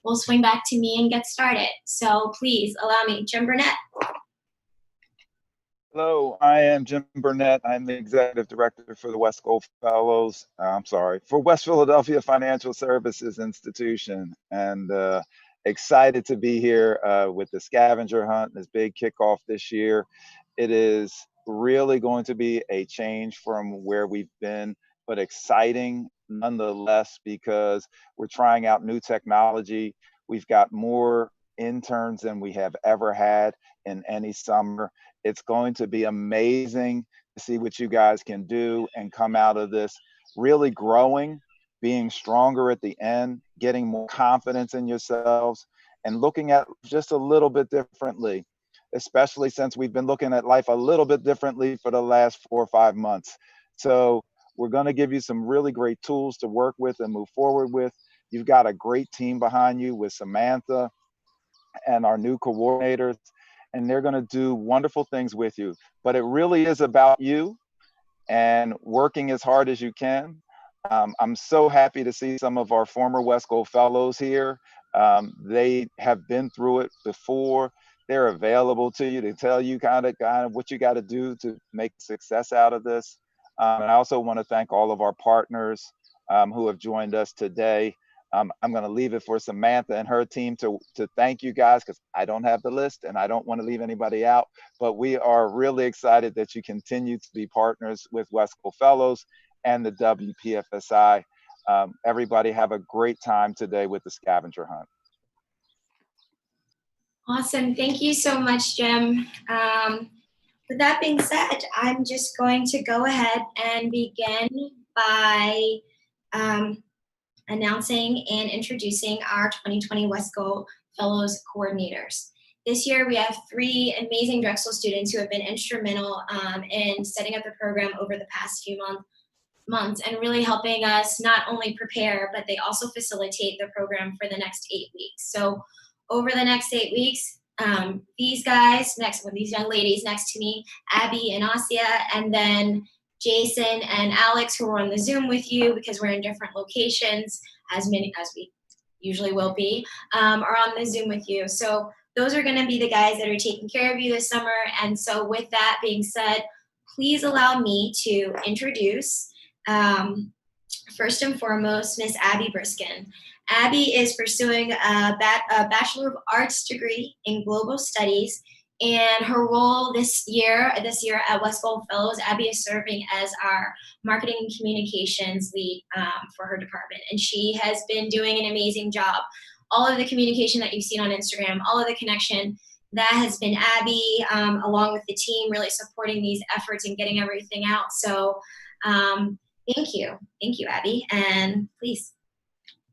we'll swing back to me and get started. So please allow me, Jim Burnett. Hello, I am Jim Burnett. I'm the Executive Director for the WesGold Fellows, for West Philadelphia Financial Services Institution. And excited to be here with the scavenger hunt, this big kickoff this year. It is really going to be a change from where we've been, but exciting nonetheless, because we're trying out new technology. We've got more interns than we have ever had in any summer. It's going to be amazing to see what you guys can do and come out of this really growing, being stronger at the end, getting more confidence in yourselves, and looking at just a little bit differently, especially since we've been looking at life a little bit differently for the last 4 or 5 months. So we're going to give you some really great tools to work with and move forward with. You've got a great team behind you with Samantha and our new coordinators, and they're going to do wonderful things with you. But it really is about you and working as hard as you can. I'm so happy to see some of our former WesGold Fellows here. They have been through it before. They're available to you to tell you kind of what you got to do to make success out of this. And I also want to thank all of our partners who have joined us today. I'm going to leave it for Samantha and her team to thank you guys, because I don't have the list and I don't want to leave anybody out. But we are really excited that you continue to be partners with WesGold Fellows and the WPFSI. Everybody have a great time today with the scavenger hunt. Awesome. Thank you so much, Jim. With that being said, I'm just going to go ahead and begin by announcing and introducing our 2020 WesGold Fellows coordinators. This year, we have 3 amazing Drexel students who have been instrumental in setting up the program over the past few months and really helping us not only prepare, but they also facilitate the program for the next 8 weeks. So over the next 8 weeks, these young ladies next to me, Abby and Asia, and then Jason and Alex, who are on the Zoom with you because we're in different locations, as we usually will be, are on the Zoom with you. So those are going to be the guys that are taking care of you this summer. And so with that being said, please allow me to introduce, first and foremost, Miss Abby Briskin. Abby is pursuing a Bachelor of Arts degree in Global Studies. And her role this year at WesGold Fellows, Abby is serving as our marketing and communications lead for her department. And she has been doing an amazing job. All of the communication that you've seen on Instagram, all of the connection, that has been Abby, along with the team, really supporting these efforts and getting everything out. So thank you. Thank you, Abby. And please.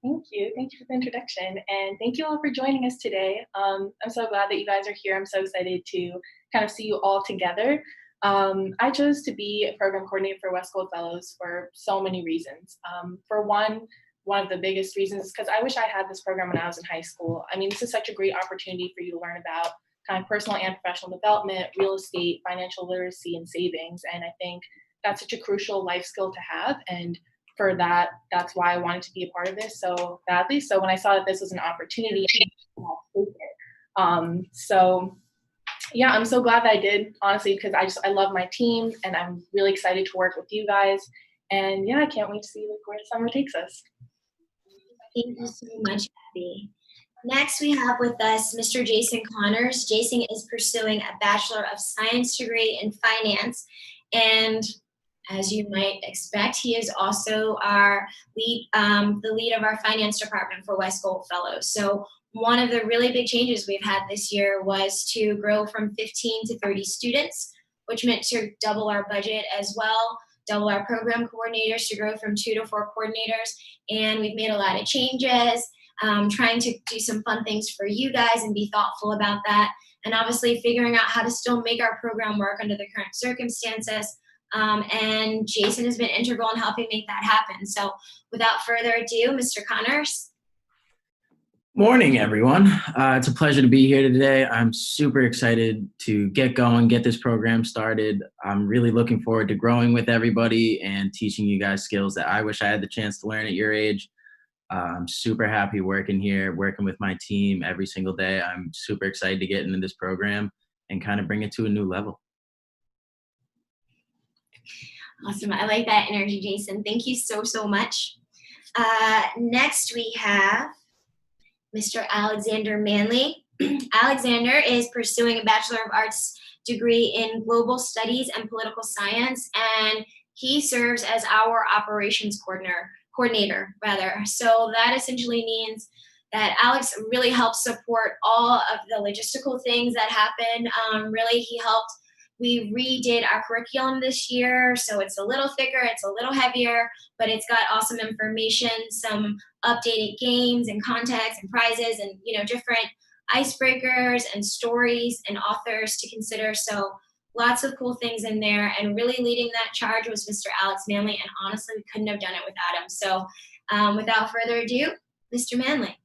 Thank you. Thank you for the introduction. And thank you all for joining us today. I'm so glad that you guys are here. I'm so excited to kind of see you all together. I chose to be a program coordinator for WesGold Fellows for so many reasons. For one of the biggest reasons is because I wish I had this program when I was in high school. I mean, this is such a great opportunity for you to learn about kind of personal and professional development, real estate, financial literacy, and savings. And I think that's such a crucial life skill to have. And for that, that's why I wanted to be a part of this so badly. So when I saw that this was an opportunity, I'll take it. So yeah, I'm so glad that I did, honestly, because I love my team and I'm really excited to work with you guys. And yeah, I can't wait to see where the summer takes us. Thank you so much, Abby. Next, we have with us Mr. Jason Connors. Jason is pursuing a Bachelor of Science degree in finance, and as you might expect, he is also our lead, the lead of our finance department for WesGold Fellows. So one of the really big changes we've had this year was to grow from 15 to 30 students, which meant to double our budget as well, double our program coordinators to grow from 2 to 4 coordinators. And we've made a lot of changes, trying to do some fun things for you guys and be thoughtful about that. And obviously figuring out how to still make our program work under the current circumstances. And Jason has been integral in helping make that happen. So without further ado, Mr. Connors. Morning, everyone. It's a pleasure to be here today. I'm super excited to get going, get this program started. I'm really looking forward to growing with everybody and teaching you guys skills that I wish I had the chance to learn at your age. I'm super happy working here, working with my team every single day. I'm super excited to get into this program and kind of bring it to a new level. Awesome. I like that energy, Jason. Thank you so, so much. Next, we have Mr. Alexander Manley. Alexander is pursuing a Bachelor of Arts degree in Global Studies and Political Science, and he serves as our operations coordinator. So that essentially means that Alex really helps support all of the logistical things that happen. Really, he helped. We redid our curriculum this year, so it's a little thicker, it's a little heavier, but it's got awesome information, some updated games and contacts and prizes and, different icebreakers and stories and authors to consider. So lots of cool things in there, and really leading that charge was Mr. Alex Manley, and honestly, we couldn't have done it without him. So without further ado, Mr. Manley.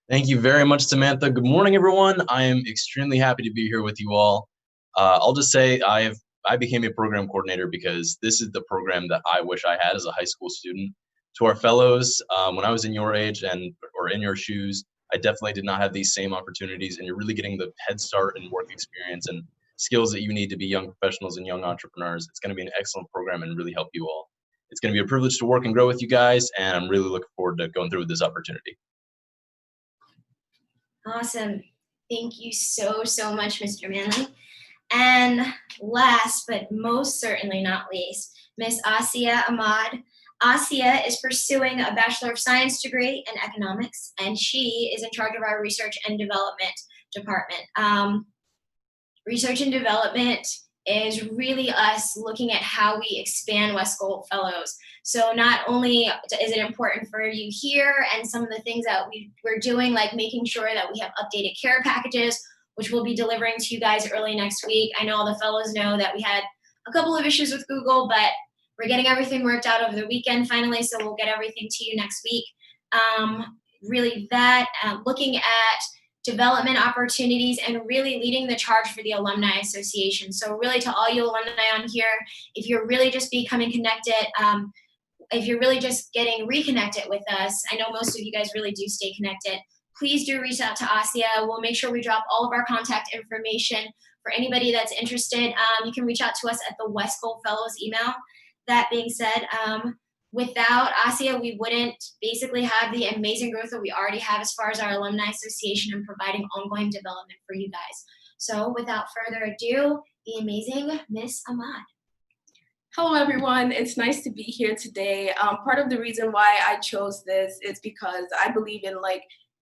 Thank you very much, Samantha. Good morning, everyone. I am extremely happy to be here with you all. I'll just say I became a program coordinator because this is the program that I wish I had as a high school student. To our fellows, when I was in your age or in your shoes, I definitely did not have these same opportunities, and you're really getting the head start and work experience and skills that you need to be young professionals and young entrepreneurs. It's going to be an excellent program and really help you all. It's going to be a privilege to work and grow with you guys, and I'm really looking forward to going through with this opportunity. Awesome. Thank you so, so much, Mr. Manley. And last but most certainly not least, Miss Asia Ahmad. Asia is pursuing a Bachelor of Science degree in economics, and she is in charge of our research and development department. Research and development is really us looking at how we expand WesGold Fellows. So not only is it important for you here and some of the things that we're doing, like making sure that we have updated care packages, which we'll be delivering to you guys early next week. I know all the fellows know that we had a couple of issues with Google, but we're getting everything worked out over the weekend finally, so we'll get everything to you next week. Really that, looking at development opportunities and really leading the charge for the Alumni Association. So really to all you alumni on here, if you're really just becoming connected, if you're really just getting reconnected with us, I know most of you guys really do stay connected, please do reach out to Asia. We'll make sure we drop all of our contact information for anybody that's interested. You can reach out to us at the WesGold Fellows email. That being said, without Asia, we wouldn't basically have the amazing growth that we already have as far as our Alumni Association and providing ongoing development for you guys. So without further ado, the amazing Miss Ahmad. Hello, everyone. It's nice to be here today. Part of the reason why I chose this is because I believe in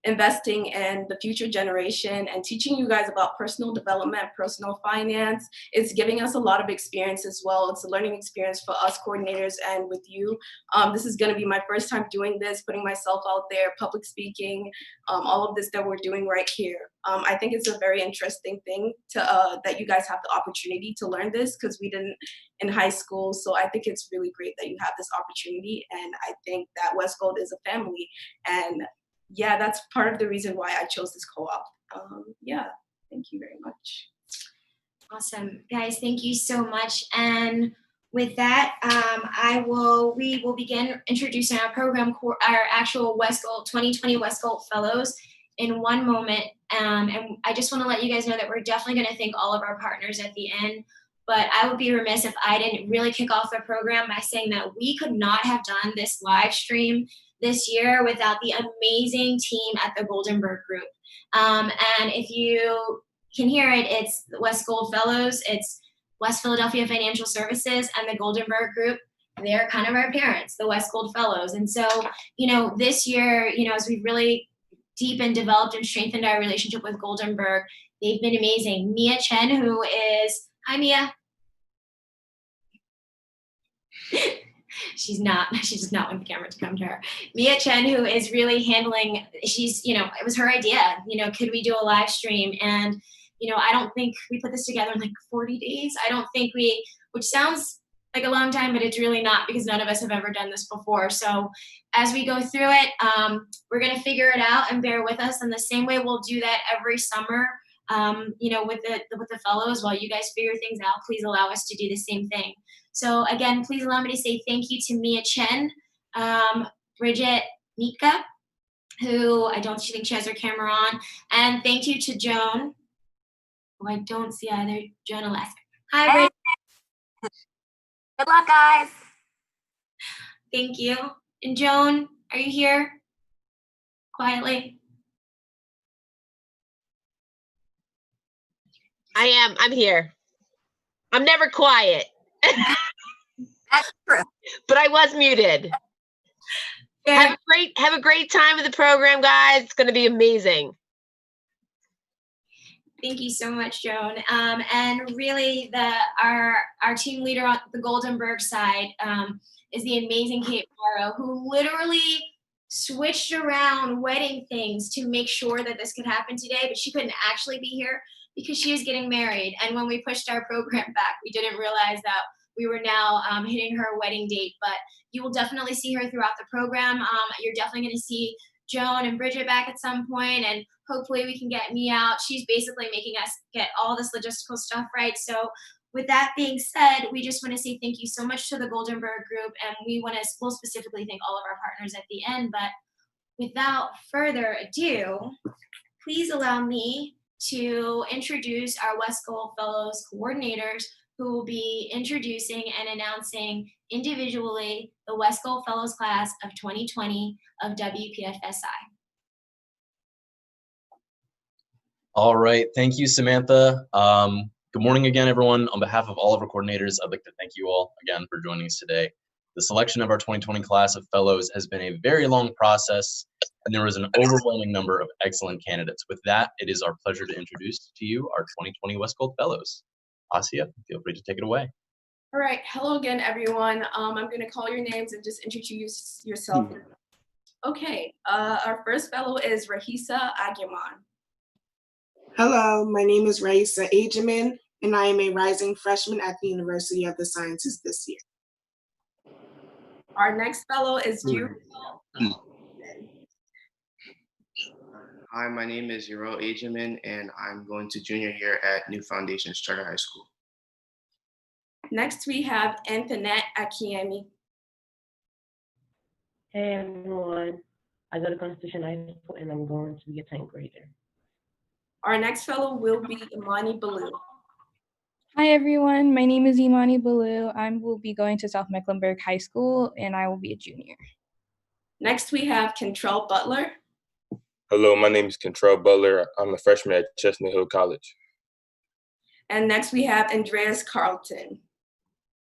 investing in the future generation and teaching you guys about personal development, personal finance. It's giving us a lot of experience as well. It's a learning experience for us coordinators and with you. This is going to be my first time doing this, putting myself out there, public speaking, all of this that we're doing right here. I think it's a very interesting thing that you guys have the opportunity to learn this because we didn't in high school. So I think it's really great that you have this opportunity. And I think that WesGold is a family. And yeah, that's part of the reason why I chose this co-op. Yeah, thank you very much. Awesome, guys, thank you so much. And with that, we will begin introducing our program, our actual WesGold 2020 WesGold Fellows in one moment. And I just want to let you guys know that we're definitely going to thank all of our partners at the end. But I would be remiss if I didn't really kick off the program by saying that we could not have done this live stream this year without the amazing team at the Goldenberg Group. And if you can hear it, it's the WesGold Fellows, it's West Philadelphia Financial Services, and the Goldenberg Group. They're kind of our parents, the WesGold Fellows. And so, this year, as we've really deepened, developed, and strengthened our relationship with Goldenberg, they've been amazing. Mia Chen, who is, hi Mia. She does not want the camera to come to her. Mia Chen, who is really handling, it was her idea, could we do a live stream? And, I don't think we put this together in 40 days. I don't think which sounds like a long time, but it's really not because none of us have ever done this before. So as we go through it, we're going to figure it out and bear with us. And the same way we'll do that every summer, with the fellows while you guys figure things out, please allow us to do the same thing. So again, please allow me to say thank you to Mia Chen. Bridget Mika, who I don't think she has her camera on. And thank you to Joan, who I don't see either, Joan Alaska. Hi, Bridget. Good luck, guys. Thank you. And Joan, are you here? Quietly. I am. I'm here. I'm never quiet. That's true. But I was muted. Have a great time with the program, guys. It's going to be amazing. Thank you so much, Joan. And really, our team leader on the Goldenberg side is the amazing Kate Morrow, who literally switched around wedding things to make sure that this could happen today, but she couldn't actually be here because she is getting married. And when we pushed our program back, we didn't realize that we were now hitting her wedding date. But you will definitely see her throughout the program. You're definitely going to see Joan and Bridget back at some point, and hopefully we can get me out. She's basically making us get all this logistical stuff right. So with that being said, we just want to say thank you so much to the Goldenberg Group, and we'll specifically thank all of our partners at the end. But without further ado, please allow me to introduce our WesGold Fellows coordinators, who will be introducing and announcing individually the WesGold Fellows class of 2020 of WPFSI. All right. Thank you, Samantha. Good morning again, everyone. On behalf of all of our coordinators, I'd like to thank you all again for joining us today. The selection of our 2020 class of fellows has been a very long process, and there was an overwhelming number of excellent candidates. With that, it is our pleasure to introduce to you our 2020 WesGold Fellows. Asia, feel free to take it away. All right, hello again, everyone. I'm going to call your names and just introduce yourself. Okay, our first fellow is Rahisa Agyaman. Hello, my name is Raisa Ajamin, and I am a rising freshman at the University of the Sciences this year. Our next fellow is Drew. Hi, my name is Yaro Ajamin, and I'm going to junior year at New Foundations Charter High School. Next, we have Antoinette Akiemi. Hey everyone, I go to Constitution High School and I'm going to be a 10th grader. Our next fellow will be Imani Baloo. Hi everyone, my name is Imani Baloo. I will be going to South Mecklenburg High School and I will be a junior. Next, we have Kentrell Butler. Hello, my name is Kentrell Butler. I'm a freshman at Chestnut Hill College. And next, we have Andreas Carlton.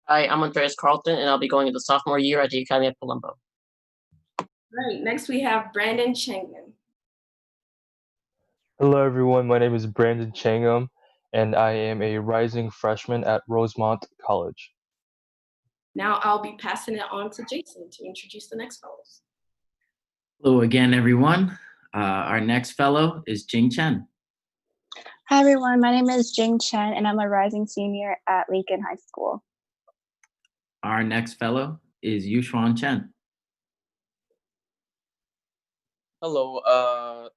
Hi, I'm Andreas Carlton, and I'll be going into sophomore year at the Academy at Colombo. Right, next we have Brandon Changham. Hello everyone, my name is Brandon Changham, and I am a rising freshman at Rosemont College. Now I'll be passing it on to Jason to introduce the next fellows. Hello again, everyone. Our next fellow is Jing Chen. Hi everyone, my name is Jing Chen, and I'm a rising senior at Lincoln High School. Our next fellow is Yushuan Chen. Hello,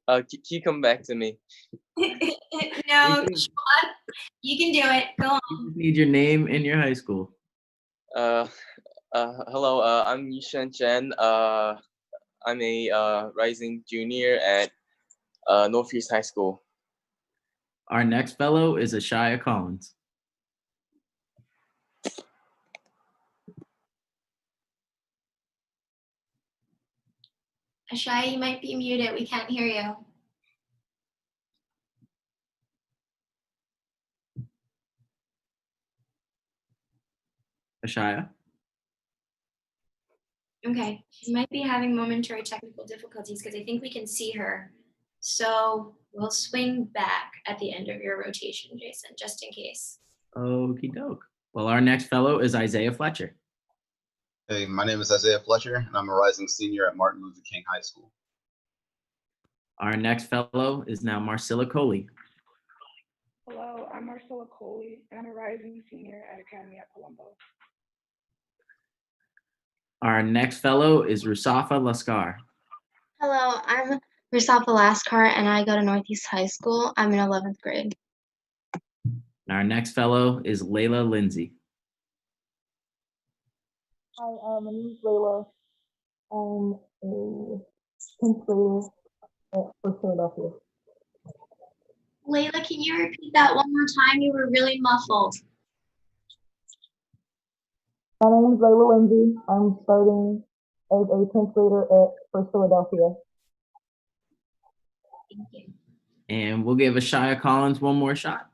can you come back to me? No, Sean, you can do it. Go on. You just need your name and your high school. Hello, I'm Yushuan Chen. I'm a rising junior at Northeast High School. Our next fellow is Ashaya Collins. Ashaya, you might be muted. We can't hear you. Ashaya? Okay, she might be having momentary technical difficulties because I think we can see her. So we'll swing back at the end of your rotation, Jason, just in case. Okie doke. Well, our next fellow is Isaiah Fletcher. Hey, my name is Isaiah Fletcher, and I'm a rising senior at Martin Luther King High School. Our next fellow is now Marcilla Coley. Hello, I'm Marcilla Coley, and I'm a rising senior at Academy at Colombo. Our next fellow is Rusafa Laskar. Hello, I'm Rusafa Laskar, and I go to Northeast High School. I'm in 11th grade. And our next fellow is Layla Lindsay. Hi, my name is Layla. I'm a 10th grader for Philadelphia. Layla, can you repeat that one more time? You were really muffled. My name is Layla Lindsay. I'm starting as a 10th grader for Philadelphia. Thank you. And we'll give Ashaya Collins one more shot.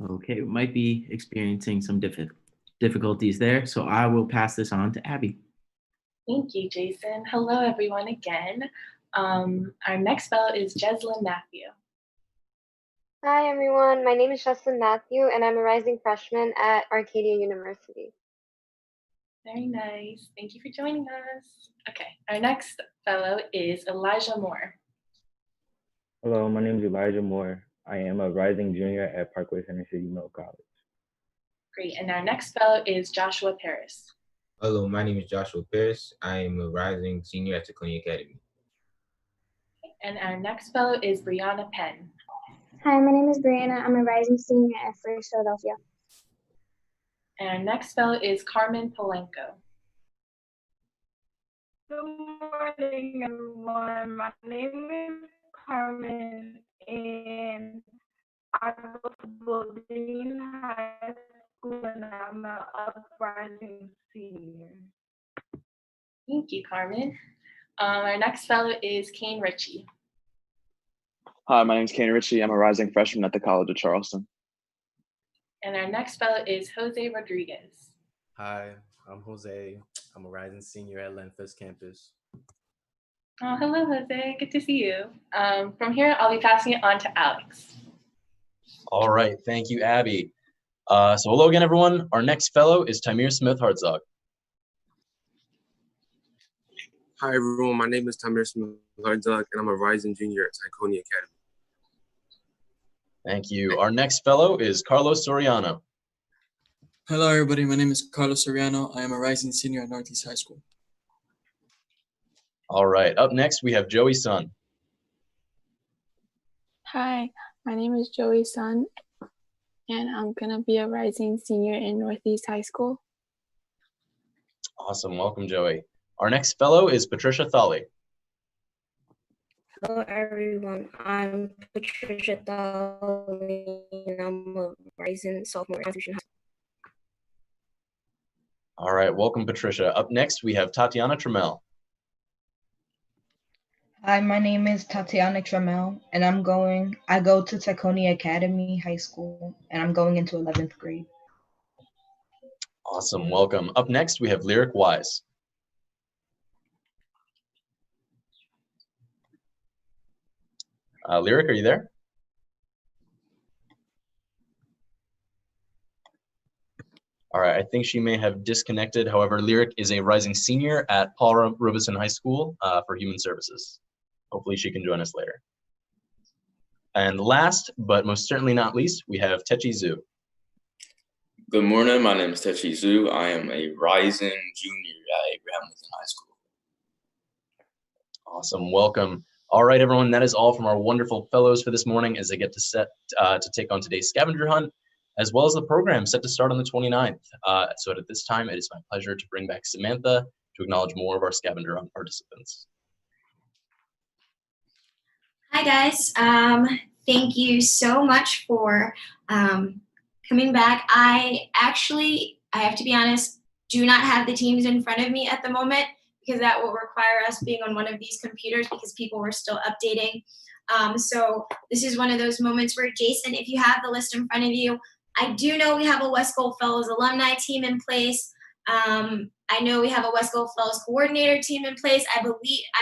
Okay, we might be experiencing some difficulties there, so I will pass this on to Abby. Thank you, Jason. Hello, everyone, again. Our next fellow is Jeslyn Matthew. Hi, everyone. My name is Jesslyn Matthew, and I'm a rising freshman at Arcadia University. Very nice. Thank you for joining us. Okay, our next fellow is Elijah Moore. Hello, my name is Elijah Moore. I am a rising junior at Parkway Center City Middle College. Great, and our next fellow is Joshua Paris. Hello, my name is Joshua Paris. I am a rising senior at Taconia Academy. And our next fellow is Brianna Penn. Hi, my name is Brianna. I'm a rising senior at First Philadelphia. And our next fellow is Carmen Polenko. Good morning, everyone. My name is Carmen, and I go to Bodine High School, and I'm an uprising senior. Thank you, Carmen. Our next fellow is Kane Ritchie. Hi, my name is Kane Ritchie. I'm a rising freshman at the College of Charleston. And our next fellow is Jose Rodriguez. Hi, I'm Jose. I'm a rising senior at Lenfest campus. Oh, hello, Jose. Good to see you. From here, I'll be passing it on to Alex. All right, thank you, Abby. So hello again, everyone. Our next fellow is Tamir Smith-Hartzog. Hi, everyone. My name is Tamir Smith-Hartzog, and I'm a rising junior at Taconia Academy. Thank you. Our next fellow is Carlos Soriano. Hello, everybody. My name is Carlos Soriano. I am a rising senior at Northeast High School. All right, up next, we have Joey Sun. Hi, my name is Joey Sun, and I'm going to be a rising senior in Northeast High School. Awesome. Welcome, Joey. Our next fellow is Patricia Thali. Hello, everyone. I'm Patricia Thali, and I'm a rising sophomore at Constitution High School. All right, welcome, Patricia. Up next, we have Tatiana Trammell. Hi, my name is Tatiana Trammell, and I go to Taconia Academy High School, and I'm going into 11th grade. Awesome, welcome. Up next, we have Lyric Wise. Lyric, are you there? All right, I think she may have disconnected. However, Lyric is a rising senior at Paul Robeson High School for Human Services. Hopefully she can join us later. And last, but most certainly not least, we have Techi Zhu. Good morning, my name is Techi Zhu. I am a rising junior at Abraham Lincoln High School. Awesome, welcome. All right, everyone, that is all from our wonderful fellows for this morning as they get to take on today's scavenger hunt, as well as the program set to start on the 29th. So at this time, it is my pleasure to bring back Samantha to acknowledge more of our scavenger hunt participants. Hi, guys. Thank you so much for coming back. I have to be honest, do not have the teams in front of me at the moment because that will require us being on one of these computers because people were still updating. So this is one of those moments where, Jason, if you have the list in front of you, I do know we have a WesGold Fellows alumni team in place. I know we have a WesGold Fellows coordinator team in place. I'm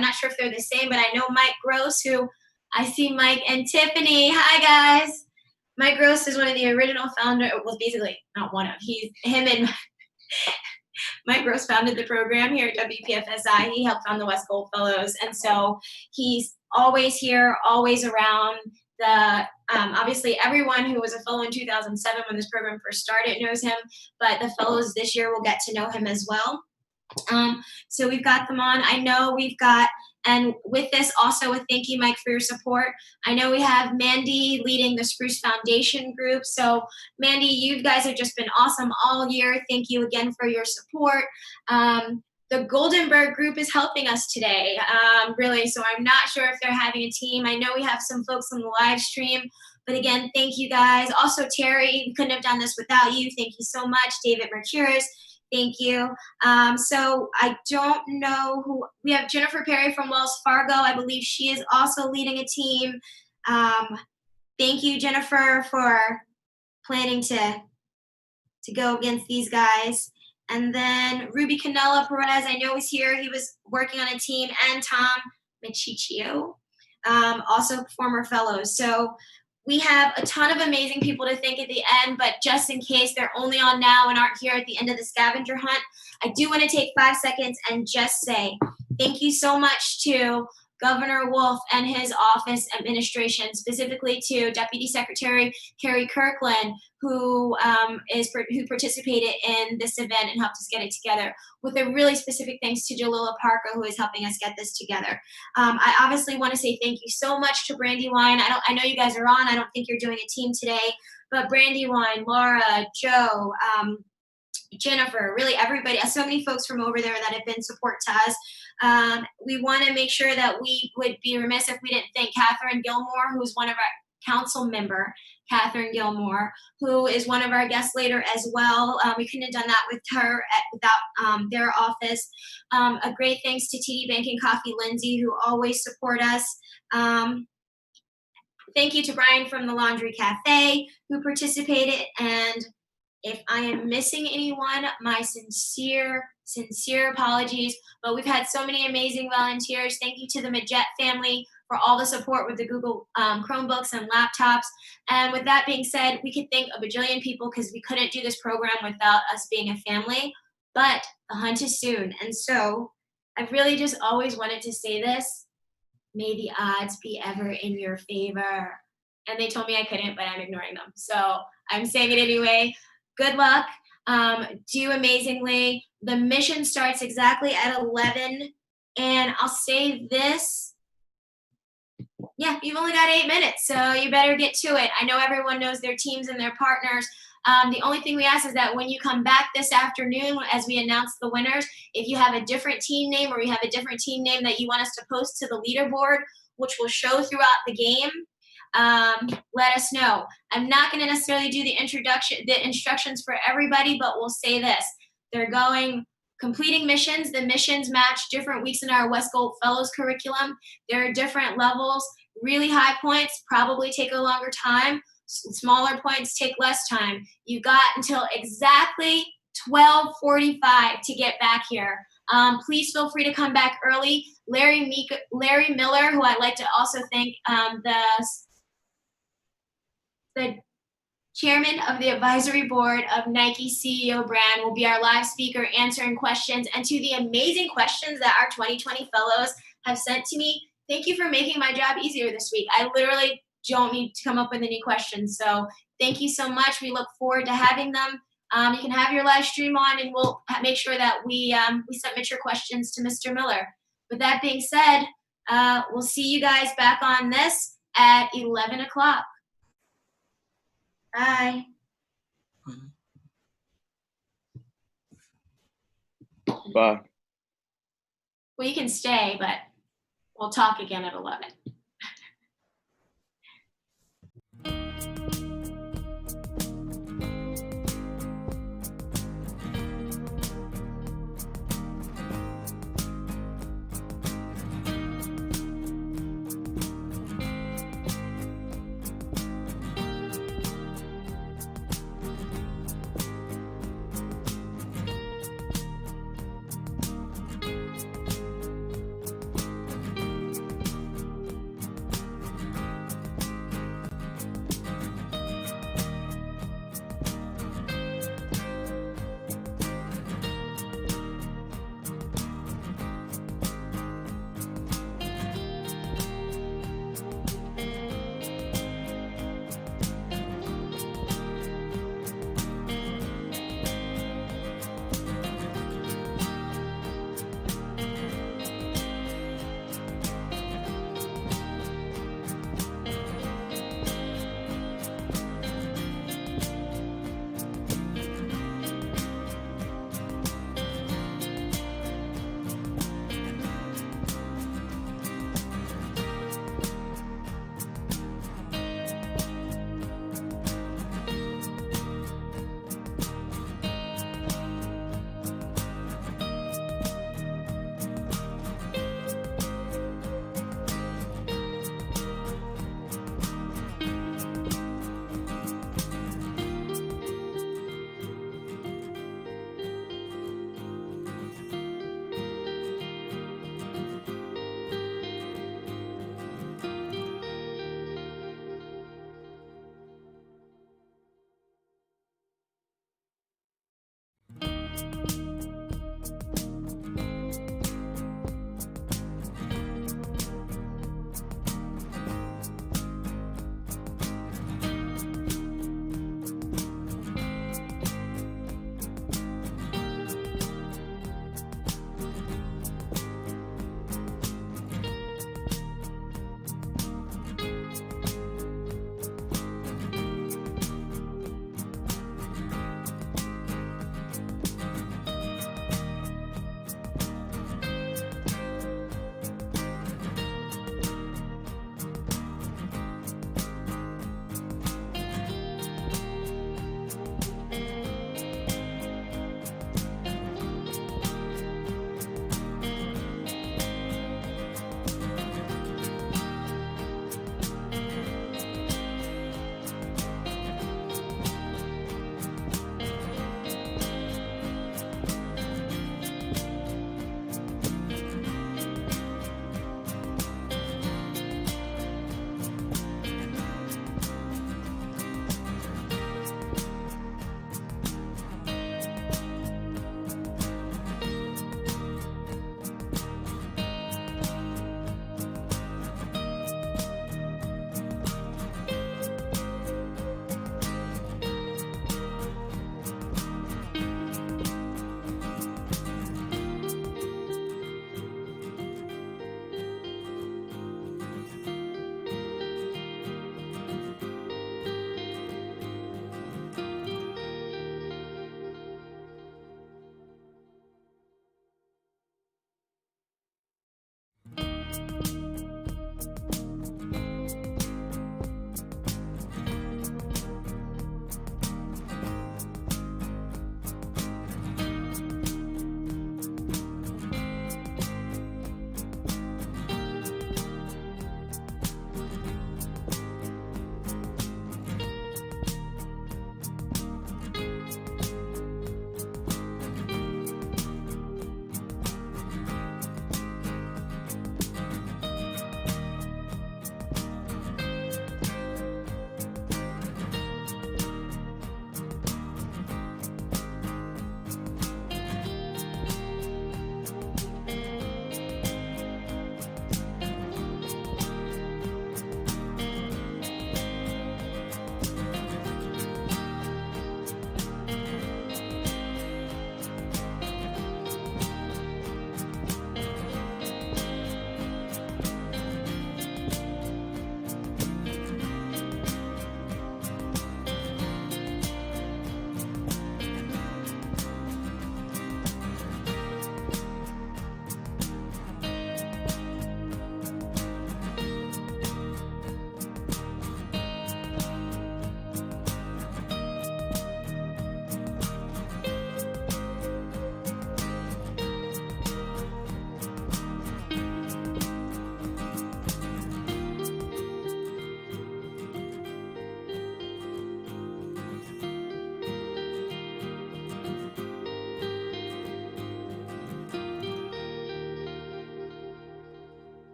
not sure if they're the same, but I know Mike Gross, who I see Mike and Tiffany. Hi, guys. Mike Gross is one of the original founders. Well, basically not one of. Him and Mike Gross founded the program here at WPFSI. He helped found the WesGold Fellows, and so he's always here, always around. Obviously, everyone who was a fellow in 2007 when this program first started knows him, but the fellows this year will get to know him as well. So we've got them on. I know we've got And with this, also a thank you, Mike, for your support. I know we have Mandy leading the Spruce Foundation group. So Mandy, you guys have just been awesome all year. Thank you again for your support. The Goldenberg group is helping us today, really. So I'm not sure if they're having a team. I know we have some folks on the live stream, but again, thank you guys. Also, Terry, we couldn't have done this without you. Thank you so much. David Mercuris, thank you. So I don't know who, we have Jennifer Perry from Wells Fargo. I believe she is also leading a team. Thank you, Jennifer, for planning to go against these guys. And then Ruby Canella Perez, I know was here. He was working on a team, and Tom Michichio, also former fellows. So we have a ton of amazing people to thank at the end, but just in case they're only on now and aren't here at the end of the scavenger hunt, I do want to take 5 seconds and just say thank you so much to Governor Wolf and his office administration, specifically to Deputy Secretary Carrie Kirkland, who participated in this event and helped us get it together, with a really specific thanks to Jalila Parker, who is helping us get this together. I obviously want to say thank you so much to Brandywine. I know you guys are on. I don't think you're doing a team today, but Brandywine, Laura, Joe, Jennifer, really everybody, so many folks from over there that have been support to us. We want to make sure that we would be remiss if we didn't thank Catherine Gilmore, who's one of our council member, Catherine Gilmore, who is one of our guests later as well. We couldn't have done that with her without their office. A great thanks to TD Bank and Coffee Lindsay, who always support us. Thank you to Brian from the Laundry Cafe, who participated. And if I am missing anyone, my sincere apologies, but we've had so many amazing volunteers. Thank you to the Majet family for all the support with the Google Chromebooks and laptops. And with that being said, we could thank a bajillion people because we couldn't do this program without us being a family, but the hunt is soon. And so I've really just always wanted to say this: may the odds be ever in your favor. And they told me I couldn't, but I'm ignoring them. So I'm saying it anyway. Good luck. Do amazingly. The mission starts exactly at 11. And I'll say this. Yeah, you've only got 8 minutes, so you better get to it. I know everyone knows their teams and their partners. The only thing we ask is that when you come back this afternoon, as we announce the winners, if you have a different team name or you have a different team name that you want us to post to the leaderboard, which will show throughout the game, let us know. I'm not going to necessarily do the instructions for everybody, but we'll say this: they're completing missions. The missions match different weeks in our WesGold Fellows curriculum. There are different levels. Really high points probably take a longer time. Smaller points take less time. You got until exactly 12:45 to get back here. Please feel free to come back early. Larry Miller, who I'd like to also thank, the chairman of the advisory board of Nike CEO brand, will be our live speaker answering questions. And to the amazing questions that our 2020 fellows have sent to me, thank you for making my job easier this week. I literally don't need to come up with any questions. So thank you so much. We look forward to having them. You can have your live stream on, and we'll make sure that we submit your questions to Mr. Miller. With that being said, we'll see you guys back on this at 11 o'clock. Bye. Bye. Well, you can stay, but we'll talk again at 11.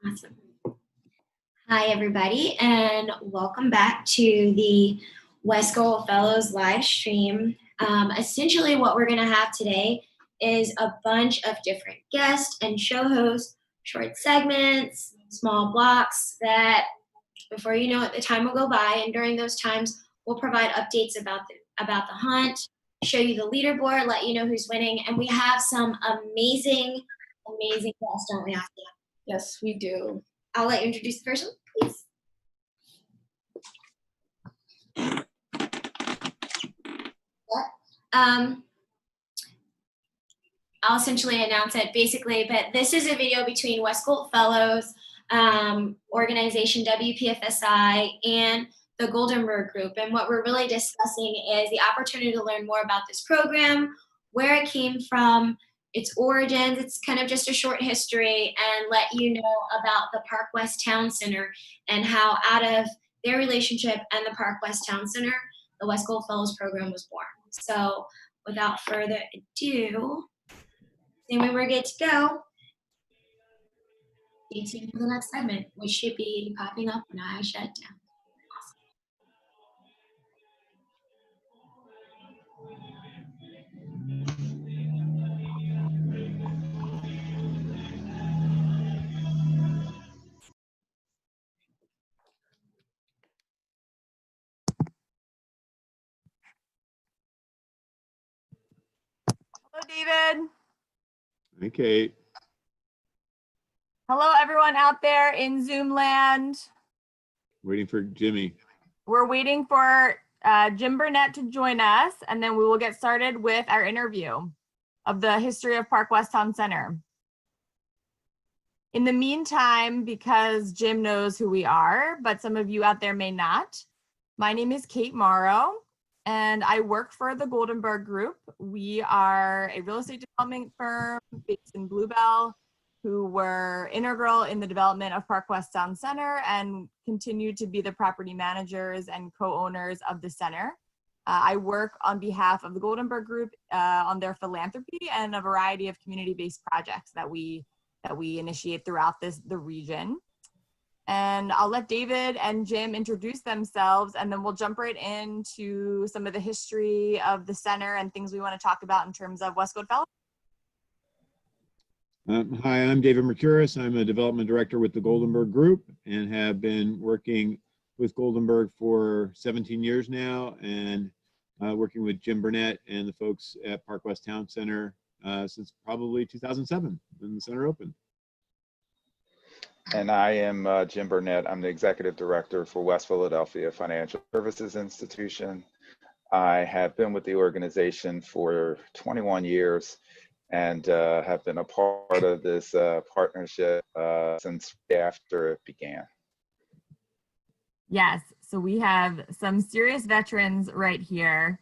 Awesome. Hi, everybody, and welcome back to the WesGold Fellows live stream. Essentially, what we're going to have today is a bunch of different guests and show hosts, short segments, small blocks that, before you know it, the time will go by, and during those times, we'll provide updates about the hunt, show you the leaderboard, let you know who's winning, and we have some amazing guests, don't we, Asya? Yes, we do. I'll let you introduce the person, please. I'll essentially announce it basically, but this is a video between WesGold Fellows, organization WPFSI, and the Goldenberg Group. And what we're really discussing is the opportunity to learn more about this program, where it came from, its origins. It's kind of just a short history, and let you know about the Park West Town Center and how out of their relationship and the Park West Town Center, the WesGold Fellows program was born. So without further ado, then we were good to go. Stay tuned for the next segment, which should be popping up when I shut down. Hello, David. Hi, Kate. Hello, everyone out there in Zoom land. Waiting for Jimmy. We're waiting for Jim Burnett to join us, and then we will get started with our interview of the history of Park West Town Center. In the meantime, because Jim knows who we are, but some of you out there may not, my name is Kate Morrow, and I work for the Goldenberg Group. We are a real estate development firm based in Bluebell, who were integral in the development of Park West Town Center and continue to be the property managers and co-owners of the center. I work on behalf of the Goldenberg Group on their philanthropy and a variety of community-based projects that we initiate throughout the region. And I'll let David and Jim introduce themselves, and then we'll jump right into some of the history of the center and things we want to talk about in terms of WesGold Fellows. Hi, I'm David Mercuris. I'm a development director with the Goldenberg Group and have been working with Goldenberg for 17 years now, and working with Jim Burnett and the folks at Park West Town Center since probably 2007 when the center opened. And I am Jim Burnett. I'm the executive director for West Philadelphia Financial Services Institution. I have been with the organization for 21 years and have been a part of this partnership since after it began. Yes, so we have some serious veterans right here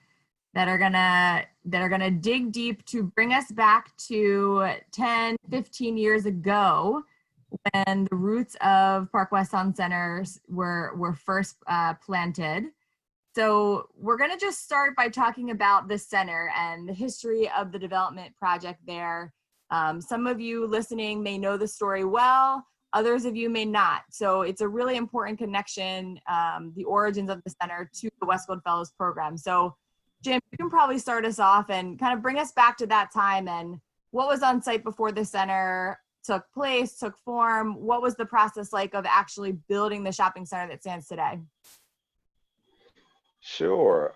that are gonna dig deep to bring us back to 10, 15 years ago, when the roots of Park West Town Center were first planted. So we're gonna just start by talking about the center and the history of the development project there. Some of you listening may know the story well, others of you may not. So it's a really important connection, the origins of the center to the WesGold Fellows program. So Jim, you can probably start us off and kind of bring us back to that time and what was on site before the center took form. What was the process like of actually building the shopping center that stands today? Sure.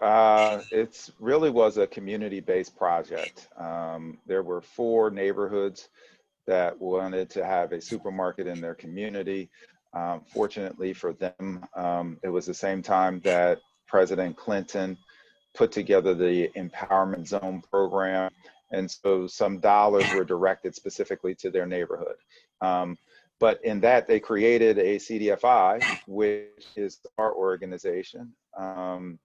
It really was a community-based project. There were 4 neighborhoods that wanted to have a supermarket in their community. Fortunately for them, it was the same time that President Clinton put together the Empowerment Zone program. And so some dollars were directed specifically to their neighborhood. But in that, they created a CDFI, which is our organization,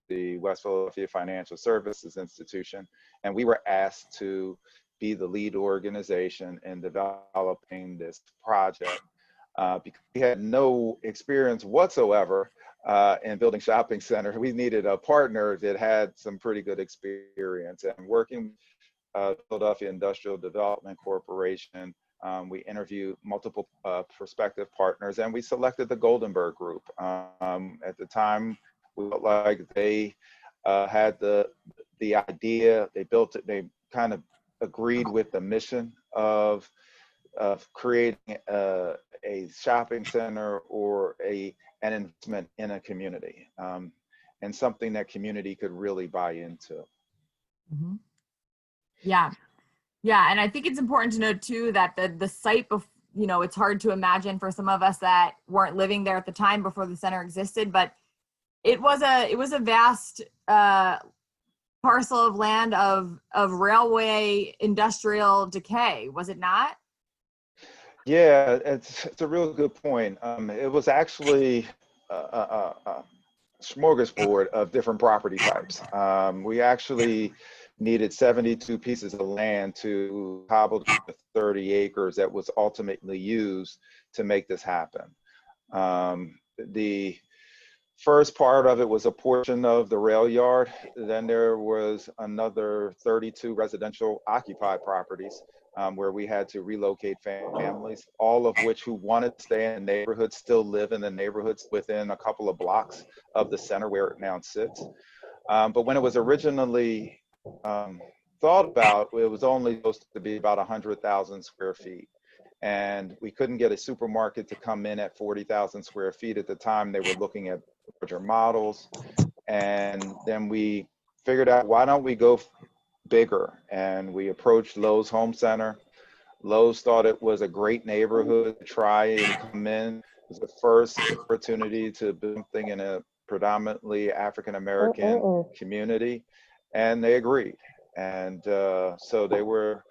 the West Philadelphia Financial Services Institution. And we were asked to be the lead organization in developing this project because we had no experience whatsoever in building shopping centers. We needed a partner that had some pretty good experience. And working Philadelphia Industrial Development Corporation We interviewed multiple prospective partners, and we selected the Goldenberg Group. At the time, we felt like they had the idea, they built it, they kind of agreed with the mission of creating a shopping center or an investment in a community, and something that community could really buy into. Mm-hmm. Yeah. Yeah, and I think it's important to note too that the site, you know, it's hard to imagine for some of us that weren't living there at the time before the center existed, but it was a vast parcel of land of railway industrial decay, was it not? Yeah, it's a real good point. It was actually a smorgasbord of different property types. We actually needed 72 pieces of land to cobble the 30 acres that was ultimately used to make this happen. The first part of it was a portion of the rail yard. Then there was another 32 residential occupied properties where we had to relocate families, all of which who wanted to stay in the neighborhood still live in the neighborhoods within a couple of blocks of the center where it now sits. But when it was originally thought about, it was only supposed to be about 100,000 square feet. And we couldn't get a supermarket to come in at 40,000 square feet at the time. They were looking at larger models. And then we figured out, why don't we go bigger? And we approached Lowe's Home Center. Lowe's thought it was a great neighborhood to try and come in. It was the first opportunity to build something in a predominantly African-American community. And they agreed. And so they were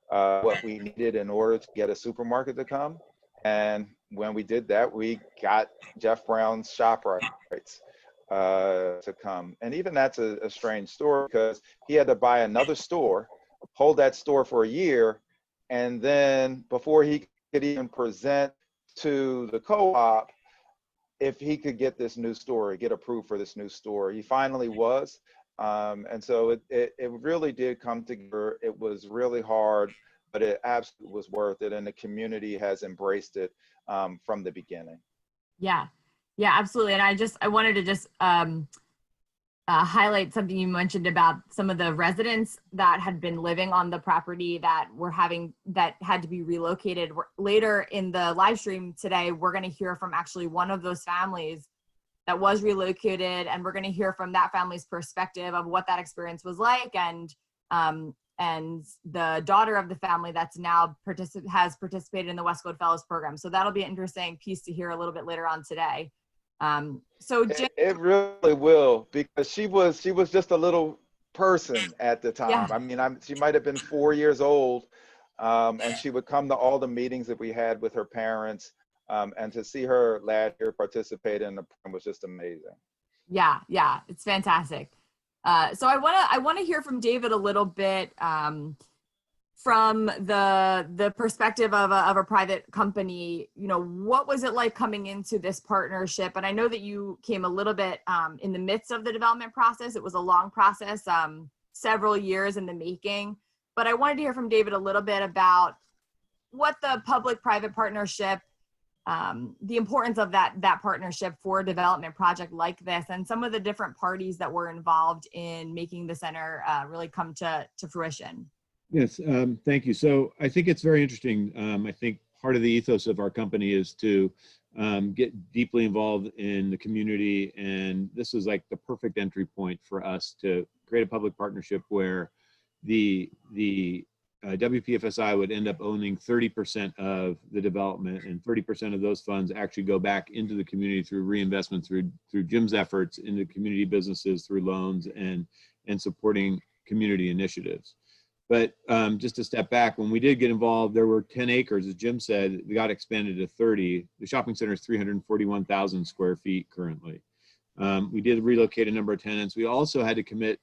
what we needed in order to get a supermarket to come. And when we did that, we got Jeff Brown's ShopRites to come. And even that's a strange story, because he had to buy another store, hold that store for a year, and then before he could even present to the co-op if he could get this new store, get approved for this new store. He finally was. And so it really did come together. It was really hard, but it absolutely was worth it. And the community has embraced it from the beginning. Yeah, yeah, absolutely. And I wanted to just highlight something you mentioned about some of the residents that had been living on the property that had to be relocated. Later in the live stream today, we're going to hear from actually one of those families that was relocated, and we're going to hear from that family's perspective of what that experience was like, and the daughter of the family that's now has participated in the WesGold Fellows program. So that'll be an interesting piece to hear a little bit later on today. So Jim, it really will, because she was just a little person at the time. Yeah. I mean, she might have been 4 years old, and she would come to all the meetings that we had with her parents. And to see her last year participate in the program was just amazing. Yeah, it's fantastic. So I want to hear from David a little bit from the perspective of a private company. You know, what was it like coming into this partnership? And I know that you came a little bit in the midst of the development process. It was a long process, several years in the making. But I wanted to hear from David a little bit about what the public-private partnership, the importance of that partnership for a development project like this, and some of the different parties that were involved in making the center really come to fruition. Yes, thank you. So I think it's very interesting. I think part of the ethos of our company is to get deeply involved in the community, and this is like the perfect entry point for us to create a public partnership where the WPFSI would end up owning 30% of the development, and 30% of those funds actually go back into the community through reinvestment, through Jim's efforts into community businesses, through loans and supporting community initiatives. But just to step back, when we did get involved, there were 10 acres, as Jim said, we got expanded to 30. The shopping center is 341,000 square feet currently. We did relocate a number of tenants. We also had to commit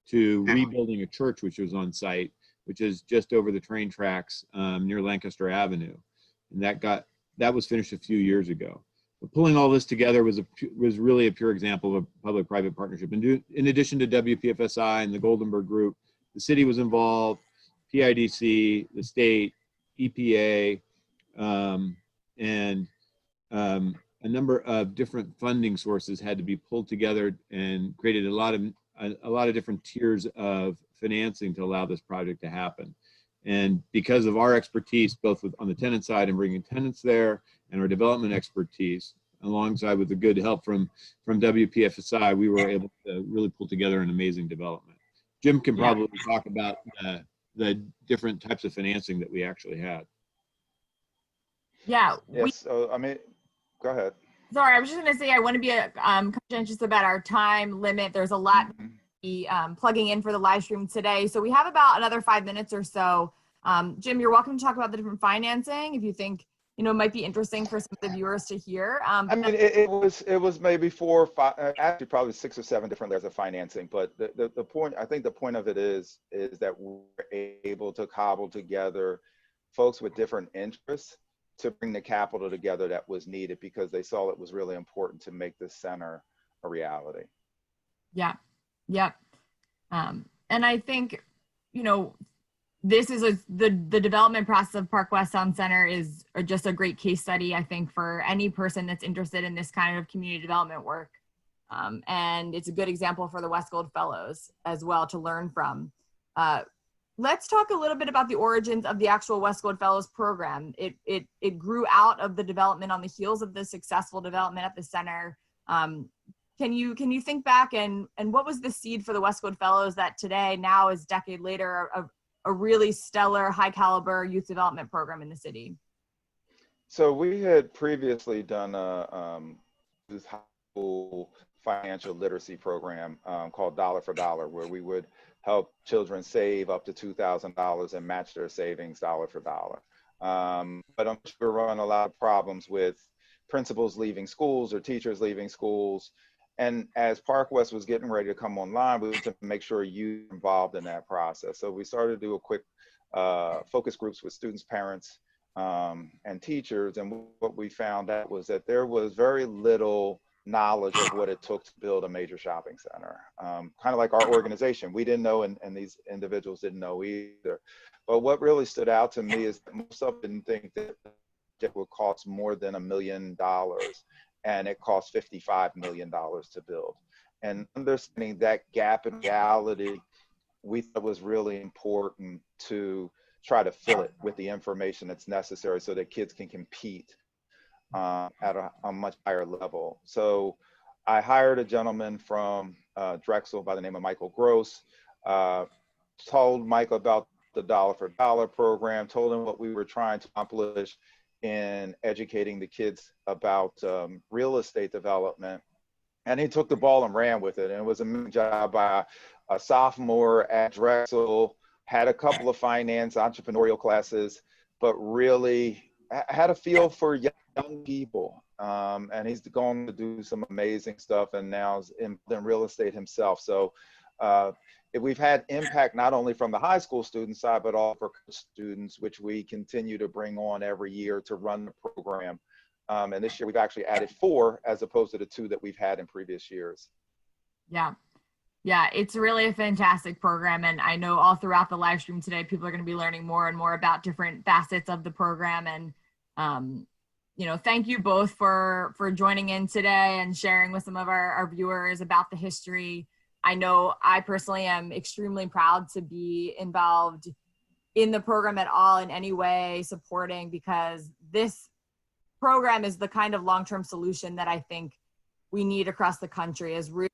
to rebuilding a church, which was on site, which is just over the train tracks near Lancaster Avenue. And that was finished a few years ago. But pulling all this together was really a pure example of a public-private partnership. And in addition to WPFSI and the Goldenberg Group, the city was involved, PIDC, the state, EPA, and a number of different funding sources had to be pulled together and created a lot of different tiers of financing to allow this project to happen. And because of our expertise, both on the tenant side and bringing tenants there, and our development expertise, alongside with the good help from WPFSI, we were able to really pull together an amazing development. Jim can probably talk about the different types of financing that we actually had. Yeah. Yes. So I mean, go ahead. Sorry, I was just going to say I want to be conscientious about our time limit. There's a lot to be plugging in for the live stream today. So we have about another 5 minutes or so. Jim, you're welcome to talk about the different financing if you think it might be interesting for some of the viewers to hear. I mean, it was maybe 4 or 5, actually probably 6 or 7 different layers of financing. But the point, I think the point of it is that we're able to cobble together folks with different interests to bring the capital together that was needed, because they saw it was really important to make this center a reality. Yeah. Yep. And I think, this is the development process of Park West Town Center is just a great case study, I think, for any person that's interested in this kind of community development work. And it's a good example for the WesGold Fellows as well to learn from. Let's talk a little bit about the origins of the actual WesGold Fellows program. It grew out of the development on the heels of the successful development at the center. Can you think back and what was the seed for the WesGold Fellows that today, now is decade later, a really stellar, high caliber youth development program in the city? So we had previously done this high school financial literacy program called Dollar for Dollar, where we would help children save up to $2,000 and match their savings dollar for dollar. But I'm sure we're running a lot of problems with principals leaving schools or teachers leaving schools. And as Park West was getting ready to come online, we wanted to make sure you were involved in that process. So we started to do a quick focus groups with students, parents, and teachers. And what we found out was that there was very little knowledge of what it took to build a major shopping center. Kind of like our organization, we didn't know, and these individuals didn't know either. But what really stood out to me is that most of them didn't think that it would cost more than $1 million, and it cost $55 million to build. And understanding that gap in reality, we thought was really important to try to fill it with the information that's necessary so that kids can compete at a much higher level. So I hired a gentleman from Drexel by the name of Michael Gross, told Michael about the Dollar for Dollar program, told him what we were trying to accomplish in educating the kids about real estate development. And he took the ball and ran with it. And it was a job by a sophomore at Drexel, had a couple of finance, entrepreneurial classes, but really had a feel for young people. And he's going to do some amazing stuff, and now is in real estate himself. So we've had impact not only from the high school student side, but all for students, which we continue to bring on every year to run the program. And this year we've actually added 4 as opposed to the 2 that we've had in previous years. Yeah, it's really a fantastic program. And I know all throughout the live stream today, people are going to be learning more and more about different facets of the program. And, thank you both for joining in today and sharing with some of our viewers about the history. I know I personally am extremely proud to be involved in the program at all in any way, supporting, because this program is the kind of long-term solution that I think we need across the country, is really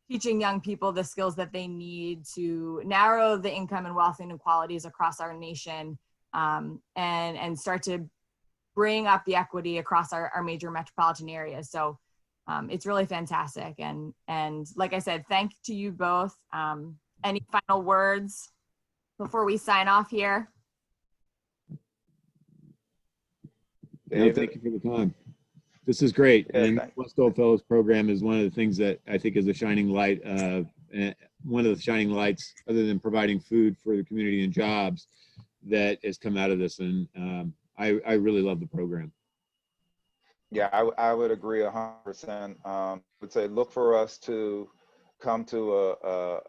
teaching young people the skills that they need to narrow the income and wealth inequalities across our nation, and start to bring up the equity across our major metropolitan areas. So it's really fantastic. And like I said, thank to you both. Any final words before we sign off here? No, thank you for the time. This is great. And WesGold Fellows program is one of the things that I think is a shining light of, one of the shining lights, other than providing food for the community and jobs, that has come out of this. And I really love the program. Yeah, I would agree 100%. I would say look for us to come to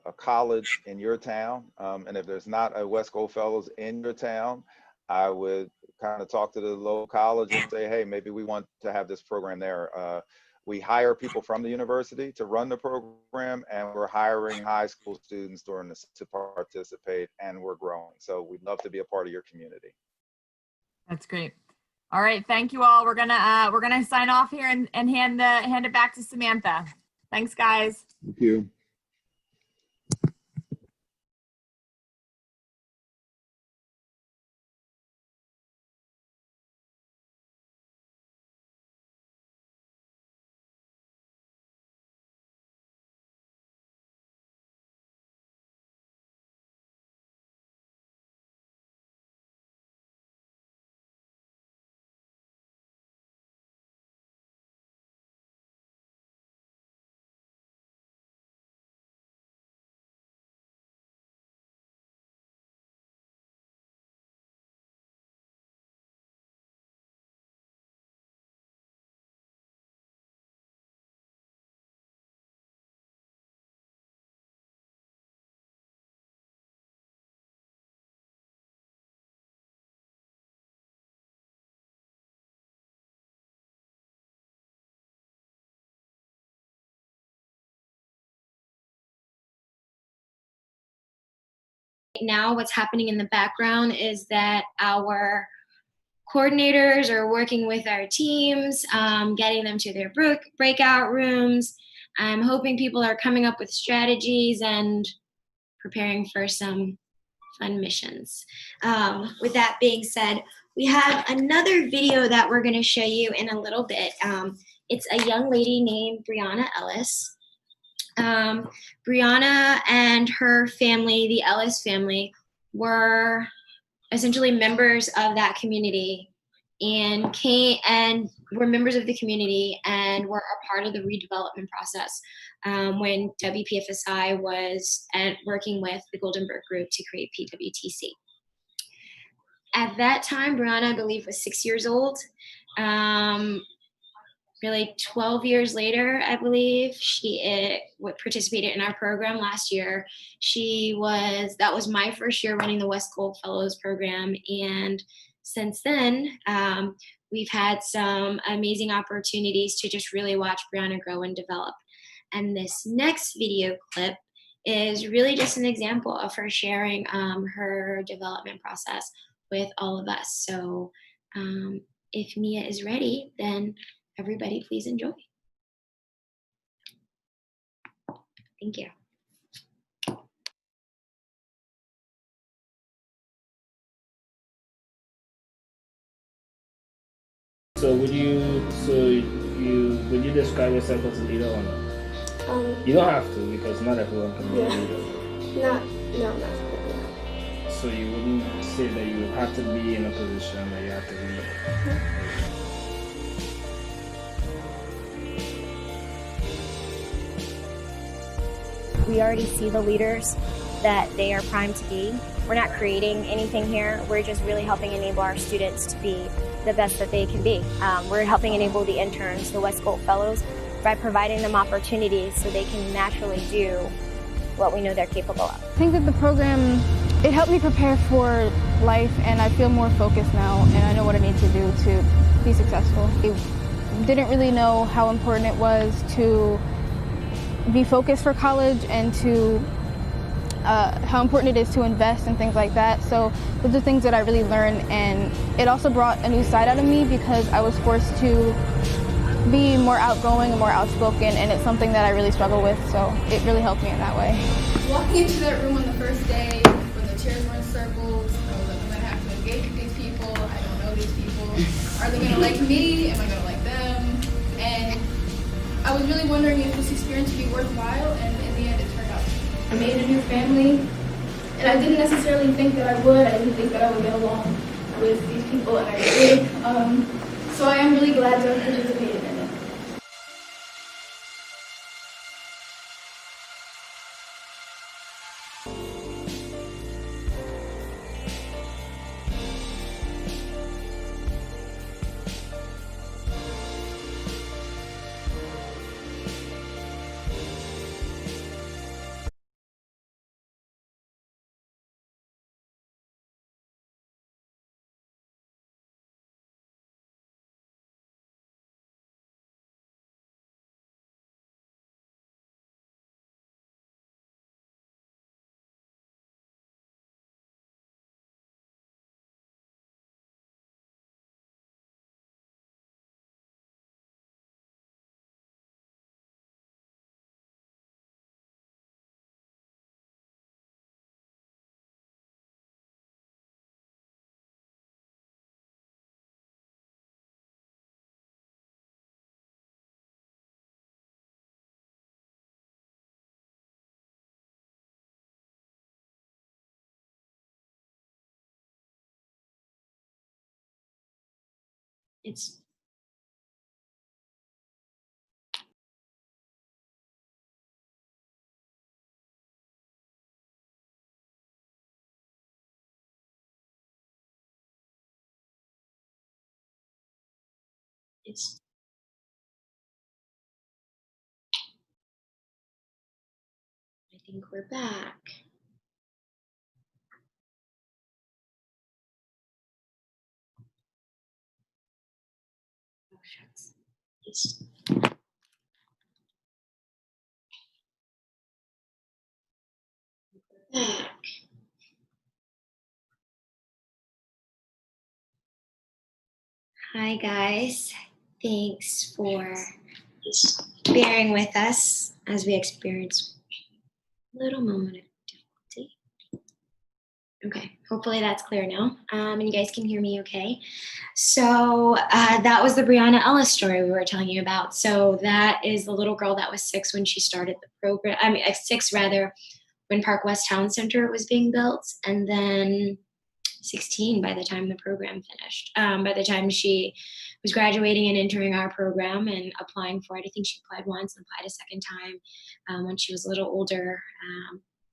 a college in your town. And if there's not a WesGold Fellows in your town, I would kind of talk to the local college and say, hey, maybe we want to have this program there. We hire people from the university to run the program, and we're hiring high school students during this to participate, and we're growing. So we'd love to be a part of your community. That's great. All right, thank you all. We're gonna sign off here and hand it back to Samantha. Thanks, guys. Thank you. Now what's happening in the background is that our coordinators are working with our teams, getting them to their breakout rooms. I'm hoping people are coming up with strategies and preparing for some fun missions. With that being said, we have another video that we're going to show you in a little bit. It's a young lady named Brianna Ellis. Brianna and her family, the Ellis family, were essentially members of that community and were members of the community and were a part of the redevelopment process when WPFSI was working with the Goldenberg Group to create PWTC. At that time, Brianna, I believe, was 6 years old. Really 12 years later, I believe, she participated in our program last year. That was my first year running the WesGold Fellows program. And since then, we've had some amazing opportunities to just really watch Brianna grow and develop. And this next video clip is really just an example of her sharing her development process with all of us. So if Mia is ready, then everybody please enjoy. Thank you. So would you describe yourself as a leader or not? You don't have to, because not everyone can be a leader. Not everyone. So you wouldn't say that you have to be in a position that you have to lead. We already see the leaders that they are primed to be. We're not creating anything here. We're just really helping enable our students to be the best that they can be. We're helping enable the interns, the WesGold Fellows, by providing them opportunities so they can naturally do what we know they're capable of. I think that the program, it helped me prepare for life, and I feel more focused now, and I know what I need to do to be successful. I didn't really know how important it was to be focused for college and to how important it is to invest and things like that. So those are things that I really learned, and it also brought a new side out of me because I was forced to be more outgoing and more outspoken, and it's something that I really struggle with, so it really helped me in that way. Walking into that room on the first day when the chairs were in circles, I was like, I'm going to have to engage with these people. I don't know these people. Are they going to like me? Am I going to like them? And I was really wondering if this experience would be worthwhile, and in the end it turned out. I made a new family, and I didn't necessarily think that I would. I didn't think that I would get along with these people, and I did. So I am really glad to have participated in it. It's I think we're back. Oh, shucks. It's back. Hi, guys. Thanks for bearing with us as we experience a little moment of difficulty. Okay, hopefully that's clear now. And you guys can hear me okay. So that was the Brianna Ellis story we were telling you about. So that is the little girl that was 6 when she started the program. I mean, 6 rather, when Park West Town Center was being built, and then 16 by the time the program finished. By the time she was graduating and entering our program and applying for it, I think she applied once and applied a second time when she was a little older.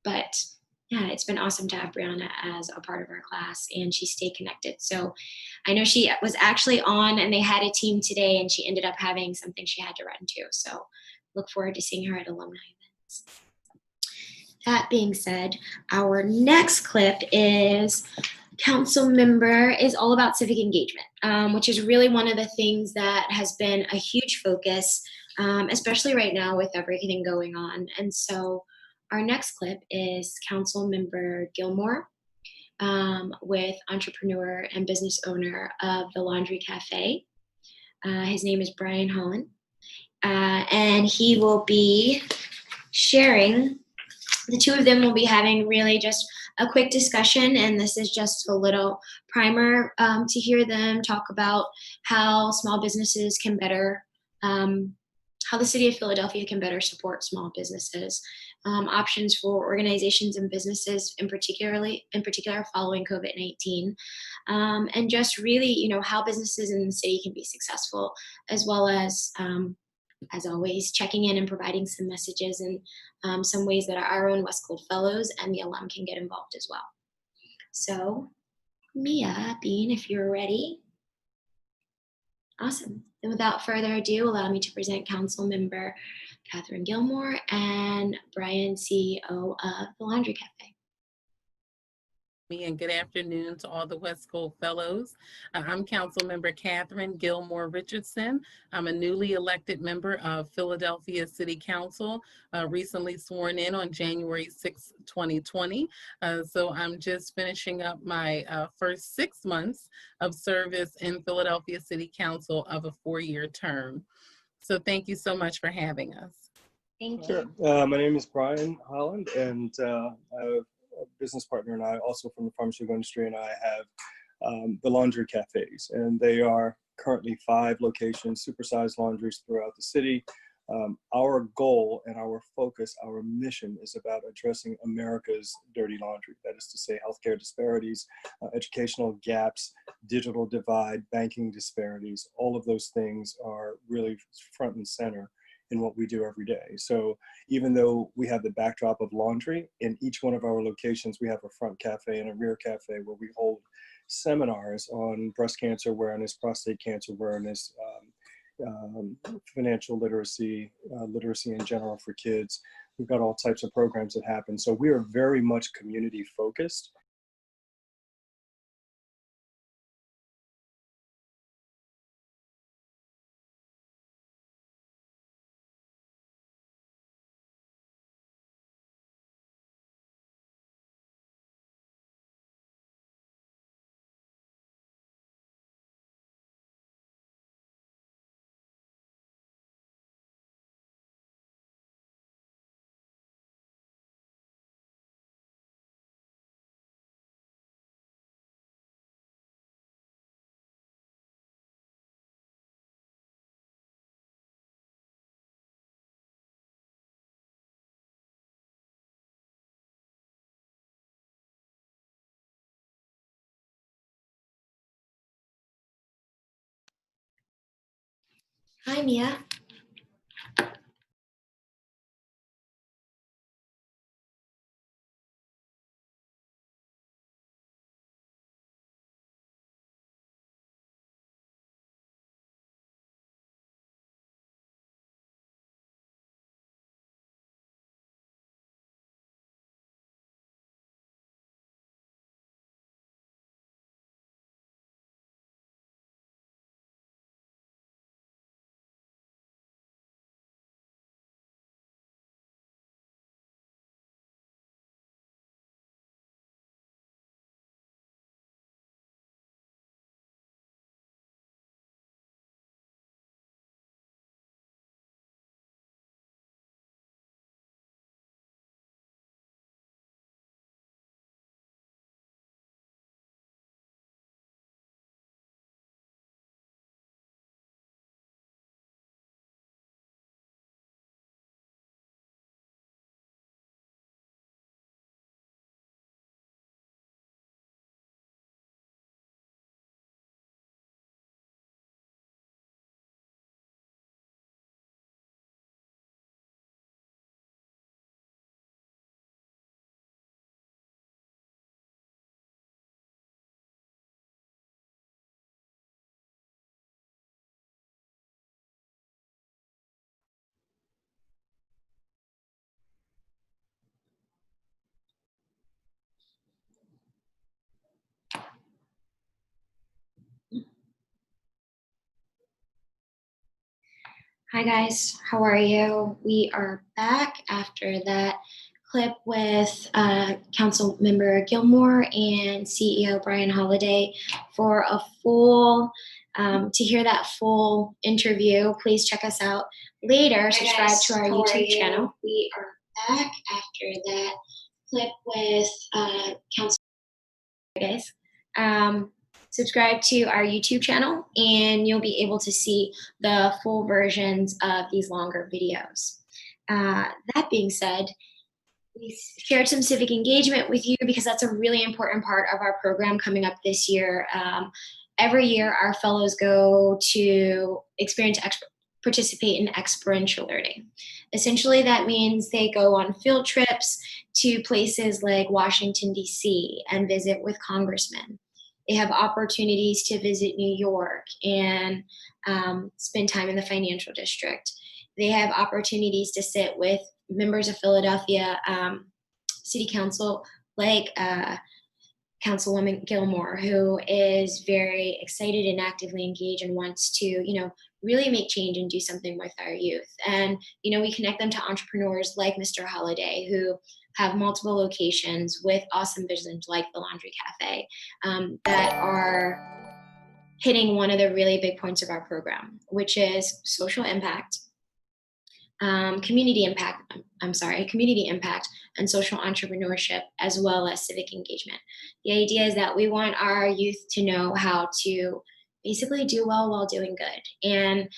But yeah, it's been awesome to have Brianna as a part of our class, and she stayed connected. So I know she was actually on, and they had a team today, and she ended up having something she had to run to. So look forward to seeing her at alumni events. That being said, our next clip is council member is all about civic engagement, which is really one of the things that has been a huge focus, especially right now with everything going on. And so our next clip is council member Gilmore with entrepreneur and business owner of the Laundry Cafe. His name is Brian Holland, and he will be sharing. The two of them will be having really just a quick discussion, and this is just a little primer to hear them talk about how small businesses can better, how the city of Philadelphia can better support small businesses, options for organizations and businesses in particular following COVID-19, and just really, how businesses in the city can be successful, as well as always, checking in and providing some messages and some ways that our own WesGold Fellows and the alum can get involved as well. So, Mia, Bean, if you're ready. Awesome. Then without further ado, allow me to present Council Member Catherine Gilmore and Brian, CEO of the Laundry Cafe. And good afternoon to all the WesGold Fellows. I'm Councilmember Catherine Gilmore Richardson. I'm a newly elected member of Philadelphia City Council, recently sworn in on January 6, 2020. So I'm just finishing up my first 6 months of service in Philadelphia City Council of a 4-year term. So thank you so much for having us. Thank you. My name is Brian Holland, and a business partner and I, also from the pharmaceutical industry, and I have the Laundry Cafes, and they are currently 5 locations, supersized laundries throughout the city. Our goal and our focus, our mission is about addressing America's dirty laundry. That is to say, healthcare disparities, educational gaps, digital divide, banking disparities. All of those things are really front and center in what we do every day. So even though we have the backdrop of laundry, in each one of our locations, we have a front cafe and a rear cafe where we hold seminars on breast cancer awareness, prostate cancer awareness, financial literacy, literacy in general for kids. We've got all types of programs that happen. So we are very much community focused. Hi, Mia. Hi guys, how are you? We are back after that clip with Council Member Gilmore and CEO Brian Holiday for a full, to hear that full interview, please check us out later. Subscribe to our YouTube channel. We are back after that clip with Council. Guys. Subscribe to our YouTube channel and you'll be able to see the full versions of these longer videos. That being said, we shared some civic engagement with you because that's a really important part of our program coming up this year. Every year, our fellows go to participate in experiential learning. Essentially, that means they go on field trips to places like Washington, D.C. and visit with congressmen. They have opportunities to visit New York and spend time in the financial district. They have opportunities to sit with members of Philadelphia City Council, like Councilwoman Gilmore, who is very excited and actively engaged and wants to, really make change and do something with our youth. And, we connect them to entrepreneurs like Mr. Holiday, who have multiple locations with awesome visions like the Laundry Cafe that are hitting one of the really big points of our program, which is social impact, community impact, and social entrepreneurship, as well as civic engagement. The idea is that we want our youth to know how to basically do well while doing good. And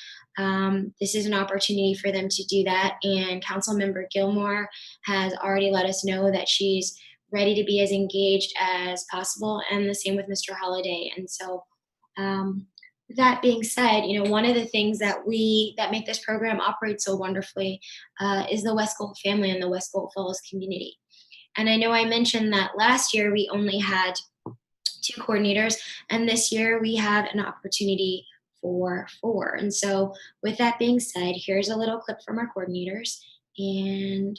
this is an opportunity for them to do that. And Councilmember Gilmore has already let us know that she's ready to be as engaged as possible, and the same with Mr. Holiday. And so that being said, one of the things that make this program operate so wonderfully is the WesGold family and the WesGold Fellows community. And I know I mentioned that last year we only had 2 coordinators, and this year we have an opportunity for 4. And so with that being said, here's a little clip from our coordinators, and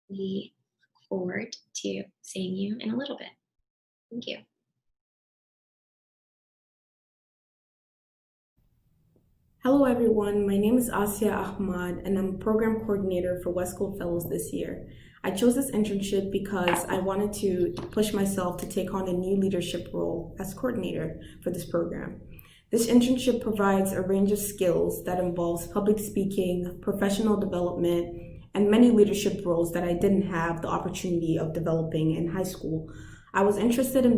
we look forward to seeing you in a little bit. Thank you. Hello everyone, my name is Asya Ahmad and I'm a program coordinator for WesGold Fellows this year. I chose this internship because I wanted to push myself to take on a new leadership role as coordinator for this program. This internship provides a range of skills that involves public speaking, professional development, and many leadership roles that I didn't have the opportunity of developing in high school. I was interested in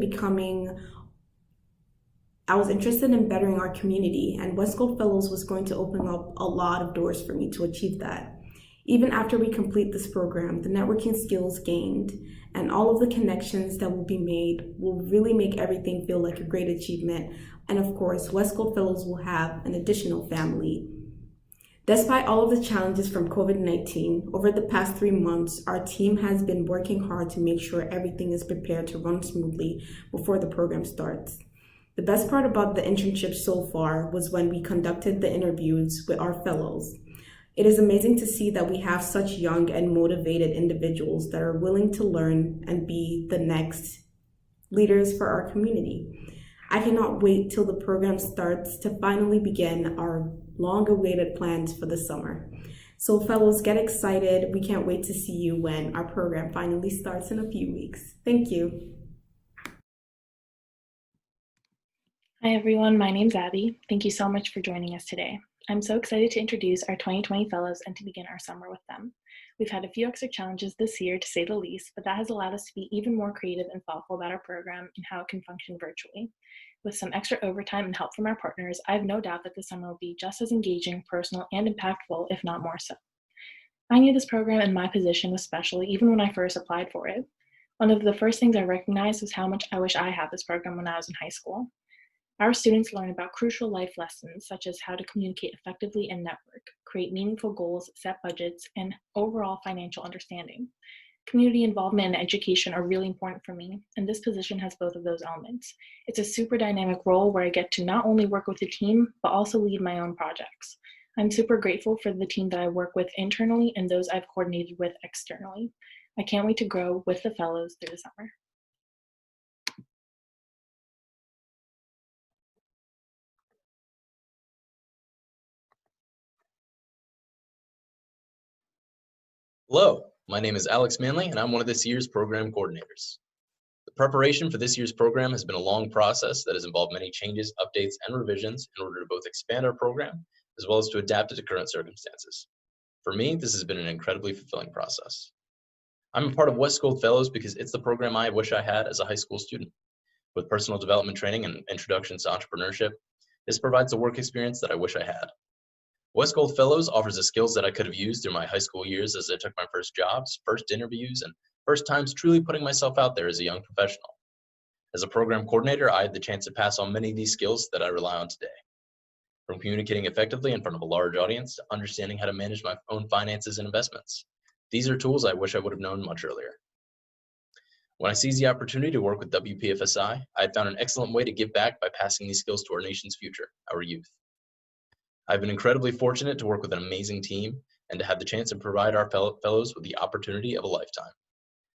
bettering our community, and WesGold Fellows was going to open up a lot of doors for me to achieve that. Even after we complete this program, the networking skills gained and all of the connections that will be made will really make everything feel like a great achievement. And of course, WesGold Fellows will have an additional family. Despite all of the challenges from COVID-19, over the past 3 months, our team has been working hard to make sure everything is prepared to run smoothly before the program starts. The best part about the internship so far was when we conducted the interviews with our fellows. It is amazing to see that we have such young and motivated individuals that are willing to learn and be the next leaders for our community. I cannot wait till the program starts to finally begin our long-awaited plans for the summer. So fellows, get excited. We can't wait to see you when our program finally starts in a few weeks. Thank you. Hi everyone, my name's Abby. Thank you so much for joining us today. I'm so excited to introduce our 2020 fellows and to begin our summer with them. We've had a few extra challenges this year, to say the least, but that has allowed us to be even more creative and thoughtful about our program and how it can function virtually. With some extra overtime and help from our partners, I have no doubt that this summer will be just as engaging, personal, and impactful, if not more so. I knew this program and my position was special even when I first applied for it. One of the first things I recognized was how much I wish I had this program when I was in high school. Our students learn about crucial life lessons such as how to communicate effectively and network, create meaningful goals, set budgets, and overall financial understanding. Community involvement and education are really important for me, and this position has both of those elements. It's a super dynamic role where I get to not only work with the team, but also lead my own projects. I'm super grateful for the team that I work with internally and those I've coordinated with externally. I can't wait to grow with the fellows through the summer. Hello, my name is Alex Manley, and I'm one of this year's program coordinators. The preparation for this year's program has been a long process that has involved many changes, updates, and revisions in order to both expand our program as well as to adapt it to current circumstances. For me, this has been an incredibly fulfilling process. I'm a part of WesGold Fellows because it's the program I wish I had as a high school student. With personal development training and introductions to entrepreneurship, this provides the work experience that I wish I had. WesGold Fellows offers the skills that I could have used through my high school years as I took my first jobs, first interviews, and first times truly putting myself out there as a young professional. As a program coordinator, I had the chance to pass on many of these skills that I rely on today. From communicating effectively in front of a large audience to understanding how to manage my own finances and investments. These are tools I wish I would have known much earlier. When I seized the opportunity to work with WPFSI, I had found an excellent way to give back by passing these skills to our nation's future, our youth. I've been incredibly fortunate to work with an amazing team and to have the chance to provide our fellows with the opportunity of a lifetime.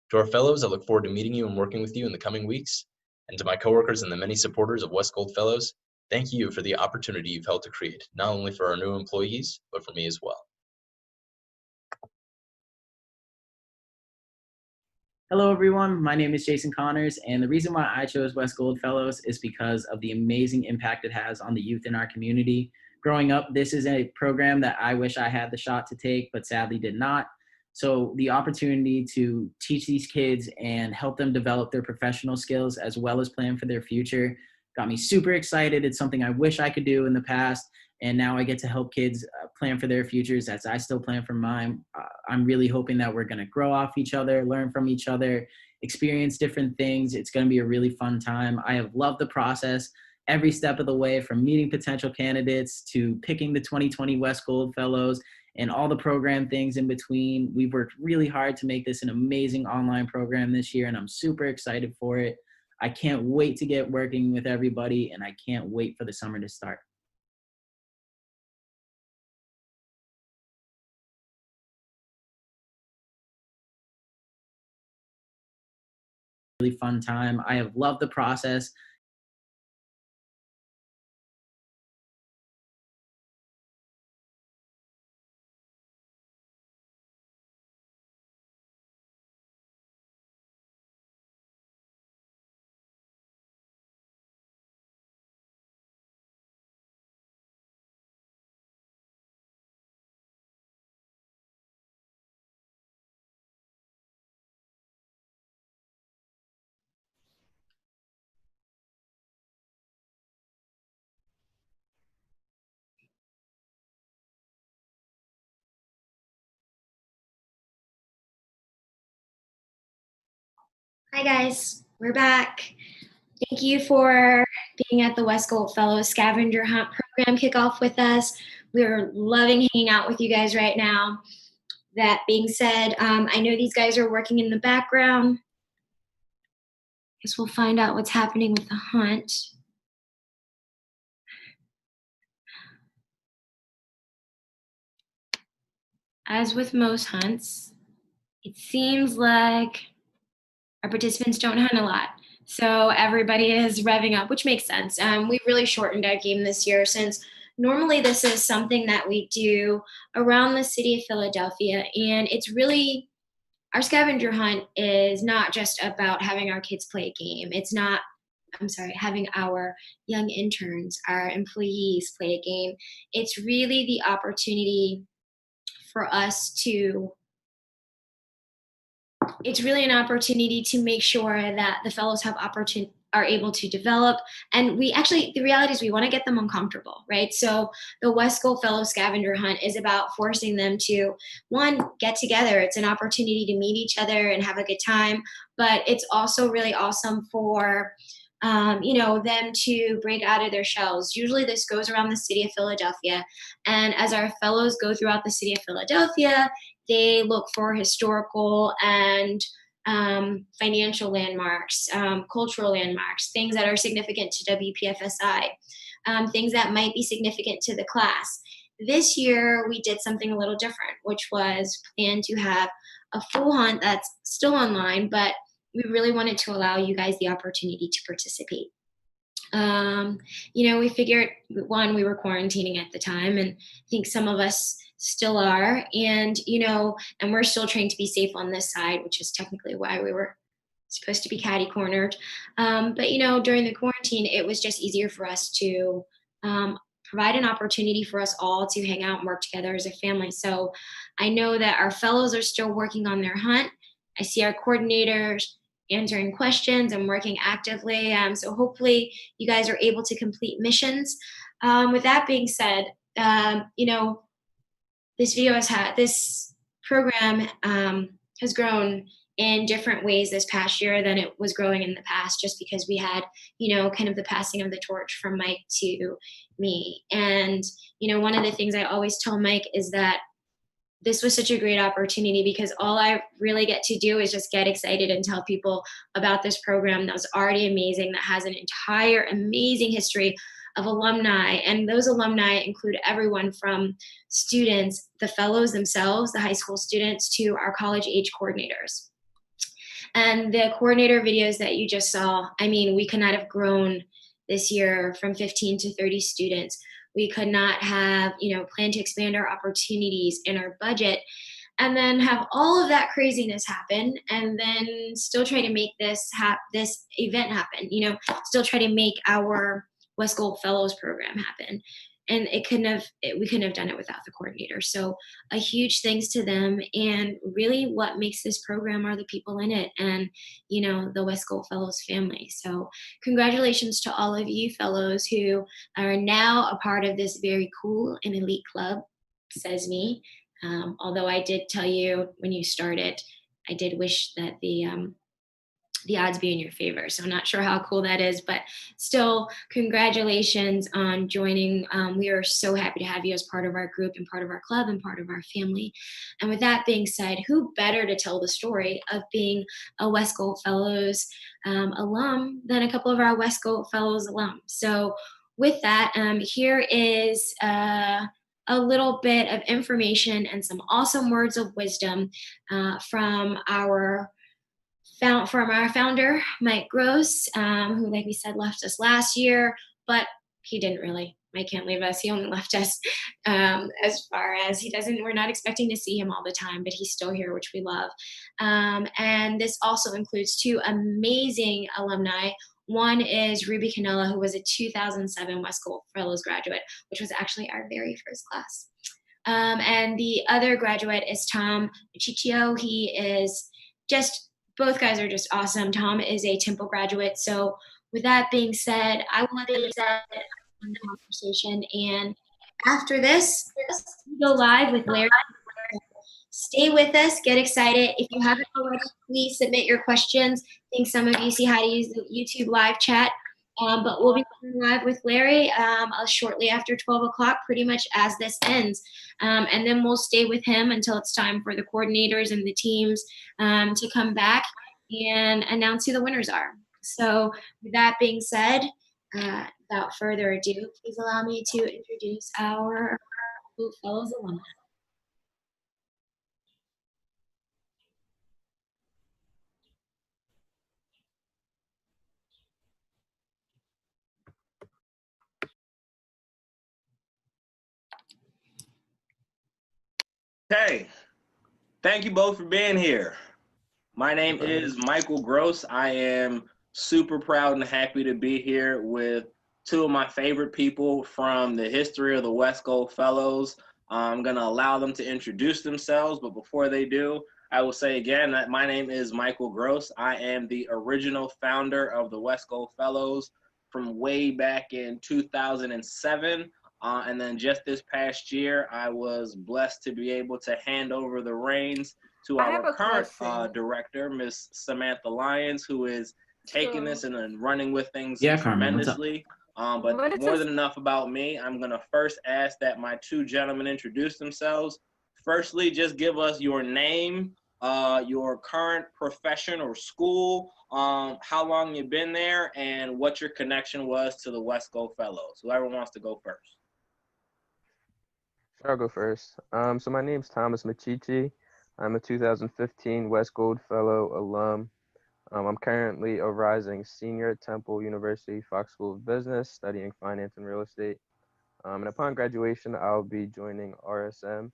To our fellows, I look forward to meeting you and working with you in the coming weeks. And to my coworkers and the many supporters of WesGold Fellows, thank you for the opportunity you've helped to create, not only for our new employees, but for me as well. Hello, everyone. My name is Jason Connors, and the reason why I chose WesGold Fellows is because of the amazing impact it has on the youth in our community. Growing up, this is a program that I wish I had the shot to take, but sadly did not. So the opportunity to teach these kids and help them develop their professional skills as well as plan for their future got me super excited. It's something I wish I could do in the past, and now I get to help kids plan for their futures as I still plan for mine. I'm really hoping that we're going to grow off each other, learn from each other, experience different things. It's going to be a really fun time. I have loved the process every step of the way, from meeting potential candidates to picking the 2020 WesGold Fellows and all the program things in between. We've worked really hard to make this an amazing online program this year, and I'm super excited for it. I can't wait to get working with everybody, and I can't wait for the summer to start. Really fun time. I have loved the process. Hi guys, we're back. Thank you for being at the WesGold Fellows Scavenger Hunt program kickoff with us. We're loving hanging out with you guys right now. That being said, I know these guys are working in the background. Guess we'll find out what's happening with the hunt. As with most hunts, it seems like our participants don't hunt a lot. So everybody is revving up, which makes sense. We really shortened our game this year since normally this is something that we do around the city of Philadelphia. And it's really, our scavenger hunt is not just about having our kids play a game. It's not, having our young interns, our employees play a game. It's really the opportunity for us to it's really an opportunity to make sure that the fellows are able to develop. And the reality is we want to get them uncomfortable, right? So the WesGold Fellows Scavenger Hunt is about forcing them to, one, get together. It's an opportunity to meet each other and have a good time, but it's also really awesome for them to break out of their shells. Usually this goes around the city of Philadelphia. And as our fellows go throughout the city of Philadelphia, they look for historical and financial landmarks, cultural landmarks, things that are significant to WPFSI, things that might be significant to the class. This year, we did something a little different, which was plan to have a full hunt that's still online, but we really wanted to allow you guys the opportunity to participate. We figured, one, we were quarantining at the time, and I think some of us still are, and we're still trying to be safe on this side, which is technically why we were supposed to be catty cornered. But during the quarantine, it was just easier for us to provide an opportunity for us all to hang out and work together as a family. So I know that our fellows are still working on their hunt. I see our coordinators answering questions and working actively. So hopefully you guys are able to complete missions. With that being said, this program has grown in different ways this past year than it was growing in the past, just because we had, kind of the passing of the torch from Mike to me. And, one of the things I always tell Mike is that this was such a great opportunity because all I really get to do is just get excited and tell people about this program that was already amazing, that has an entire amazing history of alumni. And those alumni include everyone from students, the fellows themselves, the high school students, to our college age coordinators. And the coordinator videos that you just saw, we could not have grown this year from 15 to 30 students. We could not have, planned to expand our opportunities in our budget and then have all of that craziness happen and then still try to make this event happen, still try to make our WesGold Fellows program happen. And we couldn't have done it without the coordinator. So a huge thanks to them. And really what makes this program are the people in it and, the WesGold Fellows family. So congratulations to all of you fellows who are now a part of this very cool and elite club, says me. Although I did tell you when you started, I did wish that the odds be in your favor. So I'm not sure how cool that is, but still congratulations on joining. We are so happy to have you as part of our group and part of our club and part of our family. And with that being said, who better to tell the story of being a WesGold Fellows alum than a couple of our WesGold Fellows alum. So with that, here is a little bit of information and some awesome words of wisdom from our founder, Mike Gross, who, like we said, left us last year, but he didn't really. Mike can't leave us. He only left us as far as we're not expecting to see him all the time, but he's still here, which we love. And this also includes two amazing alumni. One is Ruby Canella, who was a 2007 WesGold Fellows graduate, which was actually our very first class. And the other graduate is Tom Machiccio. He is both guys are just awesome. Tom is a Temple graduate. So with that being said, I will let them start the conversation. And after this, we go live with Larry. stay with us, get excited. If you haven't already, please submit your questions. I think some of you see how to use the YouTube live chat. But we'll be going live with Larry shortly after 12 o'clock, pretty much as this ends. And then we'll stay with him until it's time for the coordinators and the teams to come back and announce who the winners are. So with that being said, without further ado, please allow me to introduce our Fellows alumni. Hey, thank you both for being here. My name is Michael Gross. I am super proud and happy to be here with two of my favorite people from the history of the WesGold Fellows. I'm going to allow them to introduce themselves, but before they do, I will say again that my name is Michael Gross. I am the original founder of the WesGold Fellows from way back in 2007. And then just this past year, I was blessed to be able to hand over the reins to our current director, Miss Samantha Lyons, who is taking this and running with things tremendously. But more than enough about me, I'm going to first ask that my two gentlemen introduce themselves. Firstly, just give us your name, your current profession or school, how long you've been there, and what your connection was to the WesGold Fellows. Whoever wants to go first. I'll go first. So my name's Thomas Machichi. I'm a 2015 WesGold Fellow alum. I'm currently a rising senior at Temple University Fox School of Business, studying finance and real estate. And upon graduation, I'll be joining RSM,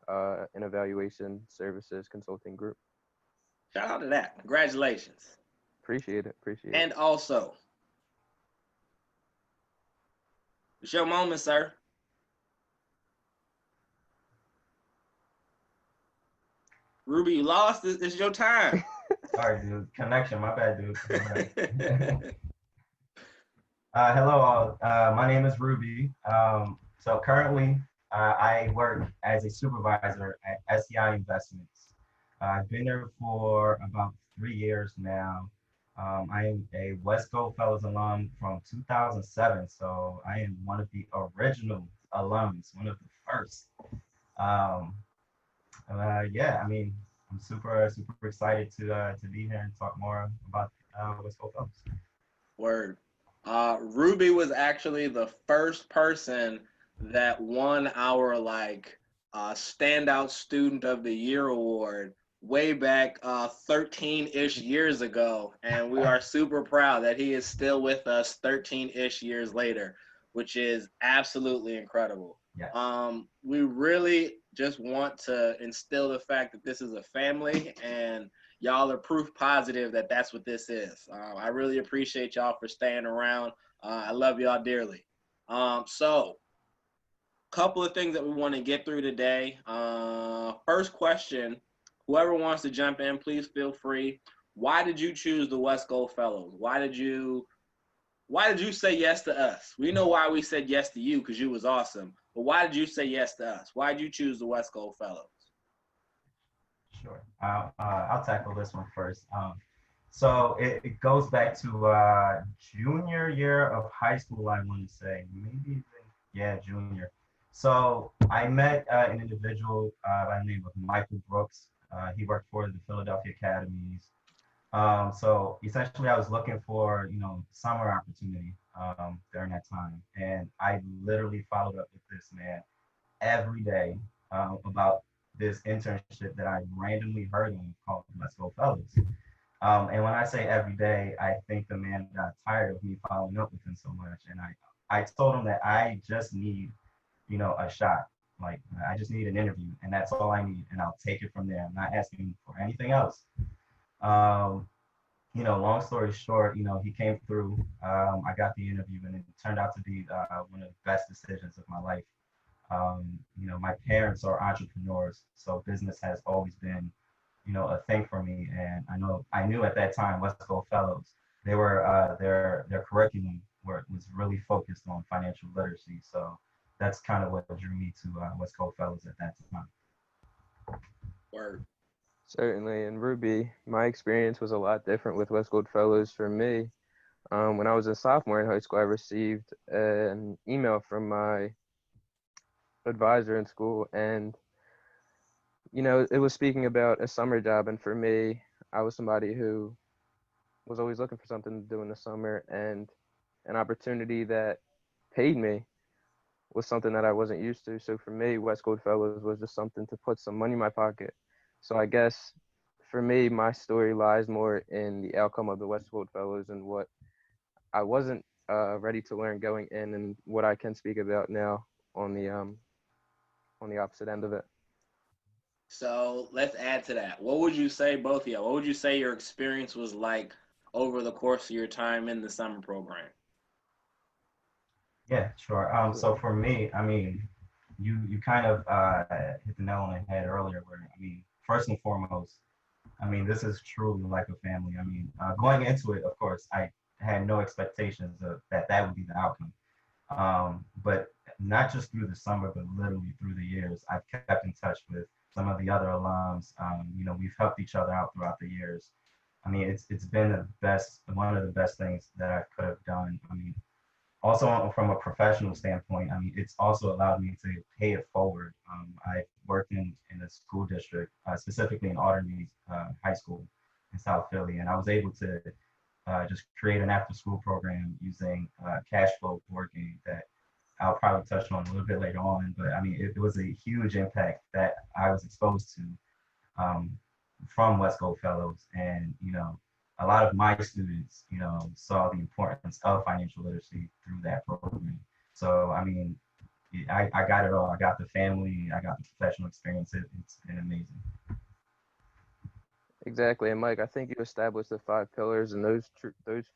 an evaluation services consulting group. Shout out to that. Congratulations. Appreciate it. And also, it's your moment, sir. Ruby, you lost. It's your time. Sorry, dude. Connection. My bad, dude. Hello, all. My name is Ruby. So currently, I work as a supervisor at SCI Investments. I've been there for about 3 years now. I am a WesGold Fellows alum from 2007, so I am one of the original alums, one of the first. Yeah, I mean, I'm super excited to be here and talk more about WesGold Fellows. Word. Ruby was actually the first person that won our standout student of the year award way back 13-ish years ago, and we are super proud that he is still with us 13-ish years later, which is absolutely incredible. Yeah. We really just want to instill the fact that this is a family, and y'all are proof positive that that's what this is. I really appreciate y'all for staying around. I love y'all dearly. So, couple of things that we want to get through today. First question, whoever wants to jump in, please feel free. Why did you choose the WesGold Fellows? Why did you say yes to us? We know why we said yes to you, because you was awesome. But why did you say yes to us? Why did you choose the WesGold Fellows? Sure. I'll tackle this one first. So it goes back to junior year of high school, I want to say. Maybe even, yeah, junior. So I met an individual by the name of Michael Brooks. He worked for the Philadelphia Academies. So essentially I was looking for, summer opportunity during that time. And I literally followed up with this man every day about this internship that I randomly heard of called WesGold Fellows. And when I say every day, I think the man got tired of me following up with him so much. And I told him that I just need, a shot. Like, I just need an interview, and that's all I need. And I'll take it from there. I'm not asking for anything else. Long story short, he came through. I got the interview, and it turned out to be one of the best decisions of my life. My parents are entrepreneurs, so business has always been, a thing for me. And I knew at that time WesGold Fellows, they were their curriculum was really focused on financial literacy. So that's kind of what drew me to WesGold Fellows at that time. Word. Certainly. And Ruby, my experience was a lot different with WesGold Fellows for me. When I was a sophomore in high school, I received an email from my advisor in school, and it was speaking about a summer job. And for me, I was somebody who was always looking for something to do in the summer, and an opportunity that paid me was something that I wasn't used to. So for me, WesGold Fellows was just something to put some money in my pocket. So I guess for me, my story lies more in the outcome of the WesGold Fellows and what I wasn't ready to learn going in, and what I can speak about now on the opposite end of it. So let's add to that. What would you say, both of y'all, what would you say your experience was like over the course of your time in the summer program? Yeah, sure. So for me, I mean, you kind of hit the nail on the head earlier. Where I mean, first and foremost, I mean, this is truly like a family. I mean, going into it, of course, I had no expectations of that would be the outcome. But not just through the summer, but literally through the years, I've kept in touch with some of the other alums. We've helped each other out throughout the years. I mean, it's been one of the best things that I could have done. I mean, also from a professional standpoint, I mean, it's also allowed me to pay it forward. I worked in a school district, specifically in Alderneys High School in South Philly, and I was able to just create an after-school program using cash flow board game that I'll probably touch on a little bit later on. But I mean, it was a huge impact that I was exposed to from WesGold Fellows, and a lot of my students, saw the importance of financial literacy through that program. So I mean, I got it all. I got the family, I got the professional experience. It's been amazing. Exactly. And Mike, I think you established the 5 pillars, and those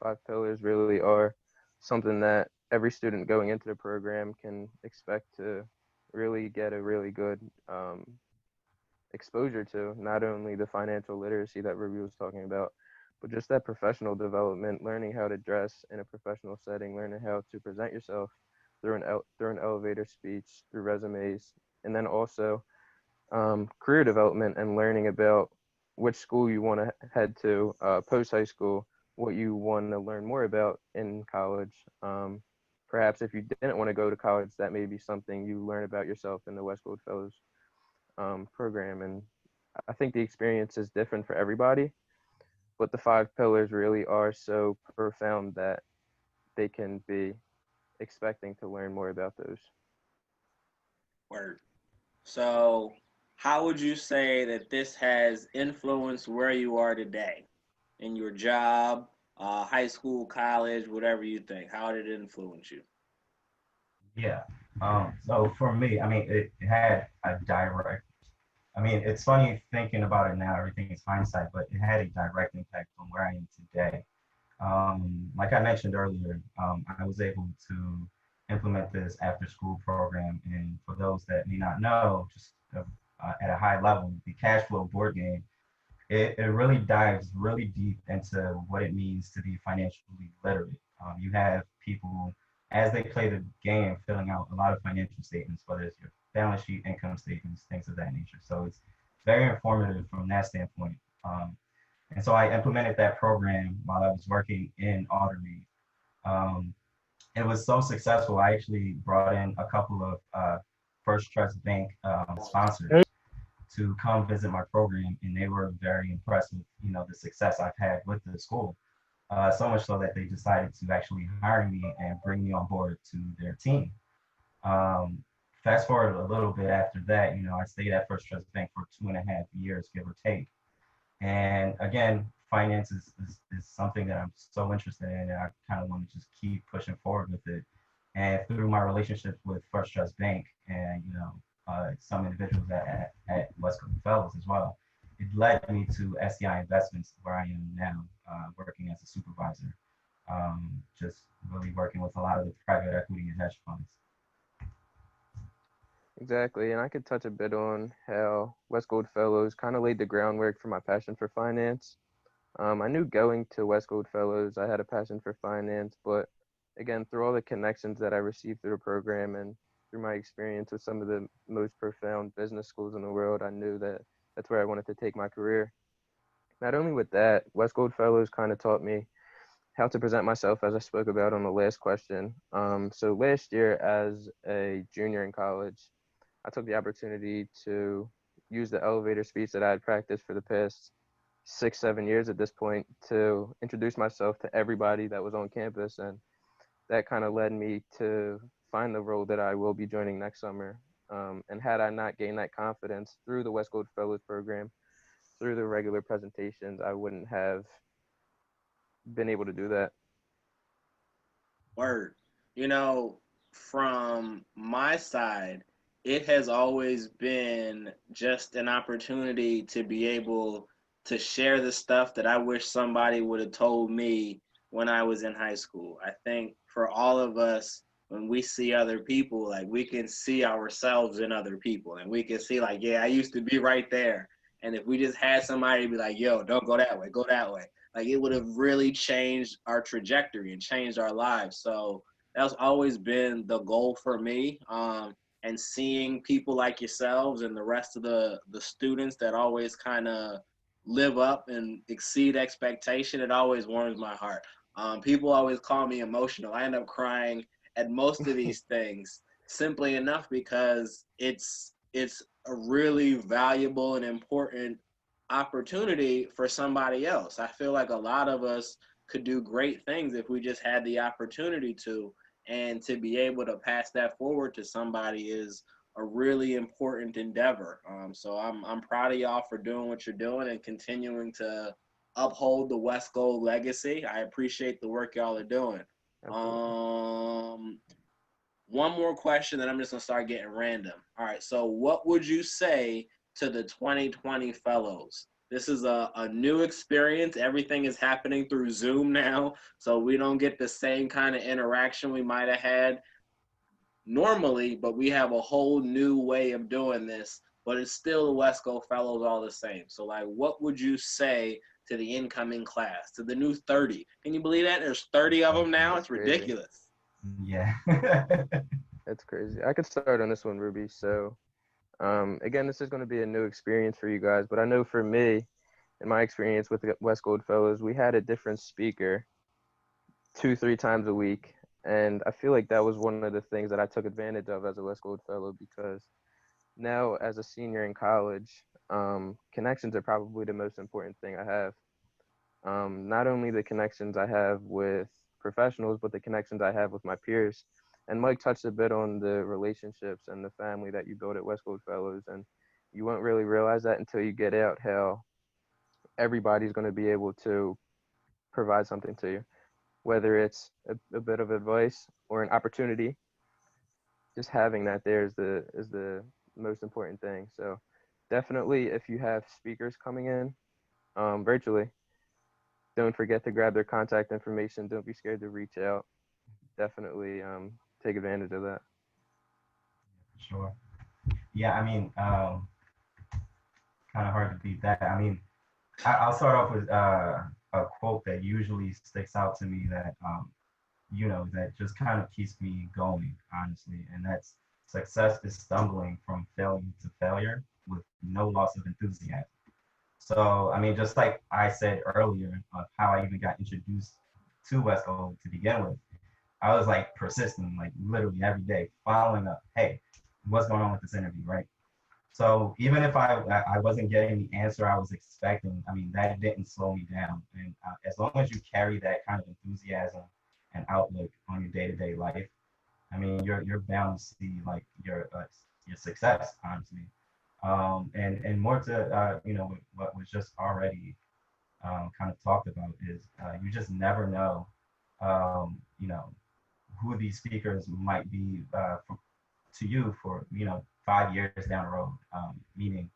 5 pillars really are something that every student going into the program can expect to really get a really good exposure to. Not only the financial literacy that Ruby was talking about, but just that professional development, learning how to dress in a professional setting, learning how to present yourself through an elevator speech, through resumes, and then also career development and learning about which school you want to head to post high school, what you want to learn more about in college. Perhaps if you didn't want to go to college, that may be something you learn about yourself in the WesGold Fellows program. And I think the experience is different for everybody, but the 5 pillars really are so profound that they can be expecting to learn more about those. Word. So how would you say that this has influenced where you are today in your job, high school, college, whatever you think? How did it influence you? Yeah. So for me, I mean, it had a direct. I mean, it's funny thinking about it now. Everything is hindsight, but it had a direct impact on where I am today. Like I mentioned earlier, I was able to implement this after-school program, and for those that may not know, just at a high level, the cash flow board game, it really dives really deep into what it means to be financially literate. You have people, as they play the game, filling out a lot of financial statements, whether it's your balance sheet, income statements, things of that nature. So it's very informative from that standpoint. And so I implemented that program while I was working in Alderneys. It was so successful, I actually brought in a couple of First Trust Bank sponsors to come visit my program, and they were very impressed with the success I've had with the school. So much so that they decided to actually hire me and bring me on board to their team. Fast forward a little bit after that, I stayed at First Trust Bank for 2.5 years, give or take. And again, finance is something that I'm so interested in, and I kind of want to just keep pushing forward with it. And through my relationship with First Trust Bank and some individuals at WesGold Fellows as well, it led me to SCI Investments, where I am now, working as a supervisor, just really working with a lot of the private equity and hedge funds. Exactly, and I could touch a bit on how WesGold Fellows kind of laid the groundwork for my passion for finance. I knew going to WesGold Fellows, I had a passion for finance, but again, through all the connections that I received through the program and through my experience with some of the most profound business schools in the world, I knew that that's where I wanted to take my career. Not only with that, WesGold Fellows kind of taught me how to present myself, as I spoke about on the last question. So last year, as a junior in college, I took the opportunity to use the elevator speech that I had practiced for the past 6-7 years at this point to introduce myself to everybody that was on campus. And that kind of led me to find the role that I will be joining next summer. And had I not gained that confidence through the WesGold Fellows program, through the regular presentations, I wouldn't have been able to do that. Word. You know, from my side, it has always been just an opportunity to be able to share the stuff that I wish somebody would have told me when I was in high school. I think for all of us, when we see other people, like we can see ourselves in other people, and we can see like, yeah, I used to be right there. And if we just had somebody be like, yo, don't go that way, go that way, like it would have really changed our trajectory and changed our lives. So that's always been the goal for me. And seeing people like yourselves and the rest of the students that always kind of live up and exceed expectation, it always warms my heart. People always call me emotional. I end up crying at most of these things simply enough because it's a really valuable and important opportunity for somebody else. I feel like a lot of us could do great things if we just had the opportunity to, and to be able to pass that forward to somebody is a really important endeavor. So I'm proud of y'all for doing what you're doing and continuing to uphold the WesGold legacy. I appreciate the work y'all are doing. One more question, then I'm just gonna start getting random. All right, so what would you say to the 2020 fellows? This is a new experience. Everything is happening through Zoom now, so we don't get the same kind of interaction we might have had normally, but we have a whole new way of doing this, but it's still the WesGold Fellows all the same. So like, what would you say to the incoming class, to the new 30? Can you believe that? There's 30 of them now. It's ridiculous. Yeah. That's crazy. I could start on this one, Ruby. So again, this is going to be a new experience for you guys, but I know for me, in my experience with the WesGold Fellows, we had a different speaker 2-3 times a week. And I feel like that was one of the things that I took advantage of as a WesGold Fellow, because now as a senior in college, connections are probably the most important thing I have. Not only the connections I have with professionals, but the connections I have with my peers. And Mike touched a bit on the relationships and the family that you build at WesGold Fellows. And you won't really realize that until you get out, how everybody's going to be able to provide something to you, whether it's a bit of advice or an opportunity. Just having that there is the most important thing. So definitely, if you have speakers coming in virtually, don't forget to grab their contact information. Don't be scared to reach out. Definitely take advantage of that. Sure. Yeah, I mean, kind of hard to beat that. I mean, I'll start off with a quote that usually sticks out to me that, you know, that just kind of keeps me going, honestly. And that's: success is stumbling from failure to failure with no loss of enthusiasm. So, I mean, just like I said earlier, how I even got introduced to WesGold to begin with, I was like persistent, like literally every day, following up, hey, what's going on with this interview, right? So even if I wasn't getting the answer I was expecting, I mean, that didn't slow me down. And as long as you carry that kind of enthusiasm and outlook on your day-to-day life, I mean, you're bound to see like your success, honestly. And more to you know, what was just already kind of talked about is you just never know, you know, who these speakers might be to you for, you know, 5 years down the road, meaning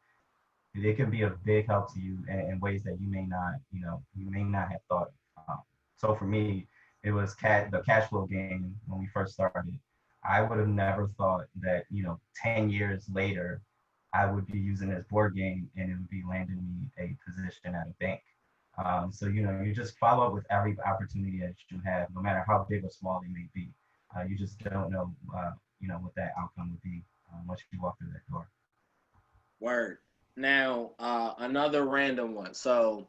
they can be a big help to you in ways that you may not, you know, you may not have thought. So for me, it was the cash flow game when we first started. I would have never thought that, you know, 10 years later, I would be using this board game and it would be landing me a position at a bank. So, you know, you just follow up with every opportunity that you have, no matter how big or small it may be. You just don't know, you know, what that outcome would be once you walk through that door. Word. Now, another random one. So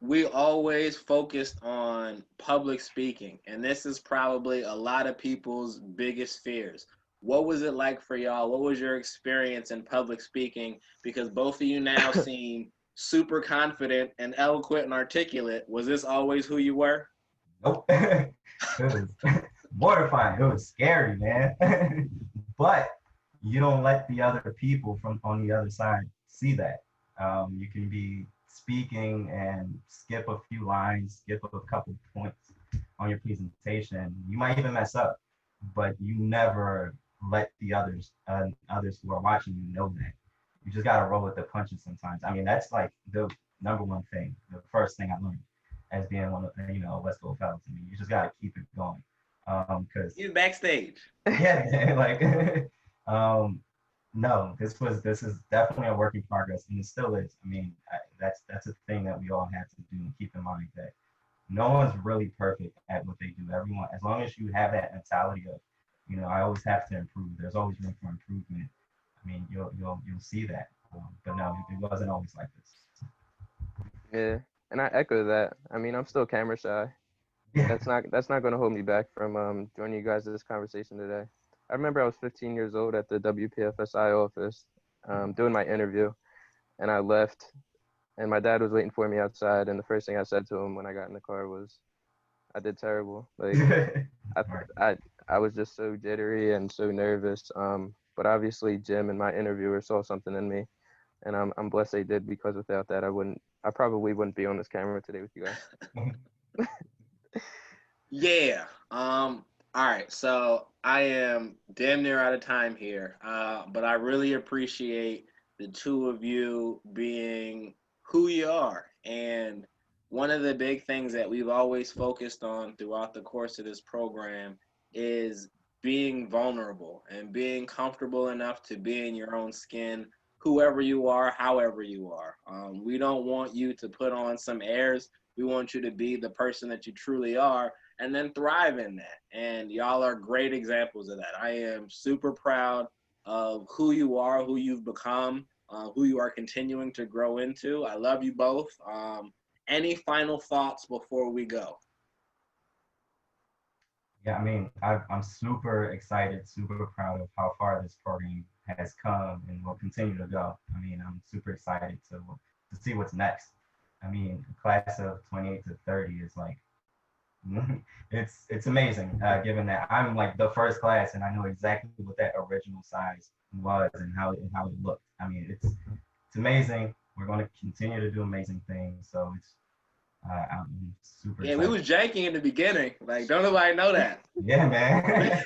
we always focused on public speaking, and this is probably a lot of people's biggest fears. What was it like for y'all? What was your experience in public speaking? Because both of you now seem super confident and eloquent and articulate. Was this always who you were? Nope. It was mortifying. It was scary, man. But you don't let the other people from on the other side see that. You can be speaking and skip a few lines, skip a couple points on your presentation. You might even mess up, but you never let the others who are watching you know that. You just gotta roll with the punches sometimes. I mean, that's like the number one thing, the first thing I learned as being one of WesGold Fellows. I mean, you just gotta keep it going. Cause you backstage. Yeah, like no, this is definitely a work in progress, and it still is. I mean, that's a thing that we all have to do and keep in mind that no one's really perfect at what they do. Everyone, as long as you have that mentality of, I always have to improve. There's always room for improvement. I mean, you'll see that. But no, it wasn't always like this. Yeah, and I echo that. I mean, I'm still camera shy. Yeah. That's not going to hold me back from joining you guys in this conversation today. I remember I was 15 years old at the WPFSI office doing my interview, and I left, and my dad was waiting for me outside, and the first thing I said to him when I got in the car was, I did terrible. Like, I was just so jittery and so nervous. But obviously Jim and my interviewer saw something in me, and I'm blessed they did, because without that, I probably wouldn't be on this camera today with you guys. Yeah. All right. So I am damn near out of time here. But I really appreciate the two of you being who you are. And one of the big things that we've always focused on throughout the course of this program is being vulnerable and being comfortable enough to be in your own skin, whoever you are, however you are. We don't want you to put on some airs. We want you to be the person that you truly are, and then thrive in that. And y'all are great examples of that. I am super proud of who you are, who you've become, who you are continuing to grow into. I love you both. Any final thoughts before we go? Yeah, I mean, I'm super excited, super proud of how far this program has come and will continue to go. I mean, I'm super excited to see what's next. I mean, the class of 28 to 30 is like, it's amazing, given that I'm like the first class and I know exactly what that original size was and how it looked. I mean, it's amazing. We're going to continue to do amazing things. So it's I'm super excited. We was janking in the beginning. Like, don't nobody know that. Yeah, man.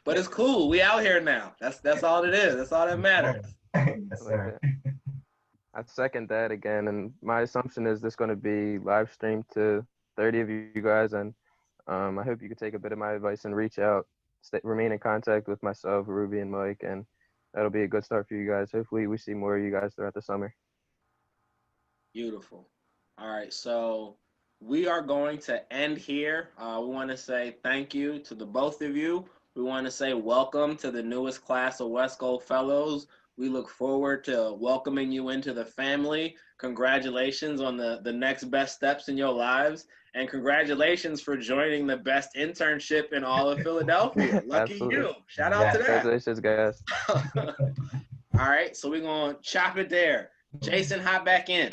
But it's cool. We out here now. That's all it is. That's all that matters. Yes, sir. I second that again, and my assumption is this going to be live streamed to 30 of you guys, and I hope you could take a bit of my advice and reach out, remain in contact with myself, Ruby, and Mike, and that'll be a good start for you guys. Hopefully we see more of you guys throughout the summer. Beautiful. All right, so we are going to end here. We want to say thank you to the both of you. We want to say welcome to the newest class of WesGold Fellows. We look forward to welcoming you into the family. Congratulations on the next best steps in your lives. And congratulations for joining the best internship in all of Philadelphia. Lucky you. Shout out to that. Congratulations, guys. All right, so we're going to chop it there. Jason, hop back in.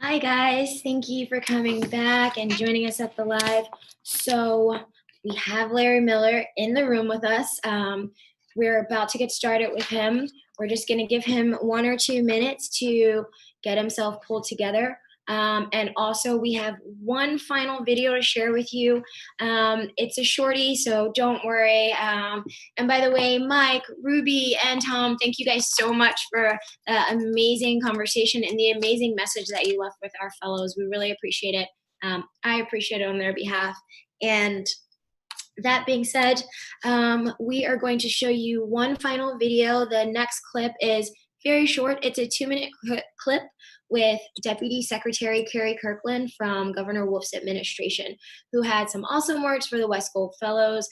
Hi guys, thank you for coming back and joining us at the live. So we have Larry Miller in the room with us. We're about to get started with him. We're just going to give him 1 or 2 minutes to get himself pulled together. And also we have one final video to share with you. It's a shorty, so don't worry. And by the way, Mike, Ruby, and Tom, thank you guys so much for the amazing conversation and the amazing message that you left with our fellows. We really appreciate it. I appreciate it on their behalf. And That being said, we are going to show you one final video. The next clip is very short. It's a 2-minute clip with Deputy Secretary Carrie Kirkland from Governor Wolf's administration, who had some awesome words for the WesGold Fellows.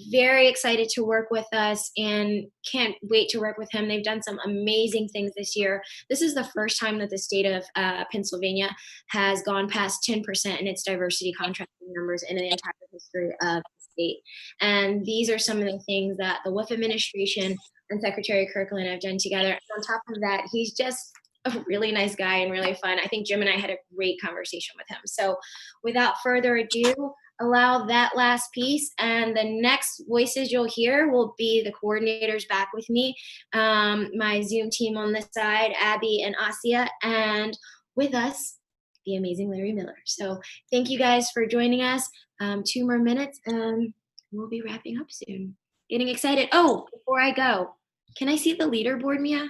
Very excited to work with us and can't wait to work with him. They've done some amazing things this year. This is the first time that the state of Pennsylvania has gone past 10% in its diversity contracting numbers in the entire history of the state. And these are some of the things that the Wolf administration and Secretary Kirkland have done together. And on top of that, he's just a really nice guy and really fun. I think Jim and I had a great conversation with him. So without further ado, allow that last piece. And the next voices you'll hear will be the coordinators back with me, my Zoom team on this side, Abby and Asia, and with us, the amazing Larry Miller. So thank you guys for joining us. 2 more minutes and we'll be wrapping up soon. Getting excited. Oh, before I go, can I see the leaderboard, Mia?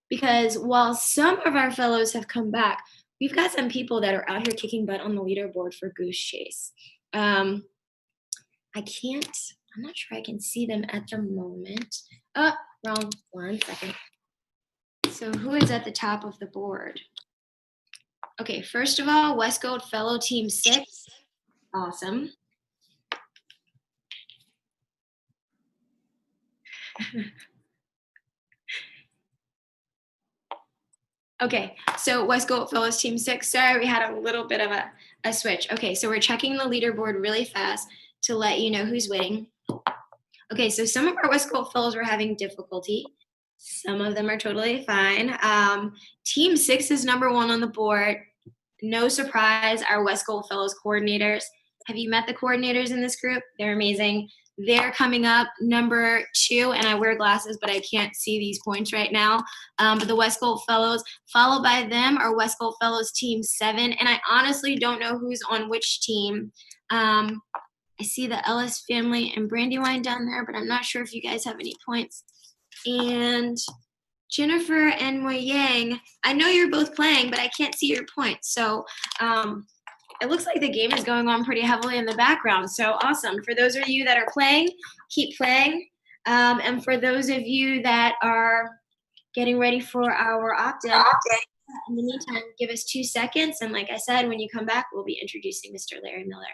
Because while some of our fellows have come back, we've got some people that are out here kicking butt on the leaderboard for Goose Chase. I'm not sure I can see them at the moment. Oh, wrong, 1 second. So who is at the top of the board? Okay, first of all, WesGold Fellow Team 6. Awesome. Okay, so WesGold Fellows Team 6. Sorry, we had a little bit of a switch. Okay, so we're checking the leaderboard really fast to let you know who's winning. Okay, so some of our WesGold Fellows were having difficulty. Some of them are totally fine. Team 6 is number 1 on the board. No surprise, our WesGold Fellows coordinators. Have you met the coordinators in this group? They're amazing. They're coming up number 2, and I wear glasses, but I can't see these points right now. But the WesGold Fellows, followed by them are WesGold Fellows Team 7, and I honestly don't know who's on which team. I see the Ellis family and Brandywine down there, but I'm not sure if you guys have any points. And Jennifer and Mui Yang, I know you're both playing, but I can't see your points. So it looks like the game is going on pretty heavily in the background. So awesome. For those of you that are playing, keep playing. And for those of you that are getting ready for our opt-in, in the meantime, give us 2 seconds. And like I said, when you come back, we'll be introducing Mr. Larry Miller.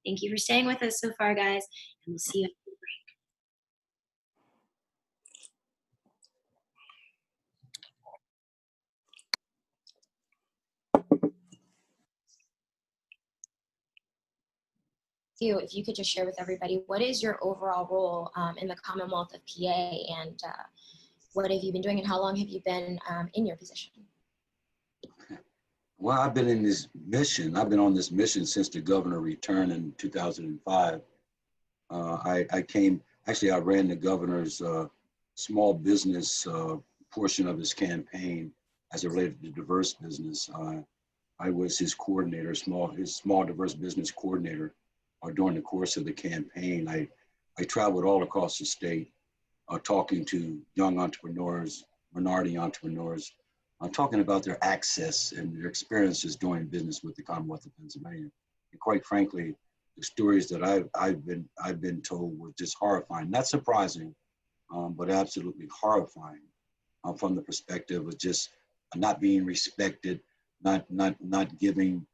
Thank you for staying with us so far, guys. And we'll see you after the break. If you could just share with everybody, what is your overall role in the Commonwealth of PA, and what have you been doing, and how long have you been in your position? Well, I've been in this mission. I've been on this mission since the governor returned in 2005. I ran the governor's small business portion of his campaign as it related to diverse business. I was his coordinator, his small diverse business coordinator. During the course of the campaign, I traveled all across the state, talking to young entrepreneurs, minority entrepreneurs, talking about their access and their experiences doing business with the Commonwealth of Pennsylvania. And quite frankly, the stories that I've been told were just horrifying. Not surprising, but absolutely horrifying, from the perspective of just not being respected, not giving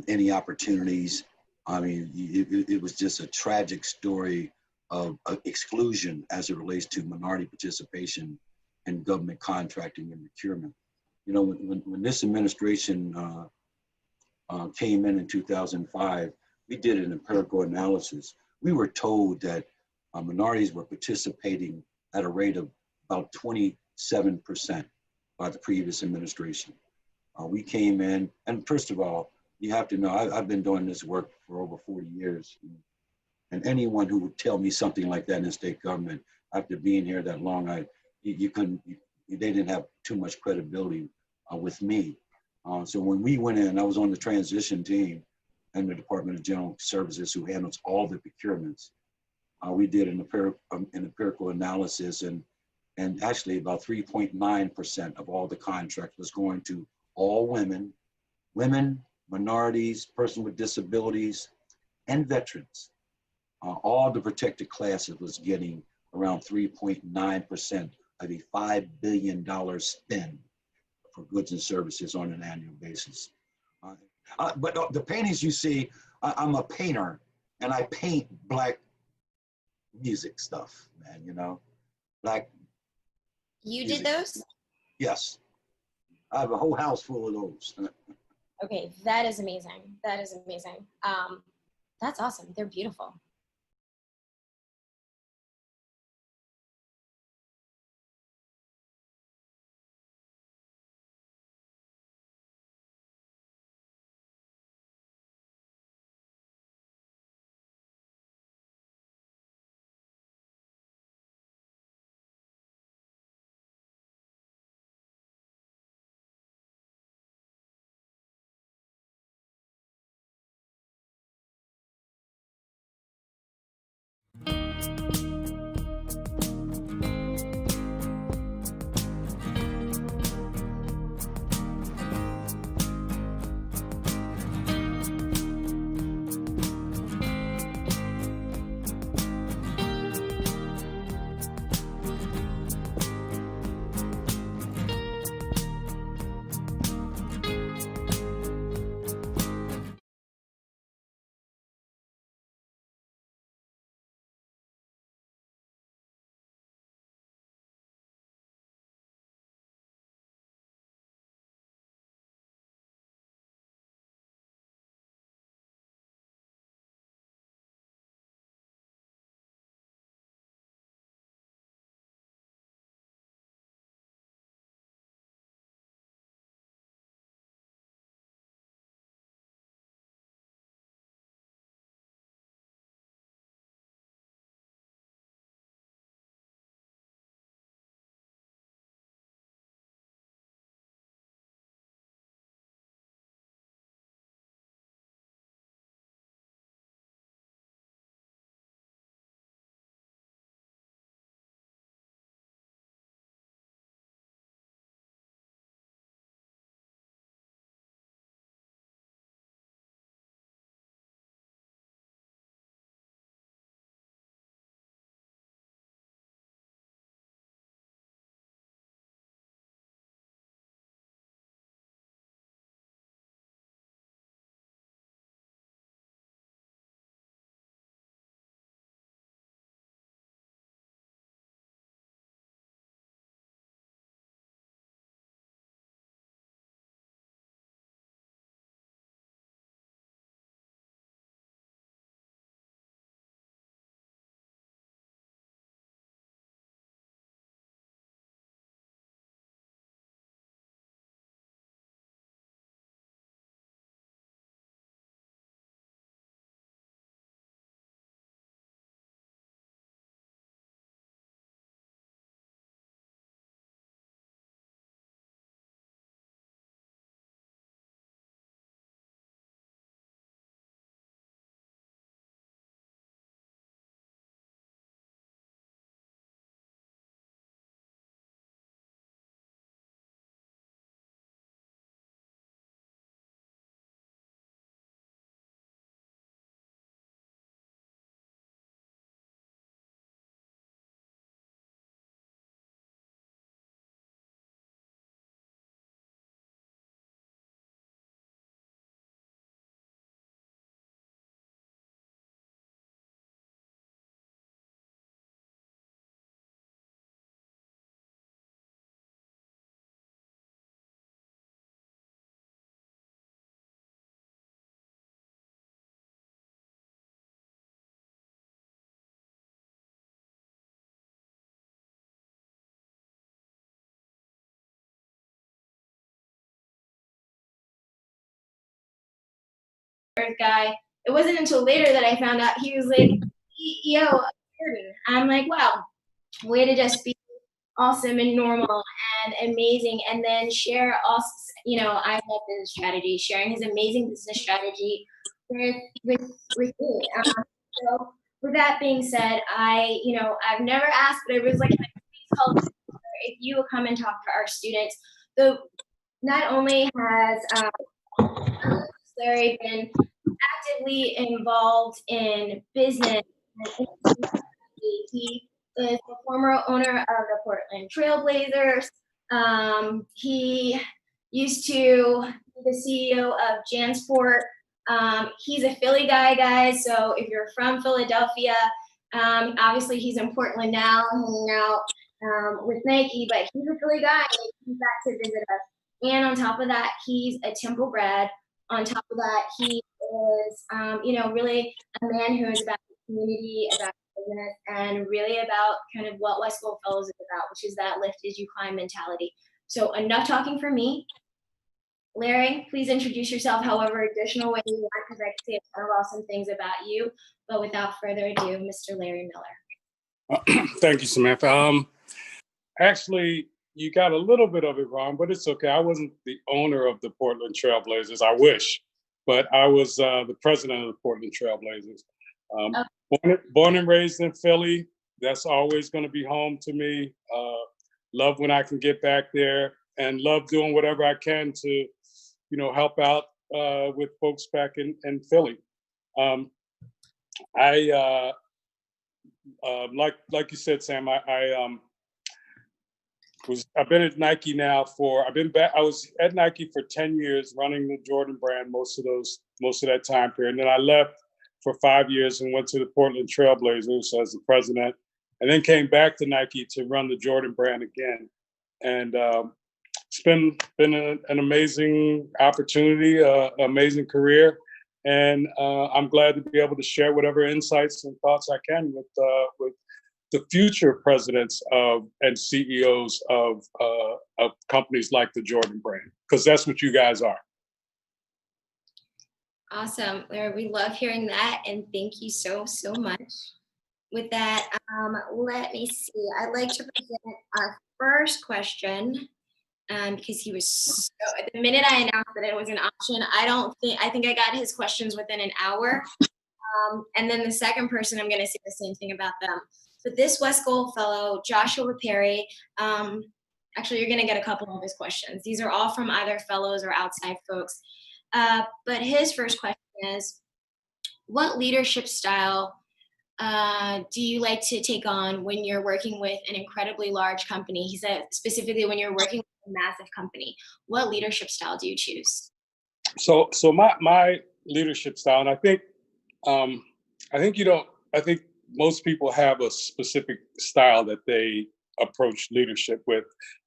any opportunities. I mean, it was just a tragic story of exclusion as it relates to minority participation in government contracting and procurement. You know, when this administration came in 2005, we did an empirical analysis. We were told that minorities were participating at a rate of about 27% by the previous administration. We came in, and first of all, you have to know, I've been doing this work for over 40 years. And anyone who would tell me something like that in the state government, after being here that long, they didn't have too much credibility with me. So when we went in, I was on the transition team in the Department of General Services, who handles all the procurements. We did an empirical analysis, and actually about 3.9% of all the contracts was going to all women, minorities, persons with disabilities, and veterans. All the protected classes was getting around 3.9% of a $5 billion spend for goods and services on an annual basis. But the paintings you see, I'm a painter and I paint Black music stuff, man, you know, Black. You music. did those? Yes. I have a whole house full of those. Okay, that is amazing. That is amazing. That's awesome. They're beautiful. Earth guy. It wasn't until later that I found out he was like CEO of Jordan. I'm like, wow, way to just be awesome and normal and amazing, and then share also, you know, I love business strategy, sharing his amazing business strategy with me. So with that being said, I've never asked, but I was like, if you will come and talk to our students. So not only has Larry been actively involved in business He is the former owner of the Portland Trailblazers. He used to be the CEO of JanSport. He's a Philly guy, guys. So if you're from Philadelphia, obviously he's in Portland now, hanging out with Nike, but he's a Philly guy. And he comes back to visit us. And on top of that, he's a Temple grad. On top of that, he is, really a man who is about the community, about business, and really about kind of what WesGold Fellows is about, which is that lift as you climb mentality. So enough talking for me. Larry, please introduce yourself however additional way you want, because I can say a ton of awesome things about you. But without further ado, Mr. Larry Miller. Thank you, Samantha. Actually, you got a little bit of it wrong, but it's okay. I wasn't the owner of the Portland Trailblazers. I wish, but I was the president of the Portland Trailblazers. Born and raised in Philly. That's always going to be home to me. Love when I can get back there, and love doing whatever I can to, help out with folks back in Philly. Like you said, Sam, I've been at Nike now I was at Nike for 10 years running the Jordan brand most of that time period. And then I left for 5 years and went to the Portland Trailblazers as the president, and then came back to Nike to run the Jordan brand again. And it's been an amazing opportunity, amazing career. And I'm glad to be able to share whatever insights and thoughts I can with the future presidents and CEOs of companies like the Jordan brand, because that's what you guys are. Awesome, Larry. We love hearing that, and thank you so much. With that, let me see. I'd like to present our first question, because he was the minute I announced that it was an option, I think I got his questions within an hour. And then the second person, I'm going to say the same thing about them. But this WesGold Fellow, Joshua Perry, actually, you're going to get a couple of his questions. These are all from either fellows or outside folks. But his first question is, what leadership style do you like to take on when you're working with an incredibly large company? He said specifically when you're working with a massive company. What leadership style do you choose? So my leadership style, and I think most people have a specific style that they approach leadership with,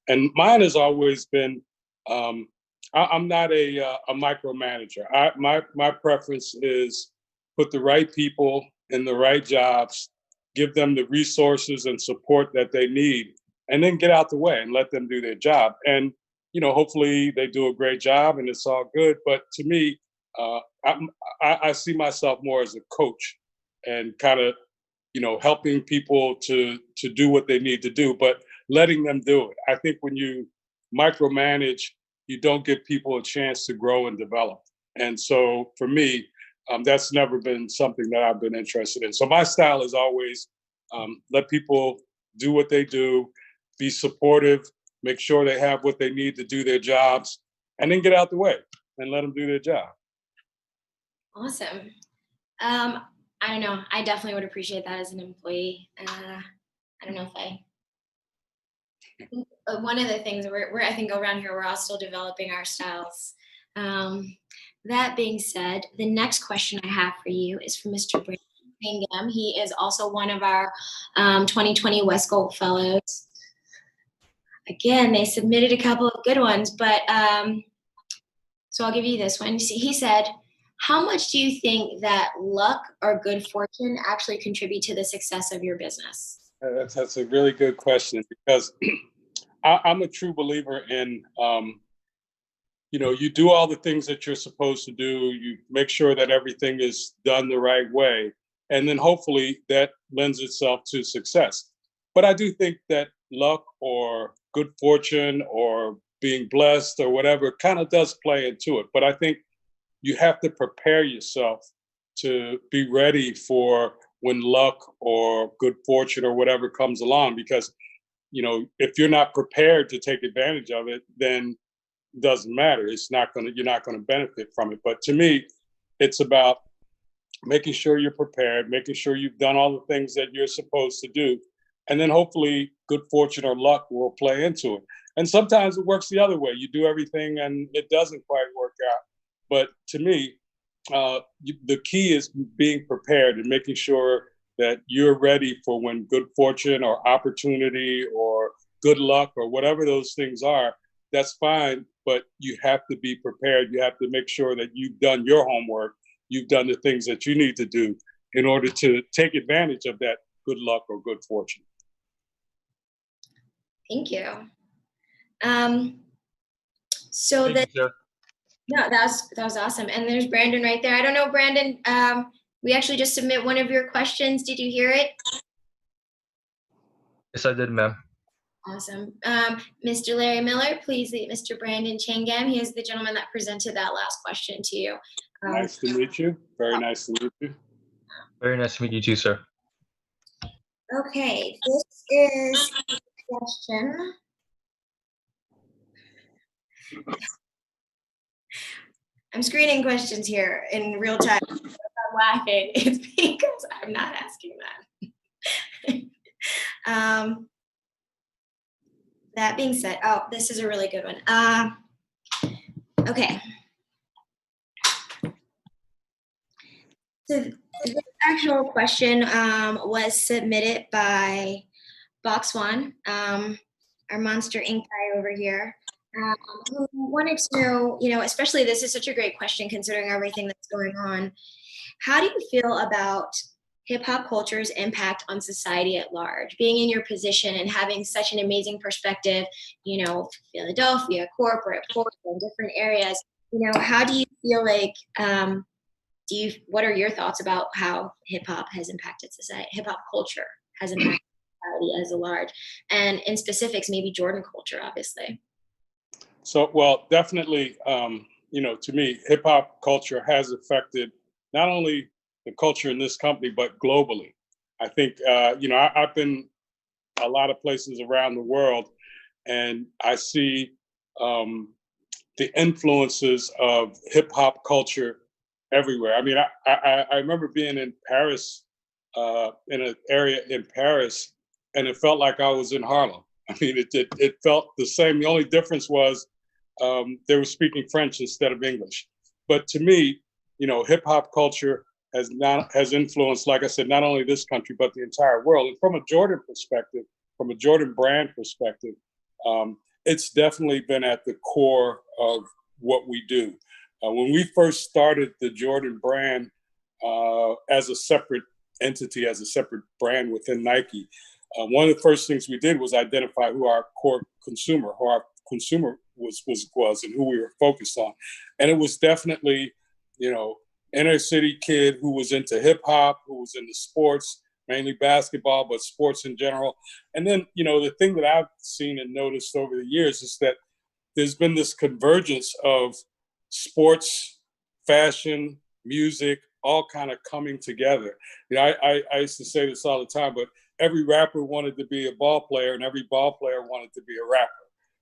and mine has always been. I'm not a micromanager. My preference is put the right people in the right jobs, give them the resources and support that they need, and then get out the way and let them do their job. And hopefully they do a great job and it's all good. But to me, I see myself more as a coach and kind of helping people to do what they need to do, but letting them do it. I think when you micromanage, you don't give people a chance to grow and develop. And so for me, that's never been something that I've been interested in. So my style is always let people do what they do, be supportive, make sure they have what they need to do their jobs, and then get out the way and let them do their job. Awesome. I don't know. I definitely would appreciate that as an employee. I don't know if I think one of the things I think around here, we're all still developing our styles. That being said, the next question I have for you is from Mr. Brandon Bingham. He is also one of our 2020 WesGold Fellows. Again, they submitted a couple of good ones, but so I'll give you this one. He said, how much do you think that luck or good fortune actually contribute to the success of your business? That's a really good question, because I'm a true believer in, you do all the things that you're supposed to do. You make sure that everything is done the right way. And then hopefully that lends itself to success. But I do think that luck or good fortune or being blessed or whatever kind of does play into it. But I think you have to prepare yourself to be ready for when luck or good fortune or whatever comes along, because if you're not prepared to take advantage of it, then it doesn't matter. You're not going to benefit from it. But to me, it's about making sure you're prepared, making sure you've done all the things that you're supposed to do. And then hopefully good fortune or luck will play into it. And sometimes it works the other way. You do everything and it doesn't quite work out. But to me, the key is being prepared and making sure that you're ready for when good fortune or opportunity or good luck or whatever those things are. That's fine, but you have to be prepared. You have to make sure that you've done your homework. You've done the things that you need to do in order to take advantage of that good luck or good fortune. Thank you. So Thank you, sir. no, that was awesome. And there's Brandon right there. I don't know, Brandon, we actually just submit one of your questions. Did you hear it? Yes, I did, ma'am. Awesome. Mr. Larry Miller, please meet Mr. Brandon Changam. He is the gentleman that presented that last question to you. Nice to meet you. Very nice to meet you. Very nice to meet you too, sir. Okay, this is a question. I'm screening questions here in real time. If I'm laughing, it's because I'm not asking that. That being said, oh, this is a really good one. Okay. So this actual question was submitted by Box One, our Monster Inc. guy over here, who wanted to know, especially this is such a great question considering everything that's going on. How do you feel about hip hop culture's impact on society at large? Being in your position and having such an amazing perspective, Philadelphia, corporate, Portland, different areas, how do you feel like, what are your thoughts about how hip hop has impacted society, hip hop culture has impacted society as a large, and in specifics, maybe Jordan culture, obviously? So, well, definitely, to me, hip hop culture has affected not only the culture in this company, but globally. I think, I've been a lot of places around the world, and I see the influences of hip hop culture everywhere. I mean, I remember being in Paris, in an area in Paris, and it felt like I was in Harlem. I mean, it felt the same. The only difference was they were speaking French instead of English. But to me, hip hop culture has influenced, like I said, not only this country, but the entire world. And from a Jordan perspective, from a Jordan brand perspective, it's definitely been at the core of what we do. When we first started the Jordan brand as a separate entity, as a separate brand within Nike, one of the first things we did was identify who our core consumer, was and who we were focused on. And it was definitely, inner city kid who was into hip hop, who was into sports, mainly basketball, but sports in general. And then, the thing that I've seen and noticed over the years is that there's been this convergence of sports, fashion, music, all kind of coming together. I used to say this all the time, but every rapper wanted to be a ball player and every ball player wanted to be a rapper.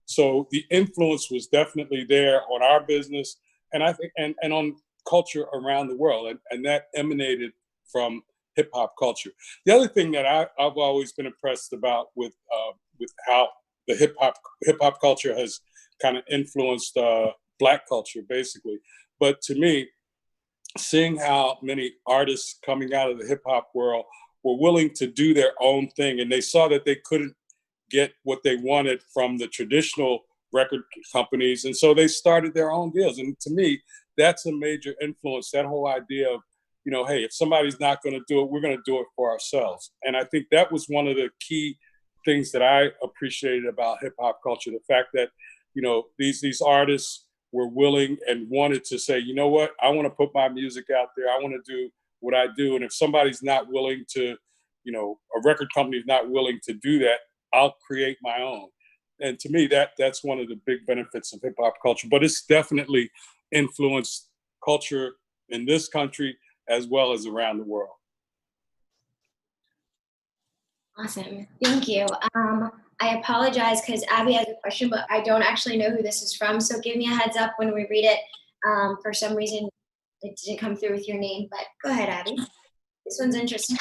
So the influence was definitely there on our business, and I think, and on culture around the world, and that emanated from hip hop culture. The other thing that I've always been impressed about with how the hip hop culture has kind of influenced Black culture, basically. But to me, seeing how many artists coming out of the hip hop world were willing to do their own thing, and they saw that they couldn't get what they wanted from the traditional record companies, and so they started their own deals. And to me, that's a major influence, that whole idea of, hey, if somebody's not going to do it, we're going to do it for ourselves. And I think that was one of the key things that I appreciated about hip hop culture, the fact that, these artists were willing and wanted to say, you know what, I want to put my music out there. I want to do what I do. And if somebody's not willing to, a record company is not willing to do that, I'll create my own. And to me, that's one of the big benefits of hip hop culture. But it's definitely influenced culture in this country as well as around the world. Awesome, thank you. I apologize because Abby has a question, but I don't actually know who this is from. So give me a heads up when we read it. For some reason, it didn't come through with your name, but go ahead, Abby. This one's interesting.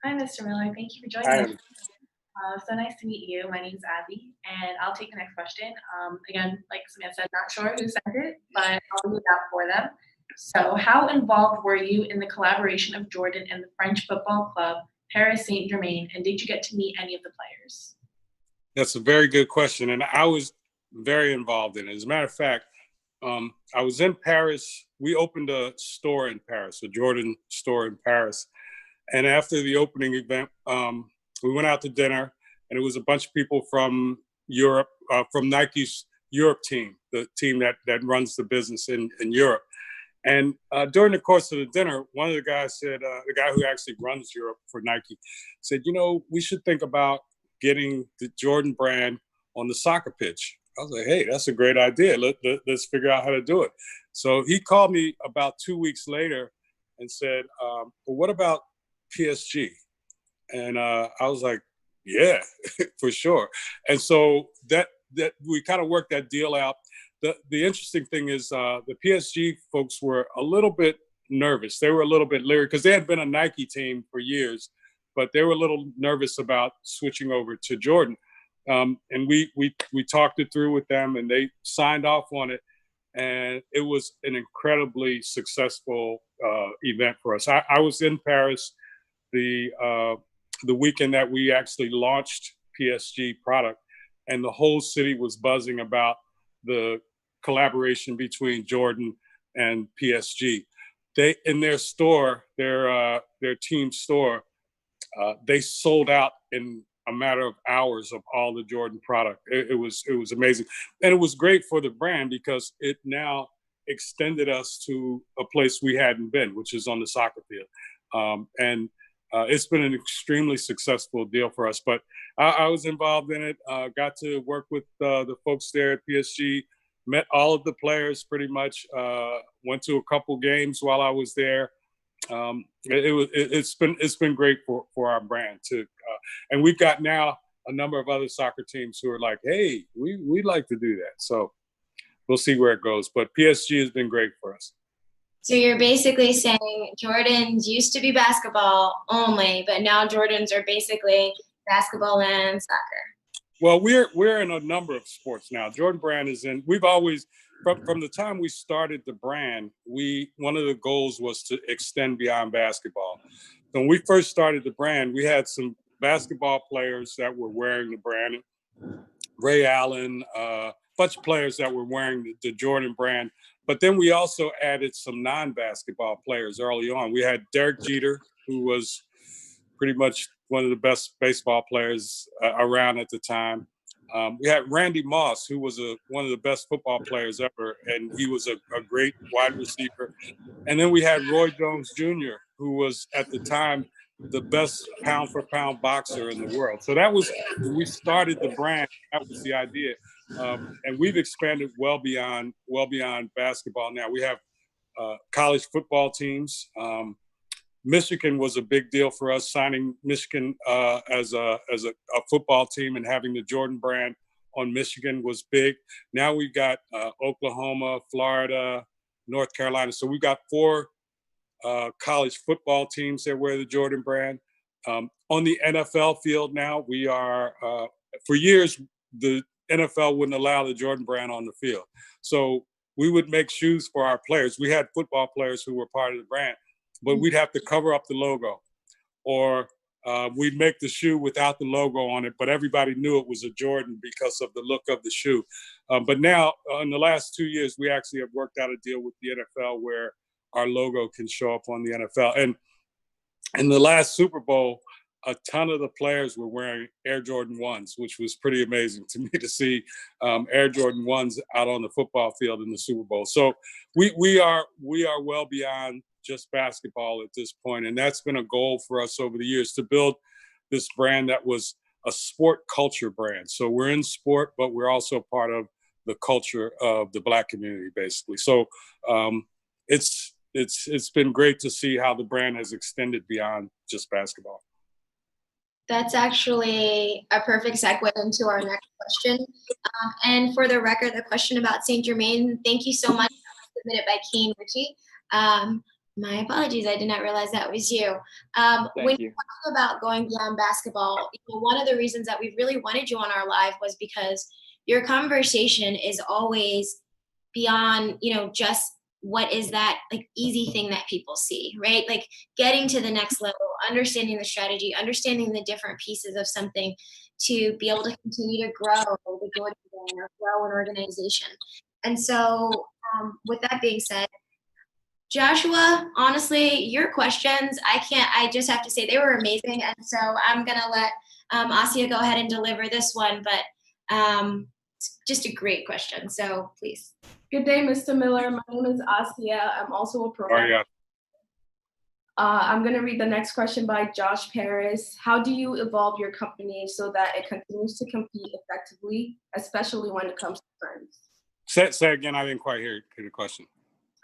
Hi, Mr. Miller. Thank you for joining Hi, us. So nice to meet you. My name's Abby, and I'll take the next question. Again, like Samantha said, not sure who sent it, but I'll read that for them. So how involved were you in the collaboration of Jordan and the French football club, Paris Saint-Germain, and did you get to meet any of the players? That's a very good question, and I was very involved in it. As a matter of fact, I was in Paris. We opened a store in Paris, a Jordan store in Paris. And after the opening event, we went out to dinner, and it was a bunch of people from Europe, from Nike's Europe team, the team that runs the business in Europe. And during the course of the dinner, one of the guys said, the guy who actually runs Europe for Nike, said, you know, we should think about getting the Jordan brand on the soccer pitch. I was like, hey, that's a great idea. Let's figure out how to do it. So he called me about 2 weeks later and said, well, what about PSG? And I was like, yeah, for sure. And so that we kind of worked that deal out. The interesting thing is the PSG folks were a little bit nervous. They were a little bit leery because they had been a Nike team for years, but they were a little nervous about switching over to Jordan. And we talked it through with them, and they signed off on it. And it was an incredibly successful event for us. I was in Paris the weekend that we actually launched PSG product, and the whole city was buzzing about the collaboration between Jordan and PSG. They, in their store, their team store, they sold out in a matter of hours of all the Jordan product. It was amazing. And it was great for the brand because it now extended us to a place we hadn't been, which is on the soccer field. And it's been an extremely successful deal for us. But I was involved in it, got to work with the folks there at PSG, met all of the players pretty much, went to a couple games while I was there. It's been great for our brand too. And we've got now a number of other soccer teams who are like, hey, we'd like to do that. So we'll see where it goes. But PSG has been great for us. So you're basically saying Jordans used to be basketball only, but now Jordans are basically basketball and soccer. Well, we're in a number of sports now. Jordan brand is in. We've always, from the time we started the brand, one of the goals was to extend beyond basketball. So when we first started the brand, we had some basketball players that were wearing the brand. Ray Allen, a bunch of players that were wearing the Jordan brand. But then we also added some non-basketball players early on. We had Derek Jeter, who was pretty much one of the best baseball players around at the time. We had Randy Moss, who was one of the best football players ever, and he was a great wide receiver. And then we had Roy Jones Jr., who was at the time the best pound-for-pound boxer in the world. So that was, when we started the brand, that was the idea. And we've expanded well beyond basketball now. We have college football teams. Michigan was a big deal for us, signing Michigan as a football team, and having the Jordan brand on Michigan was big. Now we've got Oklahoma, Florida, North Carolina. So we've got 4 college football teams that wear the Jordan brand. On the NFL field now, we are, for years, the NFL wouldn't allow the Jordan brand on the field. So we would make shoes for our players. We had football players who were part of the brand, but we'd have to cover up the logo, or we'd make the shoe without the logo on it, but everybody knew it was a Jordan because of the look of the shoe. But now, in the last 2 years, we actually have worked out a deal with the NFL where our logo can show up on the NFL. And in the last Super Bowl, a ton of the players were wearing Air Jordan 1s, which was pretty amazing to me to see Air Jordan 1s out on the football field in the Super Bowl. So we are well beyond just basketball at this point. And that's been a goal for us over the years, to build this brand that was a sport culture brand. So we're in sport, but we're also part of the culture of the Black community, basically. So it's been great to see how the brand has extended beyond just basketball. That's actually a perfect segue into our next question. And for the record, the question about Saint Germain, thank you so much. Submitted by Kane Ritchie. My apologies, I did not realize that was you. When Thank you. you're talking about going beyond basketball, one of the reasons that we really wanted you on our live was because your conversation is always beyond, just what is that like easy thing that people see, right? Like getting to the next level, understanding the strategy, understanding the different pieces of something to be able to continue to grow the Jordan brand or grow an organization. And so with that being said, Joshua, honestly, your questions, I just have to say they were amazing. And so I'm going to let Asia go ahead and deliver this one, but just a great question. So please. Good day, Mr. Miller. My name is Asia. I'm also a program. I'm going to read the next question by Josh Paris. How do you evolve your company so that it continues to compete effectively, especially when it comes to trends? Say again, I didn't quite hear the question.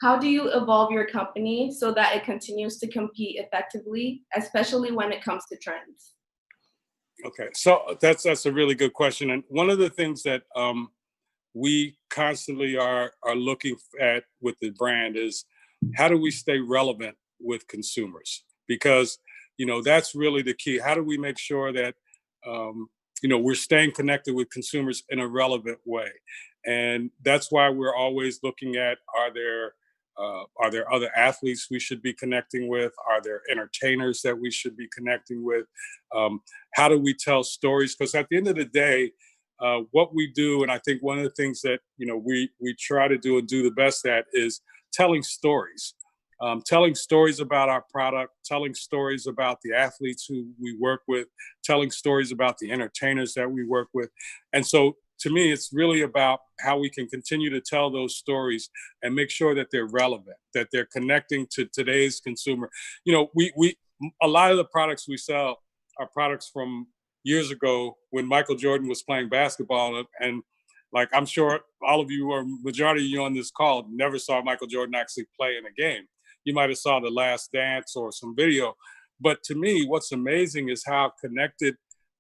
How do you evolve your company so that it continues to compete effectively, especially when it comes to trends? Okay, so that's a really good question. And one of the things that we constantly are looking at with the brand is how do we stay relevant with consumers? Because, that's really the key. How do we make sure that, we're staying connected with consumers in a relevant way? And that's why we're always looking at, are there other athletes we should be connecting with? Are there entertainers that we should be connecting with? How do we tell stories? Because at the end of the day, what we do, and I think one of the things that we try to do and do the best at is telling stories. Telling stories about our product, telling stories about the athletes who we work with, telling stories about the entertainers that we work with. And so to me, it's really about how we can continue to tell those stories and make sure that they're relevant, that they're connecting to today's consumer. We a lot of the products we sell are products from years ago when Michael Jordan was playing basketball. And like, I'm sure all of you, or majority of you on this call, never saw Michael Jordan actually play in a game. You might have saw The Last Dance or some video. But to me, what's amazing is how connected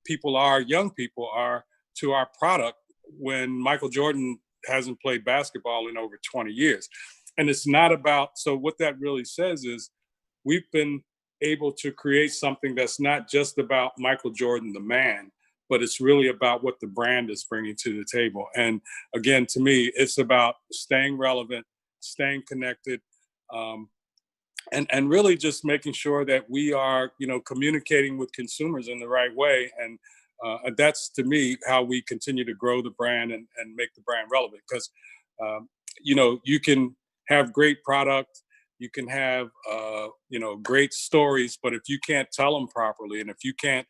people are, young people are, to our product when Michael Jordan hasn't played basketball in over 20 years. And it's not about, so what that really says is we've been able to create something that's not just about Michael Jordan, the man, but it's really about what the brand is bringing to the table. And again, to me, it's about staying relevant, staying connected, and really just making sure that we are, communicating with consumers in the right way. And that's, to me, how we continue to grow the brand and make the brand relevant. Because, you can have great product, you can have, great stories, but if you can't tell them properly, and if you can't,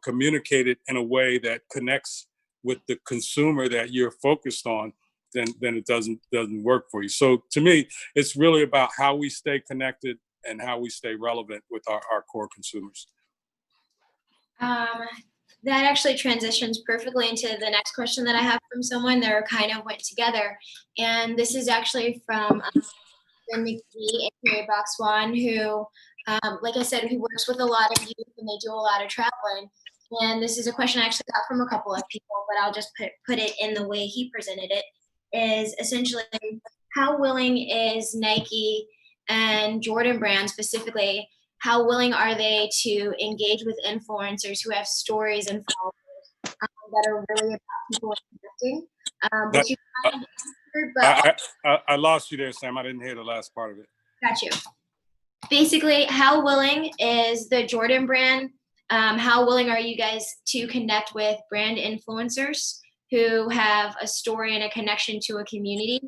communicate it in a way that connects with the consumer that you're focused on, then it doesn't work for you. So to me, it's really about how we stay connected and how we stay relevant with our core consumers. That actually transitions perfectly into the next question that I have from someone. They're kind of went together. And this is actually from McGee and Box One, who, like I said, he works with a lot of youth and they do a lot of traveling. And this is a question I actually got from a couple of people, but I'll just put it in the way he presented it, is essentially how willing is Nike and Jordan brand specifically, how willing are they to engage with influencers who have stories and followers that are really about people connecting? Which you kind of answered, but I lost you there, Sam. I didn't hear the last part of it. Got you. Basically, how willing is the Jordan brand? How willing are you guys to connect with brand influencers who have a story and a connection to a community,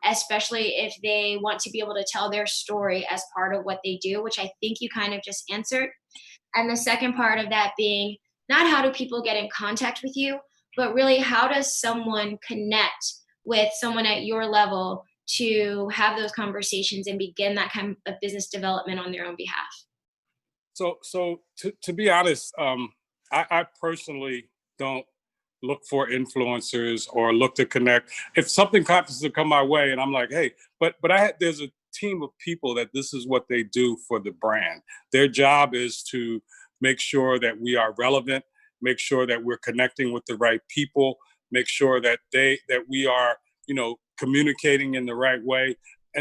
especially if they want to be able to tell their story as part of what they do, which I think you kind of just answered. And the second part of that being not how do people get in contact with you, but really how does someone connect with someone at your level to have those conversations and begin that kind of business development on their own behalf? So to be honest, I personally don't look for influencers or look to connect. If something happens to come my way and I'm like, hey, but there's a team of people that this is what they do for the brand. Their job is to make sure that we are relevant, make sure that we're connecting with the right people, make sure that we are, communicating in the right way.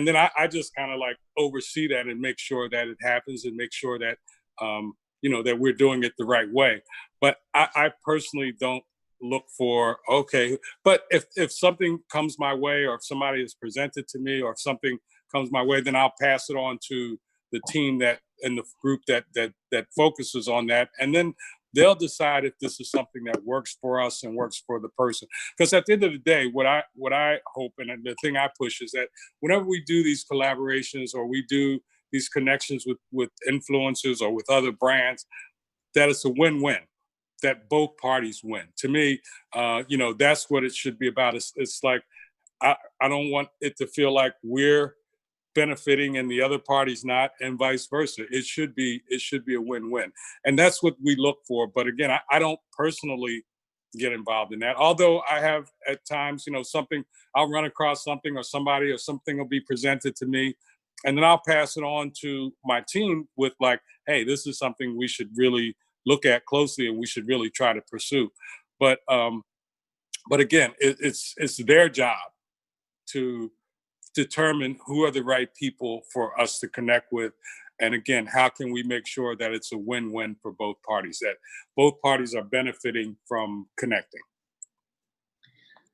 then I just kind of like oversee that and make sure that it happens and make sure that, that we're doing it the right way. But I personally don't look for, okay, but if something comes my way, or if somebody is presented to me, or if something comes my way, then I'll pass it on to the team and the group that focuses on that. And then they'll decide if this is something that works for us and works for the person. Because at the end of the day, what I hope, and the thing I push, is that whenever we do these collaborations or we do these connections with influencers or with other brands, that it's a win-win, that both parties win. To me, that's what it should be about. It's like, I don't want it to feel like we're benefiting and the other party's not, and vice versa. It should be a win-win. And that's what we look for. But again, I don't personally get involved in that. Although I have at times, I'll run across something or somebody or something will be presented to me, and then I'll pass it on to my team with like, hey, this is something we should really look at closely and we should really try to pursue. But again, it's their job to determine who are the right people for us to connect with. And again, how can we make sure that it's a win-win for both parties, that both parties are benefiting from connecting?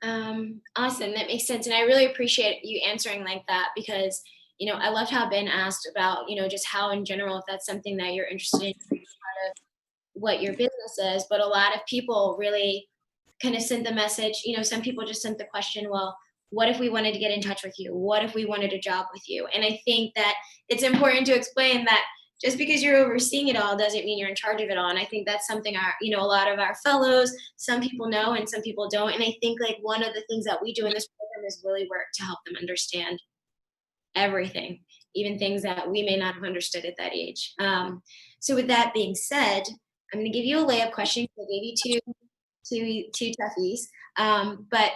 Awesome, that makes sense. And I really appreciate you answering like that, because, I loved how Ben asked about, just how in general, if that's something that you're interested in, part of what your business is. But a lot of people really kind of sent the message, some people just sent the question, well, what if we wanted to get in touch with you? What if we wanted a job with you? And I think that it's important to explain that just because you're overseeing it all doesn't mean you're in charge of it all. And I think that's something a lot of our fellows, some people know and some people don't. And I think like one of the things that we do in this program is really work to help them understand everything, even things that we may not have understood at that age. So with that being said, I'm going to give you a layup question. I gave you two toughies. But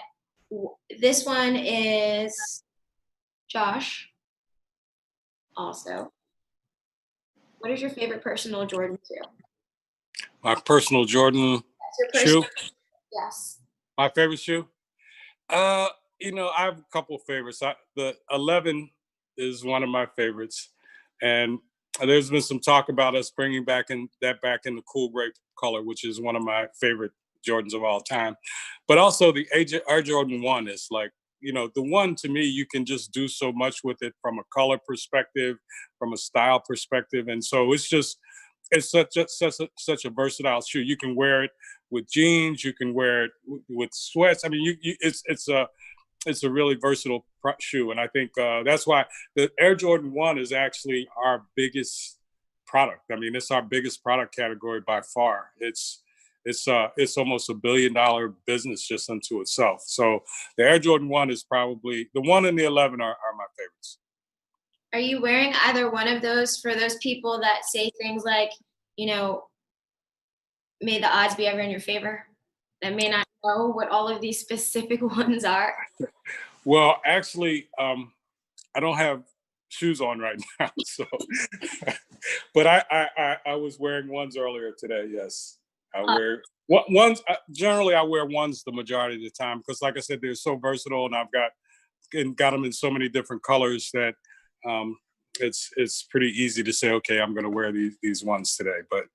this one is Josh. Also, what is your favorite personal Jordan shoe? My personal Jordan shoe? Yes. My favorite shoe? I have a couple of favorites. The 11 is one of my favorites. And there's been some talk about us bringing back in the cool grape color, which is one of my favorite Jordans of all time. But also the Air Jordan 1 is like, the one, to me, you can just do so much with it from a color perspective, from a style perspective. And so it's such a versatile shoe. You can wear it with jeans, you can wear it with sweats. I mean, it's a really versatile shoe. And I think that's why the Air Jordan 1 is actually our biggest product. I mean, it's our biggest product category by far. It's almost $1 billion business just unto itself. So the Air Jordan 1 is probably, the 1 and the 11 are my favorites. Are you wearing either one of those for those people that say things like, may the odds be ever in your favor, that may not know what all of these specific ones are? Well, actually, I don't have shoes on right now, so, but I was wearing ones earlier today, yes. I wear ones. Generally, I wear ones the majority of the time because, like I said, they're so versatile, and I've got them in so many different colors that it's pretty easy to say, okay, I'm going to wear these ones today. But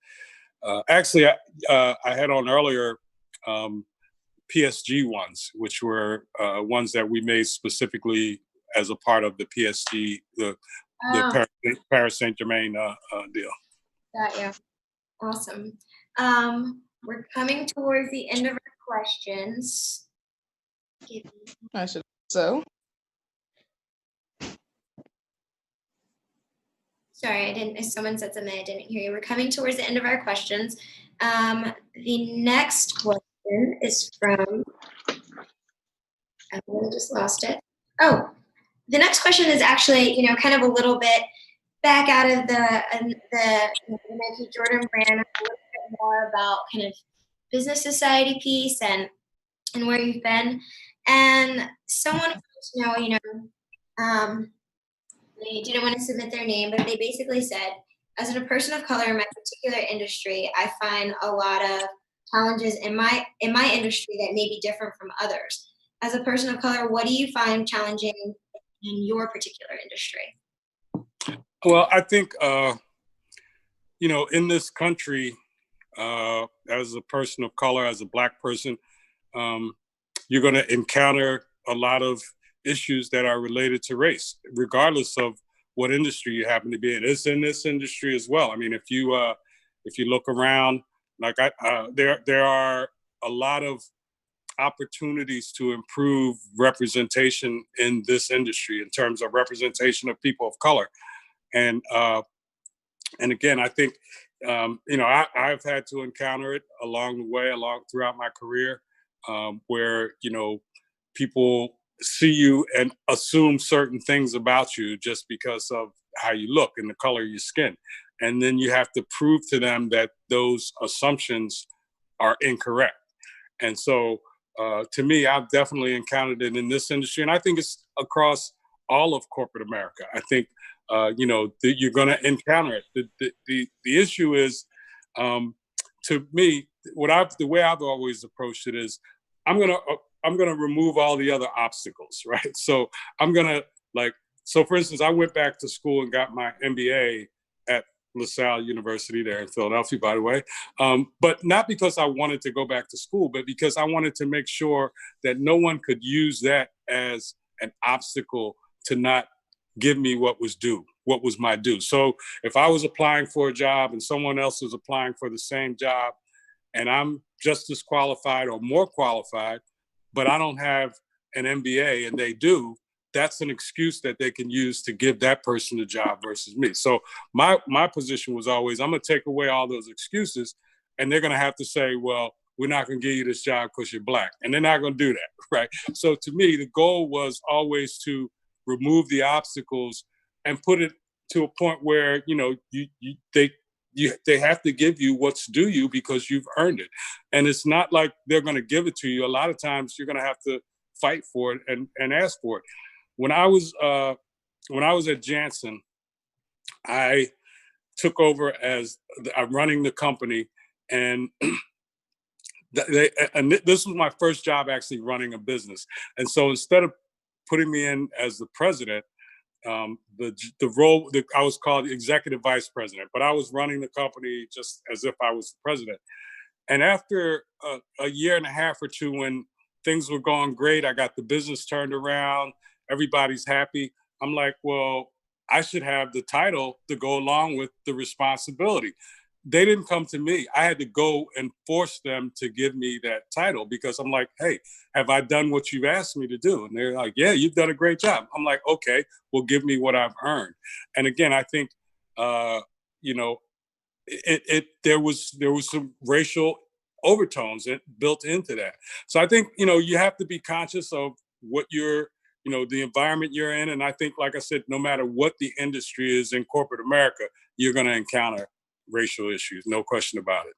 actually, I had on earlier PSG ones, which were ones that we made specifically as a part of the PSG, the Paris Saint-Germain deal. Got you. Awesome. We're coming towards the end of our questions. I should so. Sorry, someone said something I didn't hear you. We're coming towards the end of our questions. The next question is from, I just lost it. Oh, the next question is actually, kind of a little bit back out of the Nike Jordan brand, a little bit more about kind of business society piece and where you've been. And someone wants to know, they didn't want to submit their name, but they basically said, as a person of color in my particular industry, I find a lot of challenges in my industry that may be different from others. As a person of color, what do you find challenging in your particular industry? Well, I think, in this country, as a person of color, as a Black person, you're going to encounter a lot of issues that are related to race, regardless of what industry you happen to be in. It's in this industry as well. I mean, if you look around, like there are a lot of opportunities to improve representation in this industry in terms of representation of people of color. And again, I think, I've had to encounter it along the way, throughout my career, where, people see you and assume certain things about you just because of how you look and the color of your skin. And then you have to prove to them that those assumptions are incorrect. And so, to me, I've definitely encountered it in this industry. And I think it's across all of corporate America. I think, you're going to encounter it. The issue is, to me, the way I've always approached it is, I'm going to remove all the other obstacles, right? So for instance, I went back to school and got my MBA at LaSalle University there in Philadelphia, by the way. But not because I wanted to go back to school, but because I wanted to make sure that no one could use that as an obstacle to not give me what was my due. So if I was applying for a job and someone else was applying for the same job and I'm just as qualified or more qualified, but I don't have an MBA and they do, that's an excuse that they can use to give that person a job versus me. So my position was always, I'm going to take away all those excuses, and they're going to have to say, well, we're not going to give you this job because you're Black. And they're not going to do that, right? So to me, the goal was always to remove the obstacles and put it to a point where, they have to give you what's due you because you've earned it. And it's not like they're going to give it to you. A lot of times you're going to have to fight for it and ask for it. When I was at Janssen, I took over as running the company, and this was my first job actually running a business. And so instead of putting me in as the president, the role that I was called executive vice president, but I was running the company just as if I was the president. And after a year and a half or two, when things were going great, I got the business turned around, everybody's happy. I'm like, well, I should have the title to go along with the responsibility. They didn't come to me. I had to go and force them to give me that title because I'm like, hey, have I done what you've asked me to do? And they're like, yeah, you've done a great job. I'm like, okay, well, give me what I've earned. And again, I think, there was some racial overtones built into that. So I think, you have to be conscious of what the environment you're in. And I think, like I said, no matter what the industry is in corporate America, you're going to encounter racial issues, no question about it.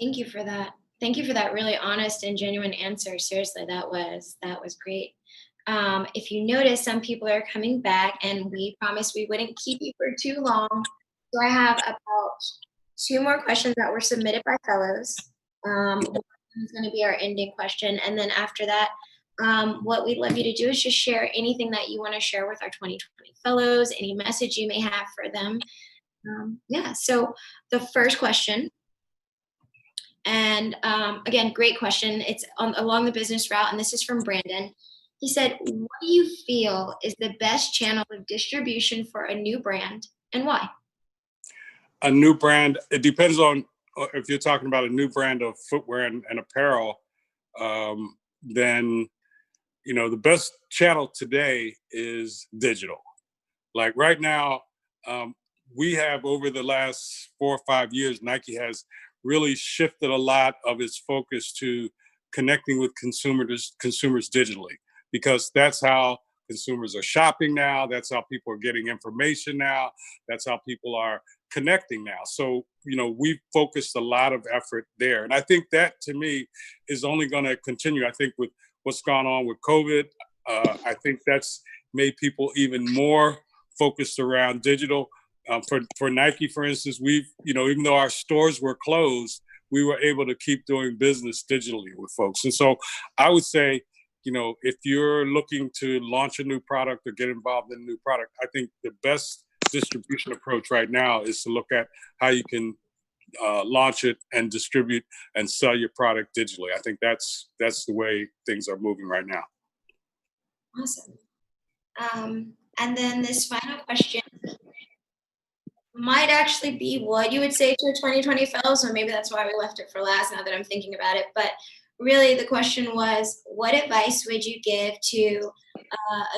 Thank you for that. Thank you for that really honest and genuine answer. Seriously, that was great. If you notice, some people are coming back, and we promised we wouldn't keep you for too long. So I have about 2 more questions that were submitted by fellows. One is going to be our ending question, and then after that, what we'd love you to do is just share anything that you want to share with our 2020 fellows, any message you may have for them. So the first question, and again, great question. It's along the business route, and this is from Brandon. He said, what do you feel is the best channel of distribution for a new brand, and why? A new brand, it depends on if you're talking about a new brand of footwear and apparel, then, the best channel today is digital. Like right now, we have, over the last 4 or 5 years, Nike has really shifted a lot of its focus to connecting with consumers digitally, because that's how consumers are shopping now. That's how people are getting information now. That's how people are connecting now. So, we've focused a lot of effort there. And I think that, to me, is only going to continue. I think with what's gone on with COVID, I think that's made people even more focused around digital. For Nike, for instance, we've, even though our stores were closed, we were able to keep doing business digitally with folks. And so I would say if you're looking to launch a new product or get involved in a new product, I think the best distribution approach right now is to look at how you can launch it and distribute and sell your product digitally. I think that's the way things are moving right now. Awesome. And then this final question might actually be what you would say to a 2020 fellow, so maybe that's why we left it for last now that I'm thinking about it. But really the question was, what advice would you give to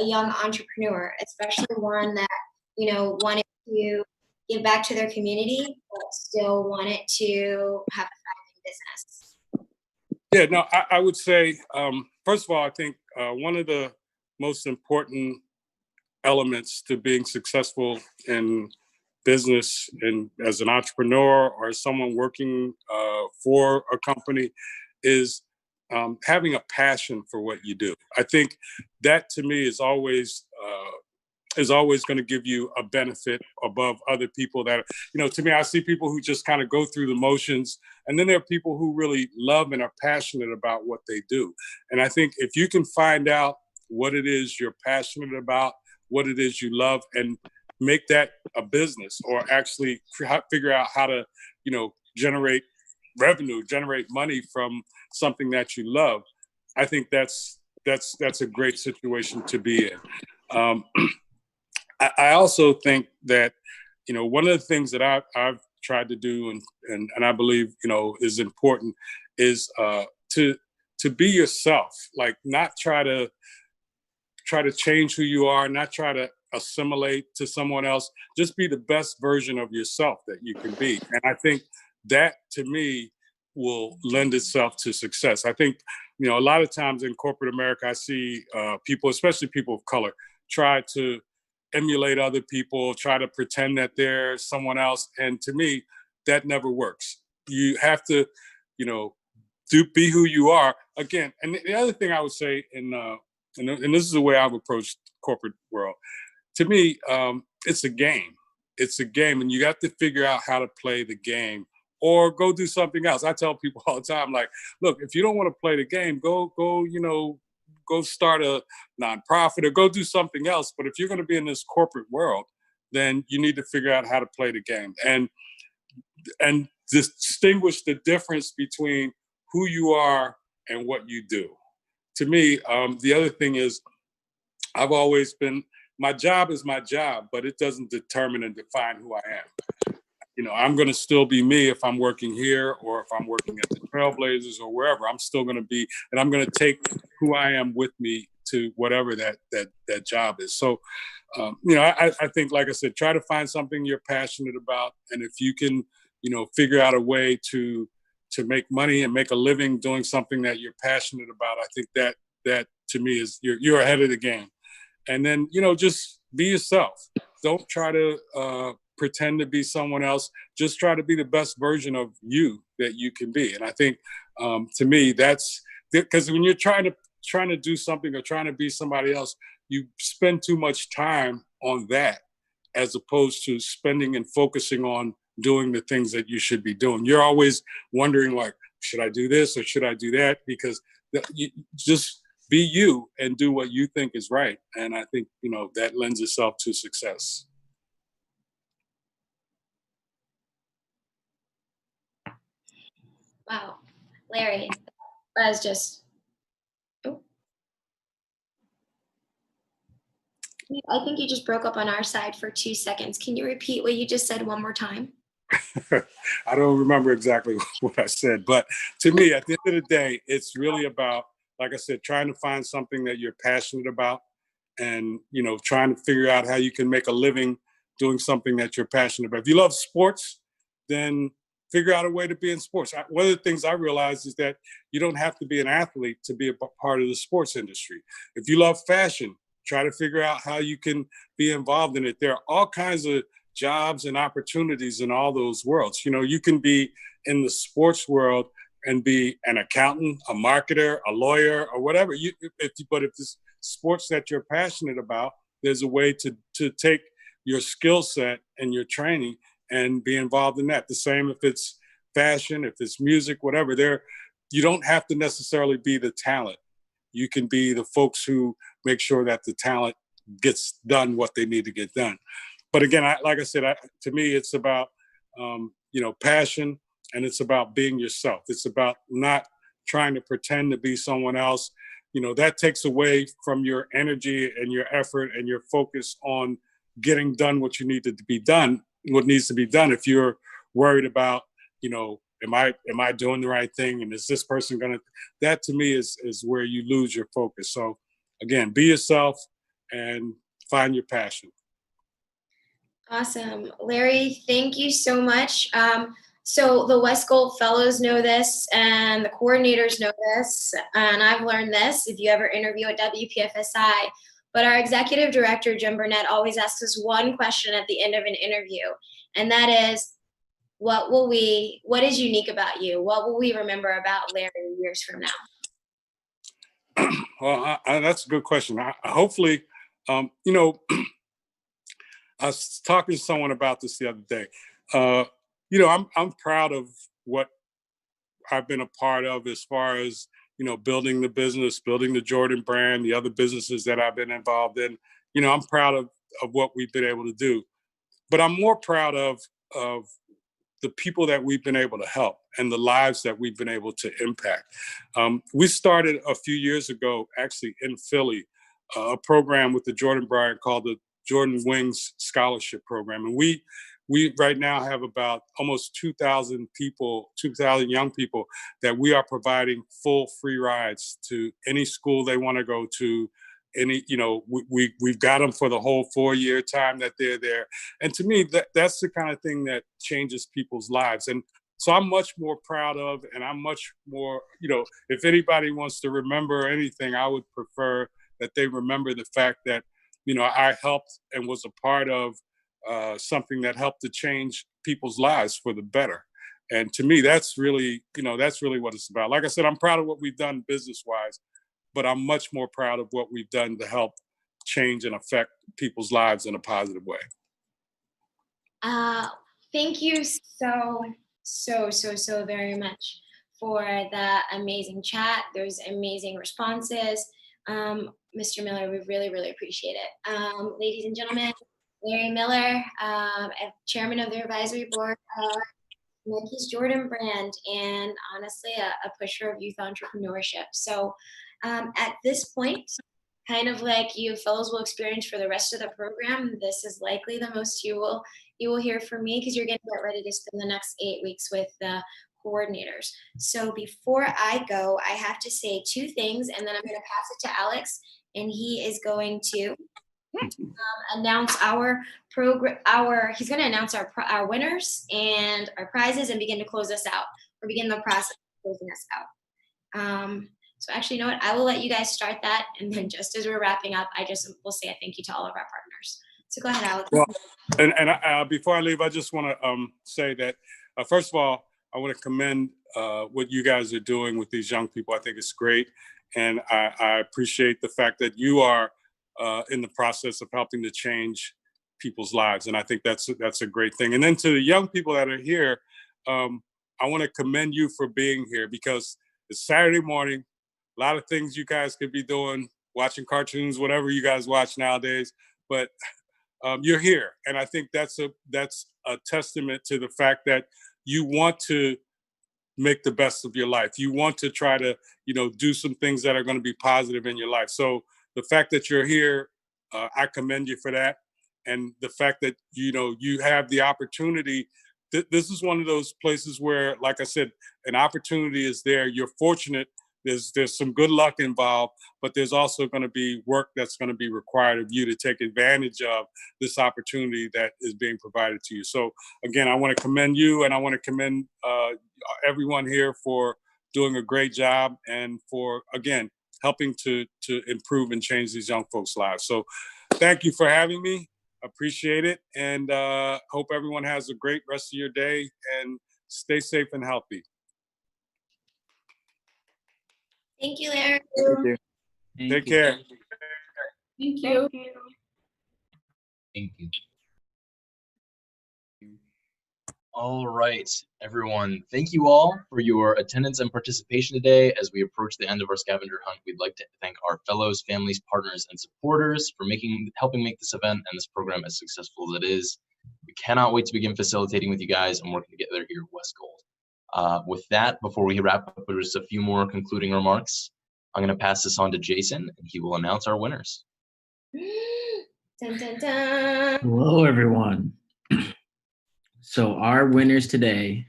a young entrepreneur, especially one that, wanted to give back to their community, but still wanted to have a thriving business? Yeah, no, I would say, first of all, I think one of the most important elements to being successful in business and as an entrepreneur or as someone working for a company is having a passion for what you do. I think that to me is always going to give you a benefit above other people that, to me, I see people who just kind of go through the motions, and then there are people who really love and are passionate about what they do. And I think if you can find out what it is you're passionate about, what it is you love, and make that a business, or actually figure out how to, generate revenue, generate money from something that you love, I think that's a great situation to be in. I also think that, one of the things that I've tried to do and I believe, is important is to be yourself, like not try to change who you are, not try to assimilate to someone else, just be the best version of yourself that you can be. And I think that to me will lend itself to success. I think, a lot of times in corporate America, I see people, especially people of color, try to emulate other people, try to pretend that they're someone else. And to me, that never works. You have to, be who you are. Again, and the other thing I would say, and this is the way I've approached corporate world, to me, it's a game. It's a game, and you got to figure out how to play the game or go do something else. I tell people all the time, like, look, if you don't want to play the game, go start a nonprofit or go do something else. But if you're going to be in this corporate world, then you need to figure out how to play the game and distinguish the difference between who you are and what you do. To me, the other thing is, I've always been, my job is my job, but it doesn't determine and define who I am. I'm going to still be me if I'm working here or if I'm working at the Trailblazers or wherever. I'm still going to be, and I'm going to take who I am with me to whatever that job is. So, I think, like I said, try to find something you're passionate about. And if you can, figure out a way to make money and make a living doing something that you're passionate about, I think that to me is you're ahead of the game. And then, just be yourself. Don't try to pretend to be someone else. Just try to be the best version of you that you can be. And I think, to me, that's because when you're trying to do something or trying to be somebody else, you spend too much time on that as opposed to spending and focusing on doing the things that you should be doing. You're always wondering, like, should I do this or should I do that? Because you just be you and do what you think is right. And I think, that lends itself to success. Wow, Larry, that was just, I think you just broke up on our side for 2 seconds. Can you repeat what you just said one more time? I don't remember exactly what I said, but to me, at the end of the day, it's really about, like I said, trying to find something that you're passionate about and, trying to figure out how you can make a living doing something that you're passionate about. If you love sports, then figure out a way to be in sports. One of the things I realized is that you don't have to be an athlete to be a part of the sports industry. If you love fashion, try to figure out how you can be involved in it. There are all kinds of jobs and opportunities in all those worlds. You can be in the sports world and be an accountant, a marketer, a lawyer, or whatever. But if it's sports that you're passionate about, there's a way to take your skill set and your training and be involved in that. The same if it's fashion, if it's music, whatever. You don't have to necessarily be the talent. you can be the folks who make sure that the talent gets done what they need to get done. But again, like I said, to me, it's about, passion, and it's about being yourself. It's about not trying to pretend to be someone else. That takes away from your energy and your effort and your focus on getting done what you need to be done, what needs to be done. If you're worried about, am I doing the right thing? And is this person gonna, that to me is where you lose your focus. So again, be yourself and find your passion. Awesome. Larry, thank you so much. So the WesGold Fellows know this, and the coordinators know this, and I've learned this if you ever interview at WPFSI. But our executive director, Jim Burnett, always asks us one question at the end of an interview, and that is, what is unique about you? What will we remember about Larry years from now? Well, that's a good question. Hopefully, I was talking to someone about this the other day. I'm proud of what I've been a part of as far as, building the business, building the Jordan brand, the other businesses that I've been involved in. I'm proud of what we've been able to do. But I'm more proud of the people that we've been able to help and the lives that we've been able to impact. We started a few years ago, actually in Philly, a program with the Jordan brand called the Jordan Wings Scholarship Program. And we right now have about almost 2,000 people, 2,000 young people that we are providing full free rides to any school they want to go to. We've got them for the whole 4-year time that they're there. And to me, that's the kind of thing that changes people's lives. And so I'm much more proud of, and I'm much more, if anybody wants to remember anything, I would prefer that they remember the fact that, I helped and was a part of something that helped to change people's lives for the better. And to me, that's really what it's about. Like I said, I'm proud of what we've done business-wise, but I'm much more proud of what we've done to help change and affect people's lives in a positive way. Thank you so very much for the amazing chat, those amazing responses. Mr. Miller, we really, really appreciate it. Ladies and gentlemen, Larry Miller, chairman of the advisory board of Nike's Jordan brand, and honestly, a pusher of youth entrepreneurship. So at this point, kind of like you fellows will experience for the rest of the program, this is likely the most you will hear from me, because you're going to get ready to spend the next 8 weeks with the coordinators. So before I go, I have to say 2 things, and then I'm going to pass it to Alex, and he is going to announce our program. He's going to announce our winners and our prizes, and begin to close us out, or begin the process of closing us out. So actually, you know what? I will let you guys start that, and then just as we're wrapping up, I just will say a thank you to all of our partners. So go ahead, Alex. Well, and before I leave, I just want to say that first of all, I want to commend what you guys are doing with these young people. I think it's great, and I appreciate the fact that you are in the process of helping to change people's lives, and I think that's a great thing. And then to the young people that are here, I want to commend you for being here, because it's Saturday morning. A lot of things you guys could be doing, watching cartoons, whatever you guys watch nowadays, but you're here, and I think that's a testament to the fact that you want to make the best of your life. You want to try to, do some things that are going to be positive in your life. So the fact that you're here, I commend you for that. And the fact that, you have the opportunity, this is one of those places where, like I said, an opportunity is there. You're fortunate. There's some good luck involved, but there's also going to be work that's going to be required of you to take advantage of this opportunity that is being provided to you. So again, I want to commend you, and I want to commend everyone here for doing a great job, and for, again, helping to improve and change these young folks' lives. So thank you for having me. Appreciate it. And hope everyone has a great rest of your day, and stay safe and healthy. Thank you, Larry. Thank you. Take care. Thank you. Thank you. All right, everyone. Thank you all for your attendance and participation today. As we approach the end of our scavenger hunt, we'd like to thank our fellows, families, partners, and supporters for helping make this event and this program as successful as it is. We cannot wait to begin facilitating with you guys and working together here at WesGold. With that, before we wrap up, there's a few more concluding remarks. I'm going to pass this on to Jason, and he will announce our winners. Dun, dun, dun. Hello, everyone. So our winners today,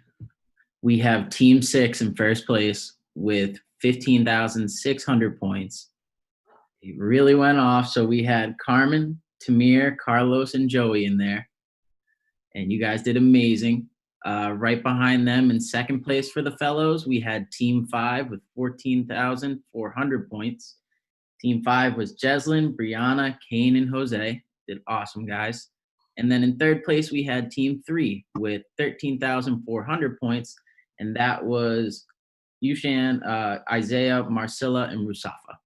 we have Team 6 in first place with 15,600 points. It really went off. So we had Carmen, Tamir, Carlos, and Joey in there. And you guys did amazing. Right behind them in second place for the fellows, we had Team 5 with 14,400 points. Team 5 was Jeslyn, Brianna, Kane, and Jose. Did awesome, guys. And then in third place, we had Team 3 with 13,400 points. And that was Yushan, Isaiah, Marcilla, and Rusafa.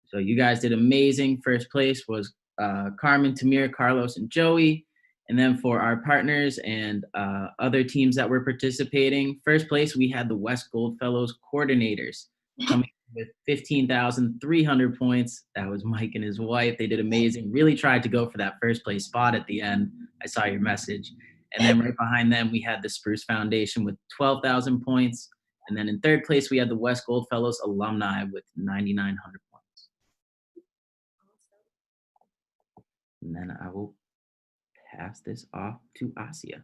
So you guys did amazing. First place was Carmen, Tamir, Carlos, and Joey. And then for our partners and other teams that were participating, first place, we had the WesGold Fellows coordinators coming with 15,300 points. That was Mike and his wife. They did amazing. Really tried to go for that first place spot at the end. I saw your message. And then right behind them, we had the Spruce Foundation with 12,000 points. And then in third place, we had the WesGold Fellows alumni with 9,900 points. And then I will pass this off to Asia.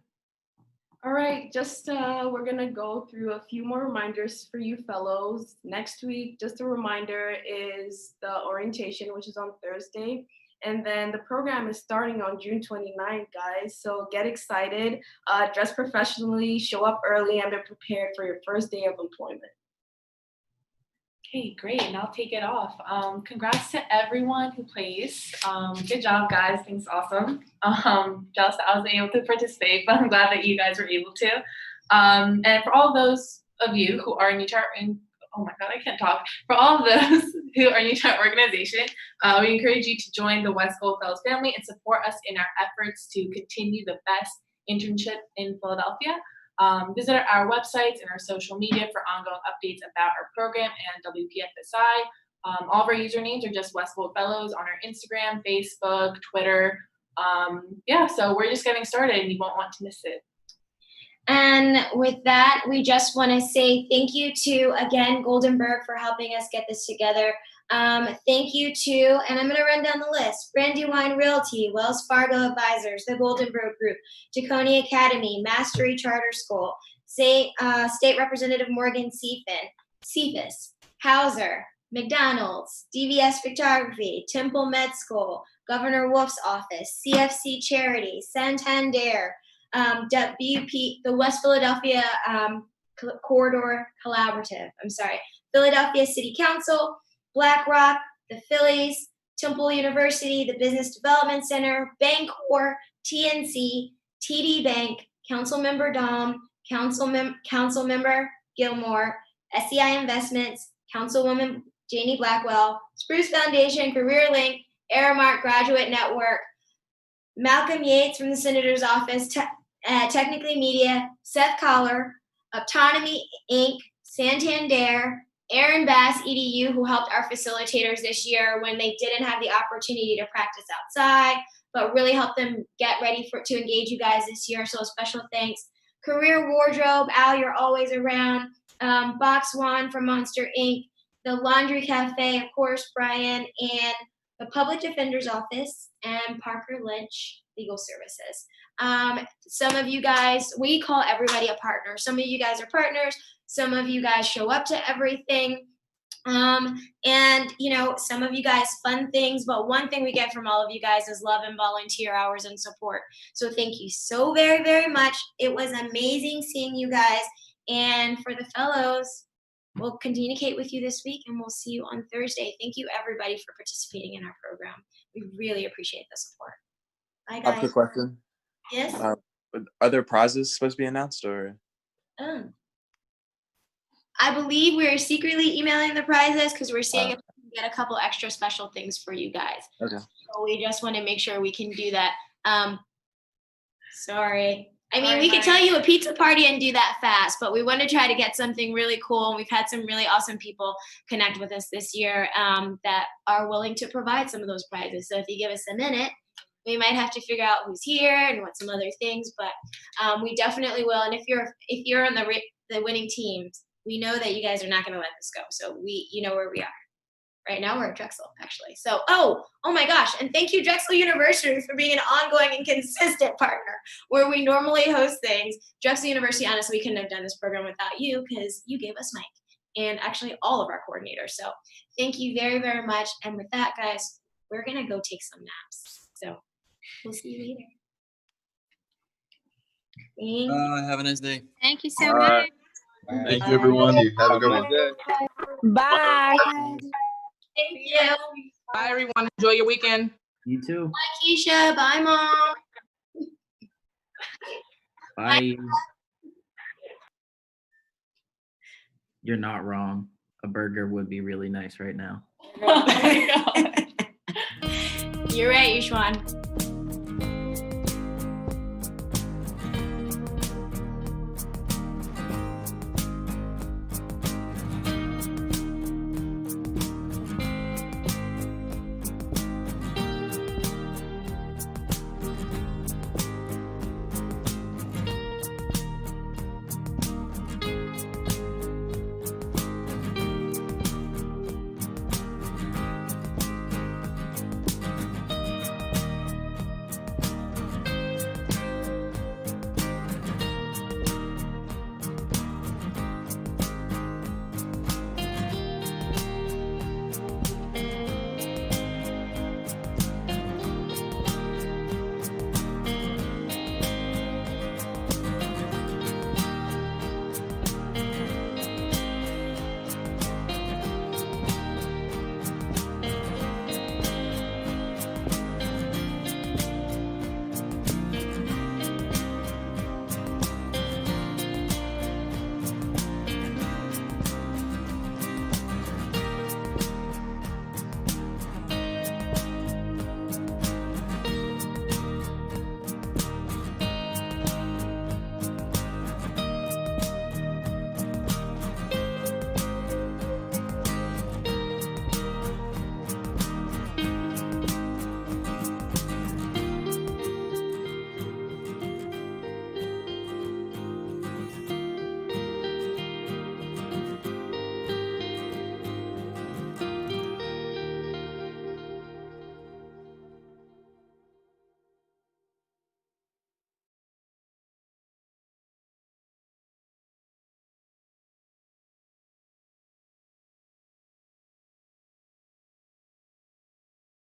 All right, just we're gonna go through a few more reminders for you fellows. Next week, just a reminder, is the orientation, which is on Thursday. And then the program is starting on June 29th, guys. So get excited, dress professionally, show up early, and be prepared for your first day of employment. Okay, great, and I'll take it off. Congrats to everyone who placed. Good job, guys. Things awesome. Just I wasn't able to participate, but I'm glad that you guys were able to. And for all those of you who are new to our, oh my God, I can't talk. For all of those who are new to our organization, we encourage you to join the WesGold Fellows family and support us in our efforts to continue the best internship in Philadelphia. Visit our websites and our social media for ongoing updates about our program and WPFSI. All of our usernames are just WesGold Fellows on our Instagram, Facebook, Twitter. Yeah, so we're just getting started and you won't want to miss it. And with that, we just want to say thank you to, again, Goldenberg for helping us get this together. Thank you to, and I'm going to run down the list, Brandywine Realty, Wells Fargo Advisors, the Goldenberg Group, Tacony Academy, Mastery Charter School, State Representative Morgan Cephas, Hauser, McDonald's, DVS Photography, Temple Med School, Governor Wolf's Office, CFC Charity, Santander, WP, the West Philadelphia Corridor Collaborative, Philadelphia City Council, BlackRock, the Phillies, Temple University, the Business Development Center, Bancorp, TNC, TD Bank, Councilmember Dom, Councilmember Gilmore, SEI Investments, Councilwoman Janie Blackwell, Spruce Foundation, CareerLink, Aramark Graduate Network, Malcolm Yates from the Senator's Office, Technically Media, Seth Collar, Autonomy Inc., Santander, Aaron Bass, EDU, who helped our facilitators this year when they didn't have the opportunity to practice outside, but really helped them get ready to engage you guys this year. So a special thanks. Career Wardrobe, Al, you're always around. Box One from Monster Inc., the Laundry Cafe, of course, Brian, and the Public Defender's Office, and Parker Lynch Legal Services. Some of you guys, we call everybody a partner. Some of you guys are partners. Some of you guys show up to everything. And, you know, some of you guys fun things, but one thing we get from all of you guys is love and volunteer hours and support. So thank you so very, very much. It was amazing seeing you guys. And for the fellows, we'll communicate with you this week and we'll see you on Thursday. Thank you everybody for participating in our program. We really appreciate the support. Bye guys. I have a quick question. Yes? Are there prizes supposed to be announced or? I believe we're secretly emailing the prizes because we're seeing if we can get a couple extra special things for you guys. Okay. So we just want to make sure we can do that. Sorry. I mean, we could tell you a pizza party and do that fast, but we want to try to get something really cool. And we've had some really awesome people connect with us this year that are willing to provide some of those prizes. So if you give us a minute, we might have to figure out who's here and what some other things, but we definitely will. And if you're on the winning teams, we know that you guys are not going to let this go. So you know where we are. Right now we're at Drexel, actually. So, oh my gosh. And thank you, Drexel University, for being an ongoing and consistent partner where we normally host things. Drexel University, honestly, we couldn't have done this program without you because you gave us Mike and actually all of our coordinators. So thank you very, very much. And with that, guys, we're going to go take some naps. So we'll see you later. Have a nice day. Thank you so much. Thank you, everyone. Have a good one. Bye. Thank you. Bye, everyone. Enjoy your weekend. You too. Bye, Keisha. Bye, Mom. Bye. You're not wrong. A burger would be really nice right now. You're right, Yushwan.